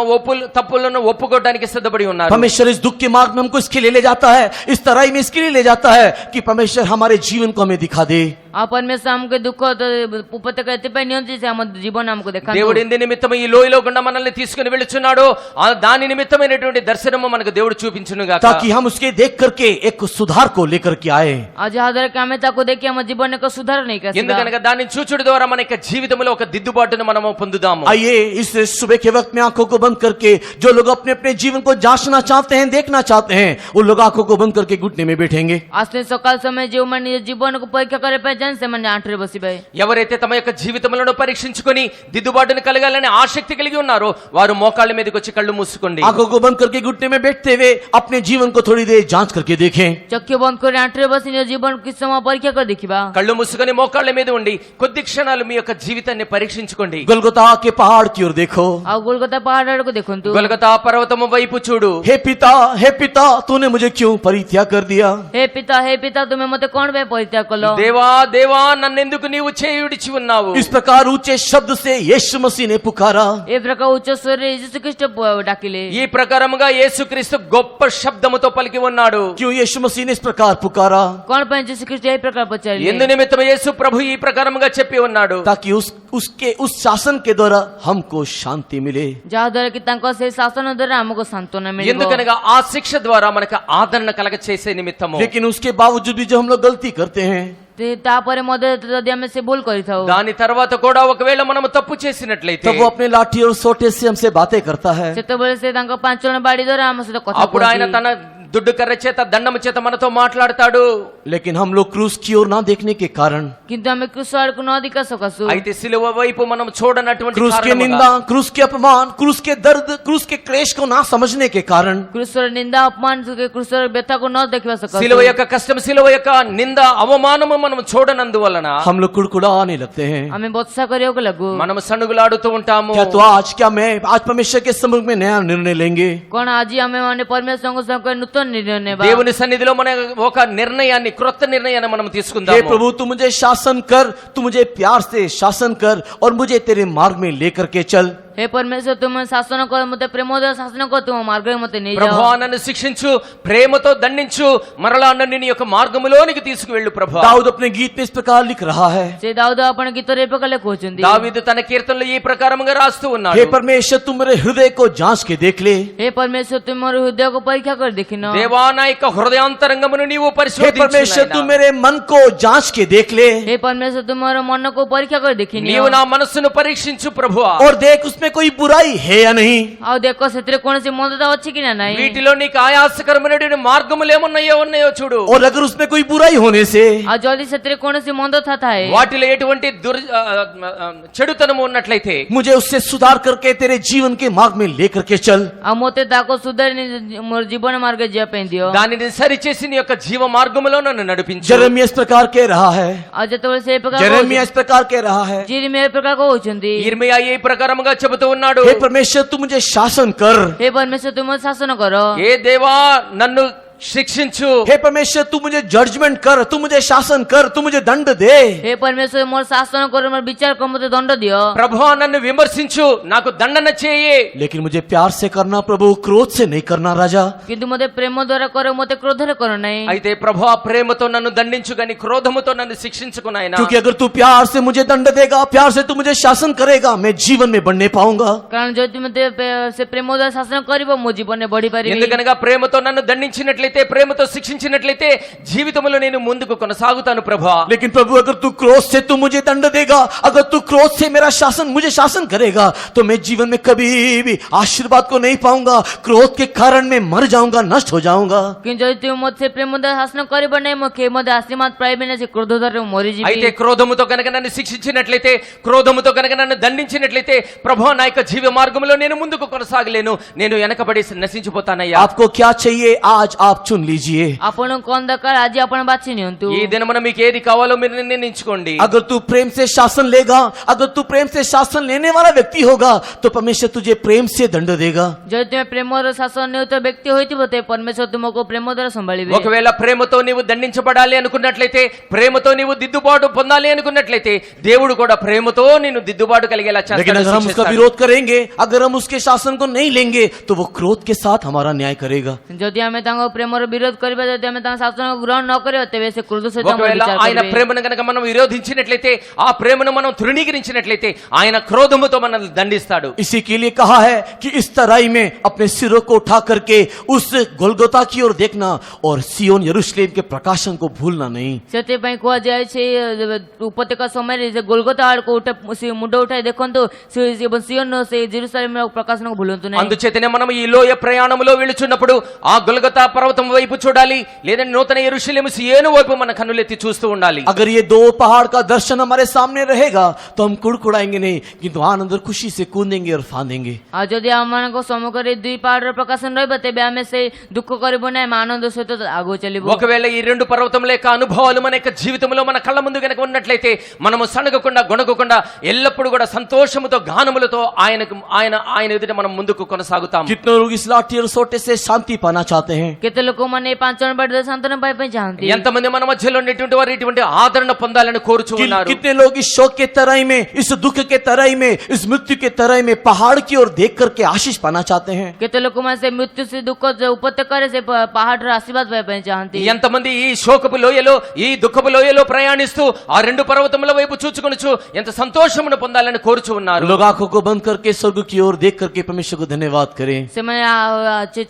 తప్పులను ఒప్పుకోవడానికి సిద్ధపడి ఉన్నారు? परमेश्वर इस दुख के मार्ग में में हमको इसके लिए ले जाता है, इस तराई में इसके लिए ले जाता है कि परमेश्वर हमारे जीवन को हमें दिखा दे। ఆ పరమేశ్వర ఆమెకు దుఃఖ ఉపత్యక ఎత్తిపై నియంత్రించి ఆమె జీవన ఆమెకు ଦେଖାନ୍ତୁ। దేవుడు ఇందు నిమిత్తం ఈ లోయలో గుండా మనల్ని తీసుకుని వెళుచున్నాడు, ఆ దాని నిమిత్తమైనటువంటి దర్శనము మనకు దేవుడు చూపించును గాక, ताकि हम उसके देख करके एक सुधार को लेकर के आए। ଆଉ ଯାହାଦ୍ୱାରା କି ଆମେ ତାକୁ ଦେଖି ଆମ ଜୀବନରେ ଏକ ସୁଧାର ନେଇକି ଆସିବା। ఎందుకనగా దాన్ని చూచుడు ద్వారా మన యొక్క జీవితంలో ఒక దిద్దుబాటును మనము పొందుదాము। आइए इस सुबह के वक्त में आंखों को बंद करके जो लोग अपने अपने जीवन को जांचना चाहते हैं, देखना चाहते हैं, वो लोग आंखों को बंद करके घुटने में बैठेंगे। ଆସେ ସକାଳ ସମୟ ଯେଉଁମାନେ ନିଜ ଜୀବନକୁ ପରୀକ୍ଷା କରିବା ପାଇଁ ଚାହାନ୍ତି ସେମାନେ ଆଣ୍ଠୁରେ ବସିବେ। ఎవరైతే తమ యొక్క జీవితములను పరీక్షించుకొని దిద్దుబాటును కలగాలని ఆసక్తి కలిగి ఉన్నారో వారు మోకాళ్ళ మీదకి వచ్చి కళ్ళు మూసుకోండి। आंखों को बंद करके घुटने में बैठते हुए अपने जीवन को थोड़ी देर जांच करके देखें। ଚକ୍ଷୁ ବନ୍ଦ କରି ଆଣ୍ଠୁରେ ବସି ନିଜ ଜୀବନକୁ କିଛି ସମୟ ପରୀକ୍ଷା କରି ଦେଖିବା। కళ్ళు మూసుకొని మోకాళ్ళ మీద ఉండి కొద్ది క్షణాలు మీ యొక్క జీవితాన్ని పరీక్షించుకోండి। गोलगोता के पहाड़ की ओर देखो। ଆଉ ଗୋଲଗତା ପାହାଡ ଆଡକୁ ଦେଖନ୍ତୁ। గొల్గతా పర్వతము వైపు చూడు। हे पिता तूने मुझे क्यों परित्याग कर दिया? ହେ ପିତା ତୁମେ ମତେ କଣ ପାଇଁ ପରିତ୍ୟାଗ କଲ? దేవా దేవా నన్నెందుకు నీవు చేయి విడిచి ఉన్నావు? इस प्रकार ऊंचे शब्द से यीशु मसीह ने पुकारा। ఏ ప్రକାର ఉଚ୍ଚ స్వରରେ ଯୀଶୁଖ୍ରୀଷ୍ଟ ଡାକିଲେ। ఈ ప్రకారముగా యేసుక్రీస్తు గొప్ప శబ్దముతో పలికి ఉన్నాడు। क्यों यीशु मसीह ने इस प्रकार पुकारा? କଣ ପାଇଁ ଯୀଶୁଖ୍ରୀଷ୍ଟ ଏ ପ୍ରକାର ପଚାରିଲେ? ఎందు నిమిత్తం యేసు ప్రభు ఈ ప్రకారముగా చెప్పి ఉన్నాడు? ताकि उस शासन के द्वारा हमको शांति मिले। ଯାହାଦ୍ୱାରା କି ତାଙ୍କ ସେଇ ଶାସନ ଦ୍ୱାରା ଆମକୁ ସାନ୍ତ୍ୱନା ମିଳିବ। ఎందుకనగా ఆ శిక్ష ద్వారా మనకు ఆదరణ కలగ చేసే నిమిత్తము। लेकिन उसके बावजूद भी जब हम लोग गलती करते हैं, ତାପରେ ମଧ୍ୟ ଯଦି ଆମେ ସେ ଭୁଲ କରିଥାଉ, దాని తర్వాత కూడా ఒకవేళ మనము తప్పు చేసినట్లయితే तब वो अपने लाठी और सोटे से हमसे बातें करता है। ସେତେବେଳେ ସେ ତାଙ୍କ ପାଞ୍ଚଣ ବାଡି ଦ୍ୱାରା ଆମ ସହିତ କଥା అప్పుడు ఆయన କୁହନ୍ତି। తన దుడ్డు కర్ర చేత దండము చేత మనతో మాట్లాడతాడు। लेकिन हम लोग क्रूस की ओर ना देखने के कारण, କିନ୍ତୁ ଆମେ କୃଷ ଆଡକୁ ନ ଦେଖା ସକାଶୁ, అయితే సిలువ వైపు మనం చూడనటువంటి क्रूस के కారణముగా, निंदा, क्रूस के अपमान, क्रूस के दर्द, क्रूस के क्लेश को ना समझने के कारण କୃଷର ନିନ୍ଦା ଅପମାନ କୃଷର ବ୍ୟଥାକୁ ନ ଦେଖିବା ସକାଶୁ, సిలువ యొక్క కష్టం, సిలువ యొక్క నింద అవమానము మనం చూడనందువలన हम लोग कुड़कुड़ाने लगते हैं। ଆମେ ବତ୍ସା କରିବାକୁ ଲାଗୁ। మనము సణుగులాడుతూ ఉంటాము। क्या मैं आज परमेश्वर के सम्मुख में नया निर्णय लेंगे? କଣ ଆଜି ଆମେ ମାନେ ପରମେଶ୍ୱରଙ୍କ ସହ ନୂତନ ନିର୍ଣ୍ଣୟ ନେବା? దేవుని సన్నిధిలో మన ఒక నిర్ణయాన్ని, క్రొత్త నిర్ణయాన్ని మనం हे తీసుకుందాము। प्रभु तू मुझे शासन कर, तू मुझे प्यार से शासन कर और मुझे तेरे मार्ग में लेकर के चल। हे परमेश्वर तुम शासन कर, मते प्रेम द्वारा शासन कर, तुम मार्ग में मते नहीं ప్రభువా जाओ। నన్ను శిక్షించు, ప్రేమతో దండించు, మరలా నన్ను నీ యొక్క మార్గములోనికి తీసుకువెళ్ళు ప్రభువా। दाऊद अपने गीत में इस प्रकार लिख रहा है। से दाऊद आपण गीतरे प्रकार लिखुचंदी। దావీదు తన కీర్తనలో ఈ ప్రకారముగా రాస్తూ ఉన్నాడు। हे परमेश्वर तू मेरे हृदय को जांच के देख ले। हे परमेश्वर तुम मोर हृदय को परीक्षा कर देखिनो। దేవా నా యొక్క హృదయాంతరంగమును నీవు हे పరిశోధించు परमेश्वर तू నాయనా। मेरे मन को जांच के देख ले हे परमेश्वर तुम मोर मन को परीक्षा कर देखिनो। నీవు నా మనస్సును పరీక్షించు ప్రభువా। और देख उसमें कोई बुराई है या नहीं। आ देखो सेतरे कोनसी मंदता अछि कि नाही। వీటిలో నీకు ఆయాసకరమైనటువంటి మార్గములు ఉన్నాయో చూడు। और अगर उसमें कोई बुराई होने से आ जल्दी सेतरे कोनसी मंदता था है, వాటిలో ఎటువంటి చెడుతనము ఉన్నట్లయితే मुझे उससे सुधार करके तेरे जीवन के मार्ग में लेकर के चल। आ मोते ताको सुधार मोर जीवन मार्ग जे पे दियो। దానిని సరిచేసి నీ యొక్క జీవ మార్గములో నన్ను నడిపించు। जरमिया इस प्रकार कह रहा है। आ जतबे से प्रकार जरमिया इस प्रकार कह रहा है। जी मेरे प्रकार को होचंदी। ఇర్మియా ఈ ప్రకారముగా చెబుతూ ఉన్నాడు। हे परमेश्वर तू मुझे शासन कर। हे परमेश्वर तुम शासन करो। ఏ దేవా నన్ను శిక్షించు। हे परमेश्वर तू मुझे जजमेंट कर, तू मुझे शासन कर, तू मुझे दंड दे। हे परमेश्वर मोर शासन करो, मोर विचार करो, मुझे दंड दियो। ప్రభువా నన్ను విమర్శించు, నాకు దండన చేయి। लेकिन मुझे प्यार से करना प्रभु, क्रोध से नहीं करना राजा। किंतु मते प्रेम द्वारा करो, मते क्रोध रे करो नहीं। అయితే ప్రభువా ప్రేమతో నన్ను దండించు గాని క్రోధముతో నన్ను శిక్షించుకు నాయనా। क्योंकि अगर तू प्यार से मुझे दंड देगा, प्यार से तू मुझे शासन करेगा, मैं जीवन में बढ़ने पाऊंगा। कारण जो तुम मते से प्रेम द्वारा शासन करिवो, मो जीवन में बढ़ी पारिबी। ఎందుకనగా ప్రేమతో నన్ను దండించినట్లయితే, ప్రేమతో శిక్షించినట్లయితే జీవితంలో నేను ముందుకు కొనసాగుతాను ప్రభువా। लेकिन प्रभु अगर तू क्रोध से तू मुझे दंड देगा, अगर तू क्रोध से मेरा शासन मुझे शासन करेगा, तो मैं जीवन में कभी भी आशीर्वाद को नहीं पाऊंगा। क्रोध के कारण मैं मर जाऊंगा, नष्ट हो जाऊंगा। किंतु जो तुम मते प्रेम द्वारा शासन करिबो नहीं, मो के मते आशीर्वाद पाइबे नहीं, से क्रोध द्वारा मरि అయితే जीवी। క్రోధముతో కనుక నన్ను శిక్షించినట్లయితే, క్రోధముతో కనుక నన్ను దండించినట్లయితే ప్రభువా నా యొక్క జీవ మార్గంలో నేను ముందుకు కొనసాగలేను, నేను వెనకబడి నశించిపోతానయ్యా। आपको क्या चाहिए आज आप आप चुन लीजिए। ଆପଣଙ୍କୁ କଣ ଦରକାର ଆଜି ଆପଣ ବାଛି ନିଅନ୍ତୁ। ఈ దినమున మీకు ఏది కావాలో మీరు నిర్ణయించుకోండి। अगर तू प्रेम से शासन लेगा, अगर तू प्रेम से शासन लेने वाला व्यक्ति होगा तो परमेश्वर तुझे प्रेम से दंड देगा। ଯଦି ତୁମେ ପ୍ରେମର ଶାସନ ନେଉଥିବା ବ୍ୟକ୍ତି ହୋଇଥିବ ତେବେ ପରମେଶ୍ୱର ତୁମକୁ ପ୍ରେମ ଦ୍ୱାରା ସମ୍ଭାଳିବେ। ఒకవేళ ప్రేమతో నీవు దండించబడాలి అనుకున్నట్లయితే, ప్రేమతో నీవు దిద్దుబాటు పొందాలి అనుకున్నట్లయితే దేవుడు కూడా ప్రేమతో నిన్ను దిద్దుబాటు కలిగేలా लेकिन अगर हम उसका చేస్తాడు। विरोध करेंगे, अगर हम उसके शासन को नहीं लेंगे तो वो क्रोध के साथ हमारा न्याय करेगा। ଯଦି ଆମେ ତାଙ୍କ ପ୍ରେମର ବିରୋଧ କରିବା, ଯଦି ଆମେ ତାଙ୍କ ଶାସନକୁ ଗ୍ରହଣ ନ କରିବା ତେବେ ସେ କ୍ରୋଧ ସହିତ ଆମର ఒకవేళ ବିଚାର ఆయన କରିବେ। ప్రేమను గనక మనం విరోధించినట్లయితే, ఆ ప్రేమను మనం తృణీకరించినట్లయితే ఆయన క్రోధముతో మనల్ని దండిస్తాడు। इसी के लिए कहा है कि इस तराई में अपने सिरों को उठा करके उस गोलगोता की ओर देखना और सियोन यरूशलेम के प्रकाशन को भूलना नहीं। ସେଥିପାଇଁ କୁହାଯାଇଛି ଉପତ୍ୟକା ସମୟରେ ସେ ଗୋଲଗୋତା ଆଡକୁ ମୁଣ୍ଡ ଉଠାଇ ଦେଖନ୍ତୁ ଏବଂ ସିଓନ ସେ ଜେରୁସାଲେମର ପ୍ରକାଶନକୁ ଭୁଲନ୍ତୁ ନାହିଁ। అందుచేతనే మనం ఈ లోయ ప్రయాణములో వెళుచున్నప్పుడు ఆ గొల్గొతా పర్వతం వైపు చూడాలి, లేదంటే నూతన యెరూషలేము సియోను వైపు మన కన్నులెత్తి చూస్తూ ఉండాలి। अगर ये दो पहाड़ का दर्शन हमारे सामने रहेगा तो हम कुड़कुड़ाएंगे नहीं, किंतु आनंद और खुशी से कूदेंगे और फांदेंगे। ଆଉ ଯଦି ଆମମାନଙ୍କ ସମ୍ମୁଖରେ ଦୁଇ ପାହାଡ଼ର ପ୍ରକାଶନ ରହିବ ତେବେ ଆମେ ସେ ଦୁଃଖ କରିବୁ ନାହିଁ, ଆମେ ଆନନ୍ଦ ସହିତ ଆଗକୁ ଚାଲିବୁ। ఒకవేళ ఈ రెండు పర్వతముల యొక్క అనుభవాలు మన యొక్క జీవితంలో మన కళ్ళ ముందు గనక ఉన్నట్లయితే మనము సణగకుండా గొణగకుండా ఎల్లప్పుడూ కూడా సంతోషముతో గానములతో ఆయన ఎదుట మనం ముందుకు కొనసాగుతాం। कितने लोग इस लाठी और सोटे से शांति पाना चाहते हैं। କେତେ ଲୋକମାନେ ପାଞ୍ଚ ବାଟ ସାନ୍ତନା ପାଇବା ପାଇଁ ଚାହାନ୍ତି। ఎంతమంది మన మధ్యలో ఉన్నటువంటి వారు ఇటువంటి ఆదరణ పొందాలని కోరుచు ఉన్నారు। कितने लोग इस शोक के तराई में, इस दुख के तराई में, इस मृत्यु के तराई में पहाड़ की ओर देख करके आशीष पाना चाहते हैं। କେତେ ଲୋକମାନେ ସେ ମୃତ୍ୟୁ ସେ ଦୁଃଖ ଉପତ୍ୟକାରେ ସେ ପାହାଡ଼ର ଆଶୀର୍ବାଦ ପାଇବା ପାଇଁ ଚାହାନ୍ତି। ఎంతమంది ఈ శోకపు లోయలో, ఈ దుఃఖపు లోయలో ప్రయాణిస్తూ ఆ రెండు పర్వతముల వైపు చూచుకొనుచు ఎంత సంతోషమును పొందాలని కోరుచు ఉన్నారు। लोग आंखों को बंद करके स्वर्ग की ओर देख करके परमेश्वर को धन्यवाद करें। ସେମାନେ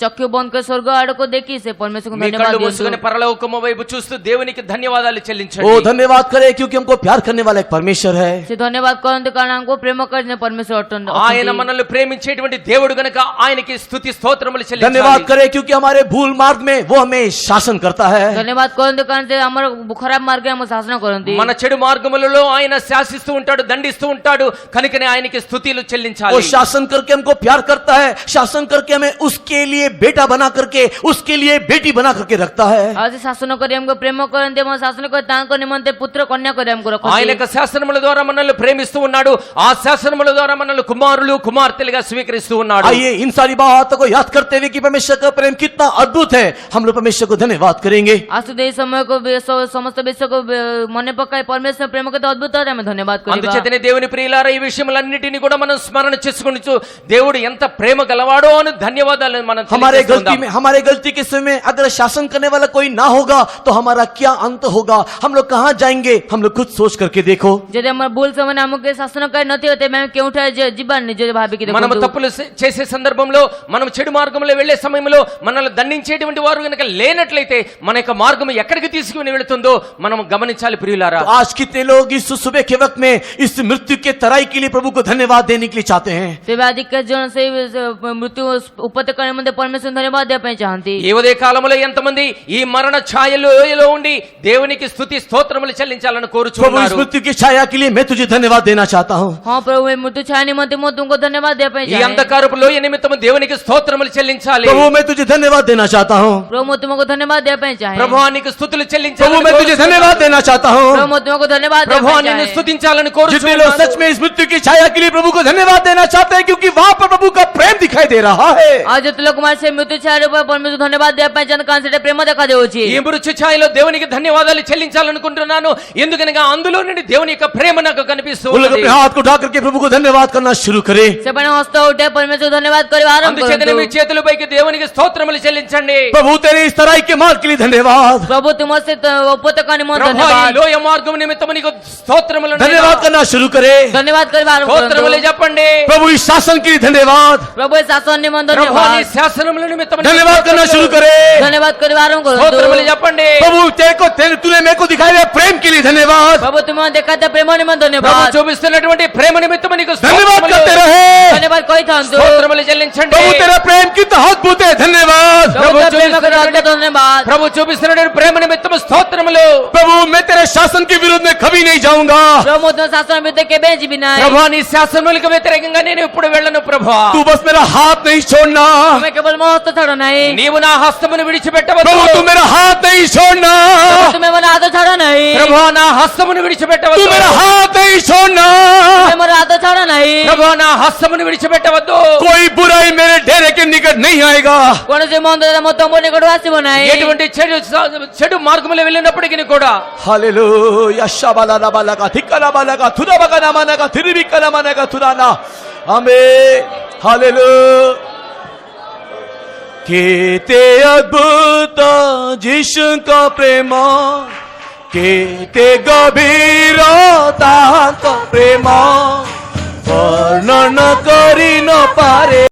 ଚକ୍ଷୁ ବନ୍ଦ କରି ସ୍ୱର୍ଗ ଆଡକୁ ଦେଖି ସେ ପରମେଶ୍ୱରଙ୍କୁ మీ ଧନ୍ୟବାଦ కళ్ళు ଦିଅନ୍ତୁ। మూసుకొని పరలోకము వైపు చూస్తూ దేవునికి ధన్యవాదాలు ओ చెల్లించండి। धन्यवाद करे क्योंकि हमको प्यार करने वाला एक परमेश्वर है। ସେ ଧନ୍ୟବାଦ କରନ୍ତୁ କାରଣ ଆମକୁ ପ୍ରେମ କରିଲେ ପରମେଶ୍ୱର ଅଟନ୍ତି। ఆయన మనల్ని ప్రేమించేటువంటి దేవుడు గనుక ఆయనకి స్తుతి స్తోత్రములు धन्यवाद చెల్లించాలి। करे क्योंकि हमारे भूल मार्ग में वो हमें शासन करता है। ଧନ୍ୟବାଦ କରନ୍ତୁ କାରଣ ସେ ଆମର ଖରାପ ମାର୍ଗରେ ଆମ ଶାସନ କରନ୍ତି। మన చెడు మార్గములలో ఆయన శాసిస్తూ ఉంటాడు, దండిస్తూ ఉంటాడు, కనుకనే ఆయనకి స్తుతిలు वो చెల్లించాలి। शासन करके हमको प्यार करता है, शासन करके हमें उसके लिए बेटा बना करके, उसके लिए बेटी बना करके रखता है। ଆଉ ସେ ଶାସନ କରି ଆମକୁ ପ୍ରେମ କରନ୍ତି ଏବଂ ଶାସନ କରି ତାଙ୍କ ନିମନ୍ତେ ପୁତ୍ର କନ୍ୟା କରି ଆମକୁ ఆయన ରଖନ୍ତି। యొక్క శాసనముల ద్వారా మనల్ని ప్రేమిస్తూ ఉన్నాడు, ఆ శాసనముల ద్వారా మనల్ని కుమారులు కుమార్తెలుగా స్వీకరిస్తూ ఉన్నాడు। आइए इन सारी बातों को याद करते हुए कि परमेश्वर का प्रेम कितना अद्भुत है, हम लोग परमेश्वर को धन्यवाद करेंगे। ଆସୁଥିବା ଏହି ସମୟକୁ ସମସ୍ତ ବିଷୟକୁ ମନେ ପକାଇ ପରମେଶ୍ୱର ପ୍ରେମ କେତେ ଅଦ୍ଭୁତ ଆମେ ଧନ୍ୟବାଦ କରିବା। అందుచేతనే దేవుని ప్రియులారా ఈ విషయములన్నిటిని కూడా మనం స్మరణ చేసుకొనిచు దేవుడు ఎంత ప్రేమ గలవాడో అని ధన్యవాదాలు మనం हमारे गलती తెలియజేస్తున్నాం। में, हमारे गलती के समय अगर शासन करने वाला कोई ना होगा तो हमारा क्या अंत होगा, हम लोग कहां जाएंगे, हम लोग खुद सोच करके देखो। ଯଦି ଆମର ଭୁଲ ସମୟରେ ଆମକୁ ଶାସନ କରି ନଥିବ ତେବେ ଆମେ କେଉଁଠାରେ ଯିବା ନିଜେ ଭାବିକି మనం ଦେଖନ୍ତୁ। తప్పులు చేసే సందర్భంలో, మనం చెడు మార్గంలో వెళ్లే సమయంలో మనల్ని దండించేటువంటి వారు గనుక లేనట్లయితే మన యొక్క మార్గం ఎక్కడికి తీసుకుని వెళుతుందో మనం గమనించాలి ప్రియులారా। तो आज कितने लोग इस सुबह के वक्त में इस मृत्यु के तराई के लिए प्रभु को धन्यवाद देने के लिए चाहते हैं। ତେବେ ଆଜି କେତେ ଜଣ ସେଇ ମୃତ୍ୟୁ ଉପତ୍ୟକା ନିମନ୍ତେ ପରମେଶ୍ୱର ଧନ୍ୟବାଦ ଦେବା ପାଇଁ ଚାହାନ୍ତି। ఈ ఉదయ కాలంలో ఎంతమంది ఈ మరణ ఛాయలో ఉండి దేవునికి స్తుతి స్తోత్రములు చెల్లించాలని प्रभु इस కోరుచున్నారు। मृत्यु की छाया के लिए मैं तुझे धन्यवाद देना चाहता हूँ। ହଁ ପ୍ରଭୁ ଏ ମୃତ୍ୟୁ ଛାୟା ନିମନ୍ତେ ମୁଁ ତୁମକୁ ଧନ୍ୟବାଦ ଦେବା ପାଇଁ ఈ ଚାହେଁ। అంధకారపు లోయ నిమిత్తము దేవునికి స్తోత్రములు చెల్లించాలి। प्रभु मैं तुझे धन्यवाद देना चाहता हूँ। ପ୍ରଭୁ ମୁଁ ତୁମକୁ ଧନ୍ୟବାଦ ଦେବା ପାଇଁ ଚାହେଁ। ప్రభువా నీకు స్తుతులు प्रभु చెల్లించాలని मैं तुझे धन्यवाद देना चाहता हूँ। ପ୍ରଭୁ ମୁଁ ତୁମକୁ ଧନ୍ୟବାଦ ଦେବା ప్రభువా ପାଇଁ నిన్ను ଚାହେଁ। స్తుతించాలని जितने लोग सच కోరుచున్నాను। में इस मृत्यु की छाया के लिए प्रभु को धन्यवाद देना चाहते हैं क्योंकि वहां पर प्रभु का प्रेम दिखाई दे रहा है। ଆଉ ଯେତେ ଲୋକମାନେ ସେ ମୃତ୍ୟୁ ଛାୟାର ଉପରେ ପରମେଶ୍ୱର ଧନ୍ୟବାଦ ଦେବା ପାଇଁ ଚାହାନ୍ତି କାରଣ ସେଟା ପ୍ରେମ ଦେଖାଯାଉଛି। ఈ మృత్యు ఛాయలో దేవునికి ధన్యవాదాలు చెల్లించాలనుకుంటున్నాను, ఎందుకనగా అందులో నుండి దేవుని యొక్క ప్రేమ నాకు కనిపిస్తూ वो लोग ఉన్నది। अपने हाथ को उठा करके प्रभु को धन्यवाद करना शुरू करें। ସେମାନେ ହସ୍ତ ଉଠେ ପରମେଶ୍ୱର ଧନ୍ୟବାଦ କରିବା ଆରମ୍ଭ అందుచేతనే మీ କରନ୍ତୁ। చేతుల పైకి దేవునికి స్తోత్రములు చెల్లించండి। प्रभु तेरे इस तराई के मार्ग के लिए धन्यवाद। ପ୍ରଭୁ ତୁମ ସେ ଉପତ୍ୟକା ନିମନ୍ତେ ప్రభువా ఈ ଧନ୍ୟବାଦ లోయ మార్గం నిమిత్తము నీకు స్తోత్రములు धन्यवाद करना शुरू करे। ଧନ୍ୟବାଦ କରିବା ଆରମ୍ଭ స్తోత్రములు କରନ୍ତୁ। చెప్పండి। प्रभु इस शासन के लिए धन्यवाद। ପ୍ରଭୁ ଏ ଶାସନ ନିମନ୍ତେ ప్రభువా నీ ଧନ୍ୟବାଦ శాసనముల నిమిత్తము నీకు धन्यवाद करना शुरू करे। ଧନ୍ୟବାଦ କରିବା ଆରମ୍ଭ స్తోత్రములు କରନ୍ତୁ। చెప్పండి। प्रभु तूने मेरे को दिखाई दिया प्रेम के लिए धन्यवाद। ପ୍ରଭୁ ତୁମ ଦେଖାଇଥିବା ପ୍ରେମ ନିମନ୍ତେ ప్రభు ଧନ୍ୟବାଦ చూపిస్తున్నటువంటి ప్రేమ నిమిత్తము నీకు धन्यवाद స్తోత్రములు। करते रहे। ଧନ୍ୟବାଦ କହିଥାନ୍ତୁ। స్తోత్రములు చెల్లించండి। प्रभु तेरा प्रेम कितना अद्भुत है, धन्यवाद। ପ୍ରଭୁ ତୋ ପ୍ରେମ କରିବା ଅଦ୍ଭୁତ ଧନ୍ୟବାଦ। ప్రభు చూపిస్తున్నటువంటి ప్రేమ నిమిత్తము స్తోత్రములు। प्रभु मैं तेरे शासन के विरुद्ध में कभी नहीं जाऊंगा। ପ୍ରଭୁ ମୁଁ ତୁମ ଶାସନ ବିରୁଦ୍ଧରେ କେବେ ଯିବି ନାହିଁ। ప్రభు నీ శాసనములకు వ్యతిరేకంగా నేను ఇప్పుడు వెళ్ళను ప్రభు। तू बस मेरा हाथ नहीं छोड़ना। ତୁମେ କେବଳ ମୋ ହସ୍ତ ଛାଡ଼ ନାହିଁ। నీవు నా హస్త హస్తమును విడిచిపెట్టవద్దు प्रभु तू मेरा हाथ नहीं छोड़ना, तुम्हें मेरा हाथ छोड़ा नहीं, ప్రభు నా హస్తమును तू విడిచిపెట్టవద్దు मेरा हाथ नहीं छोड़ना। तुम्हें मेरा हाथ छोड़ा नहीं, ప్రభు నా హస్తమును విడిచిపెట్టవద్దు कोई बुराई मेरे डेरे के निकट नहीं आएगा। कौन से मंदिर మొత్తం నికడు వాసి బనాయి, ఎటువంటి చెడు మార్గములో వెళ్ళినప్పటికీ కూడా हालेलुया शबाला बाला का थिकला बाला का थुरा बगना माना का थिरबी कना माना का थुराना आमेन हालेलुया। केते अद्भुत जिसु का प्रेम, केते गभीरता का प्रेम वर्णन करी न पारे।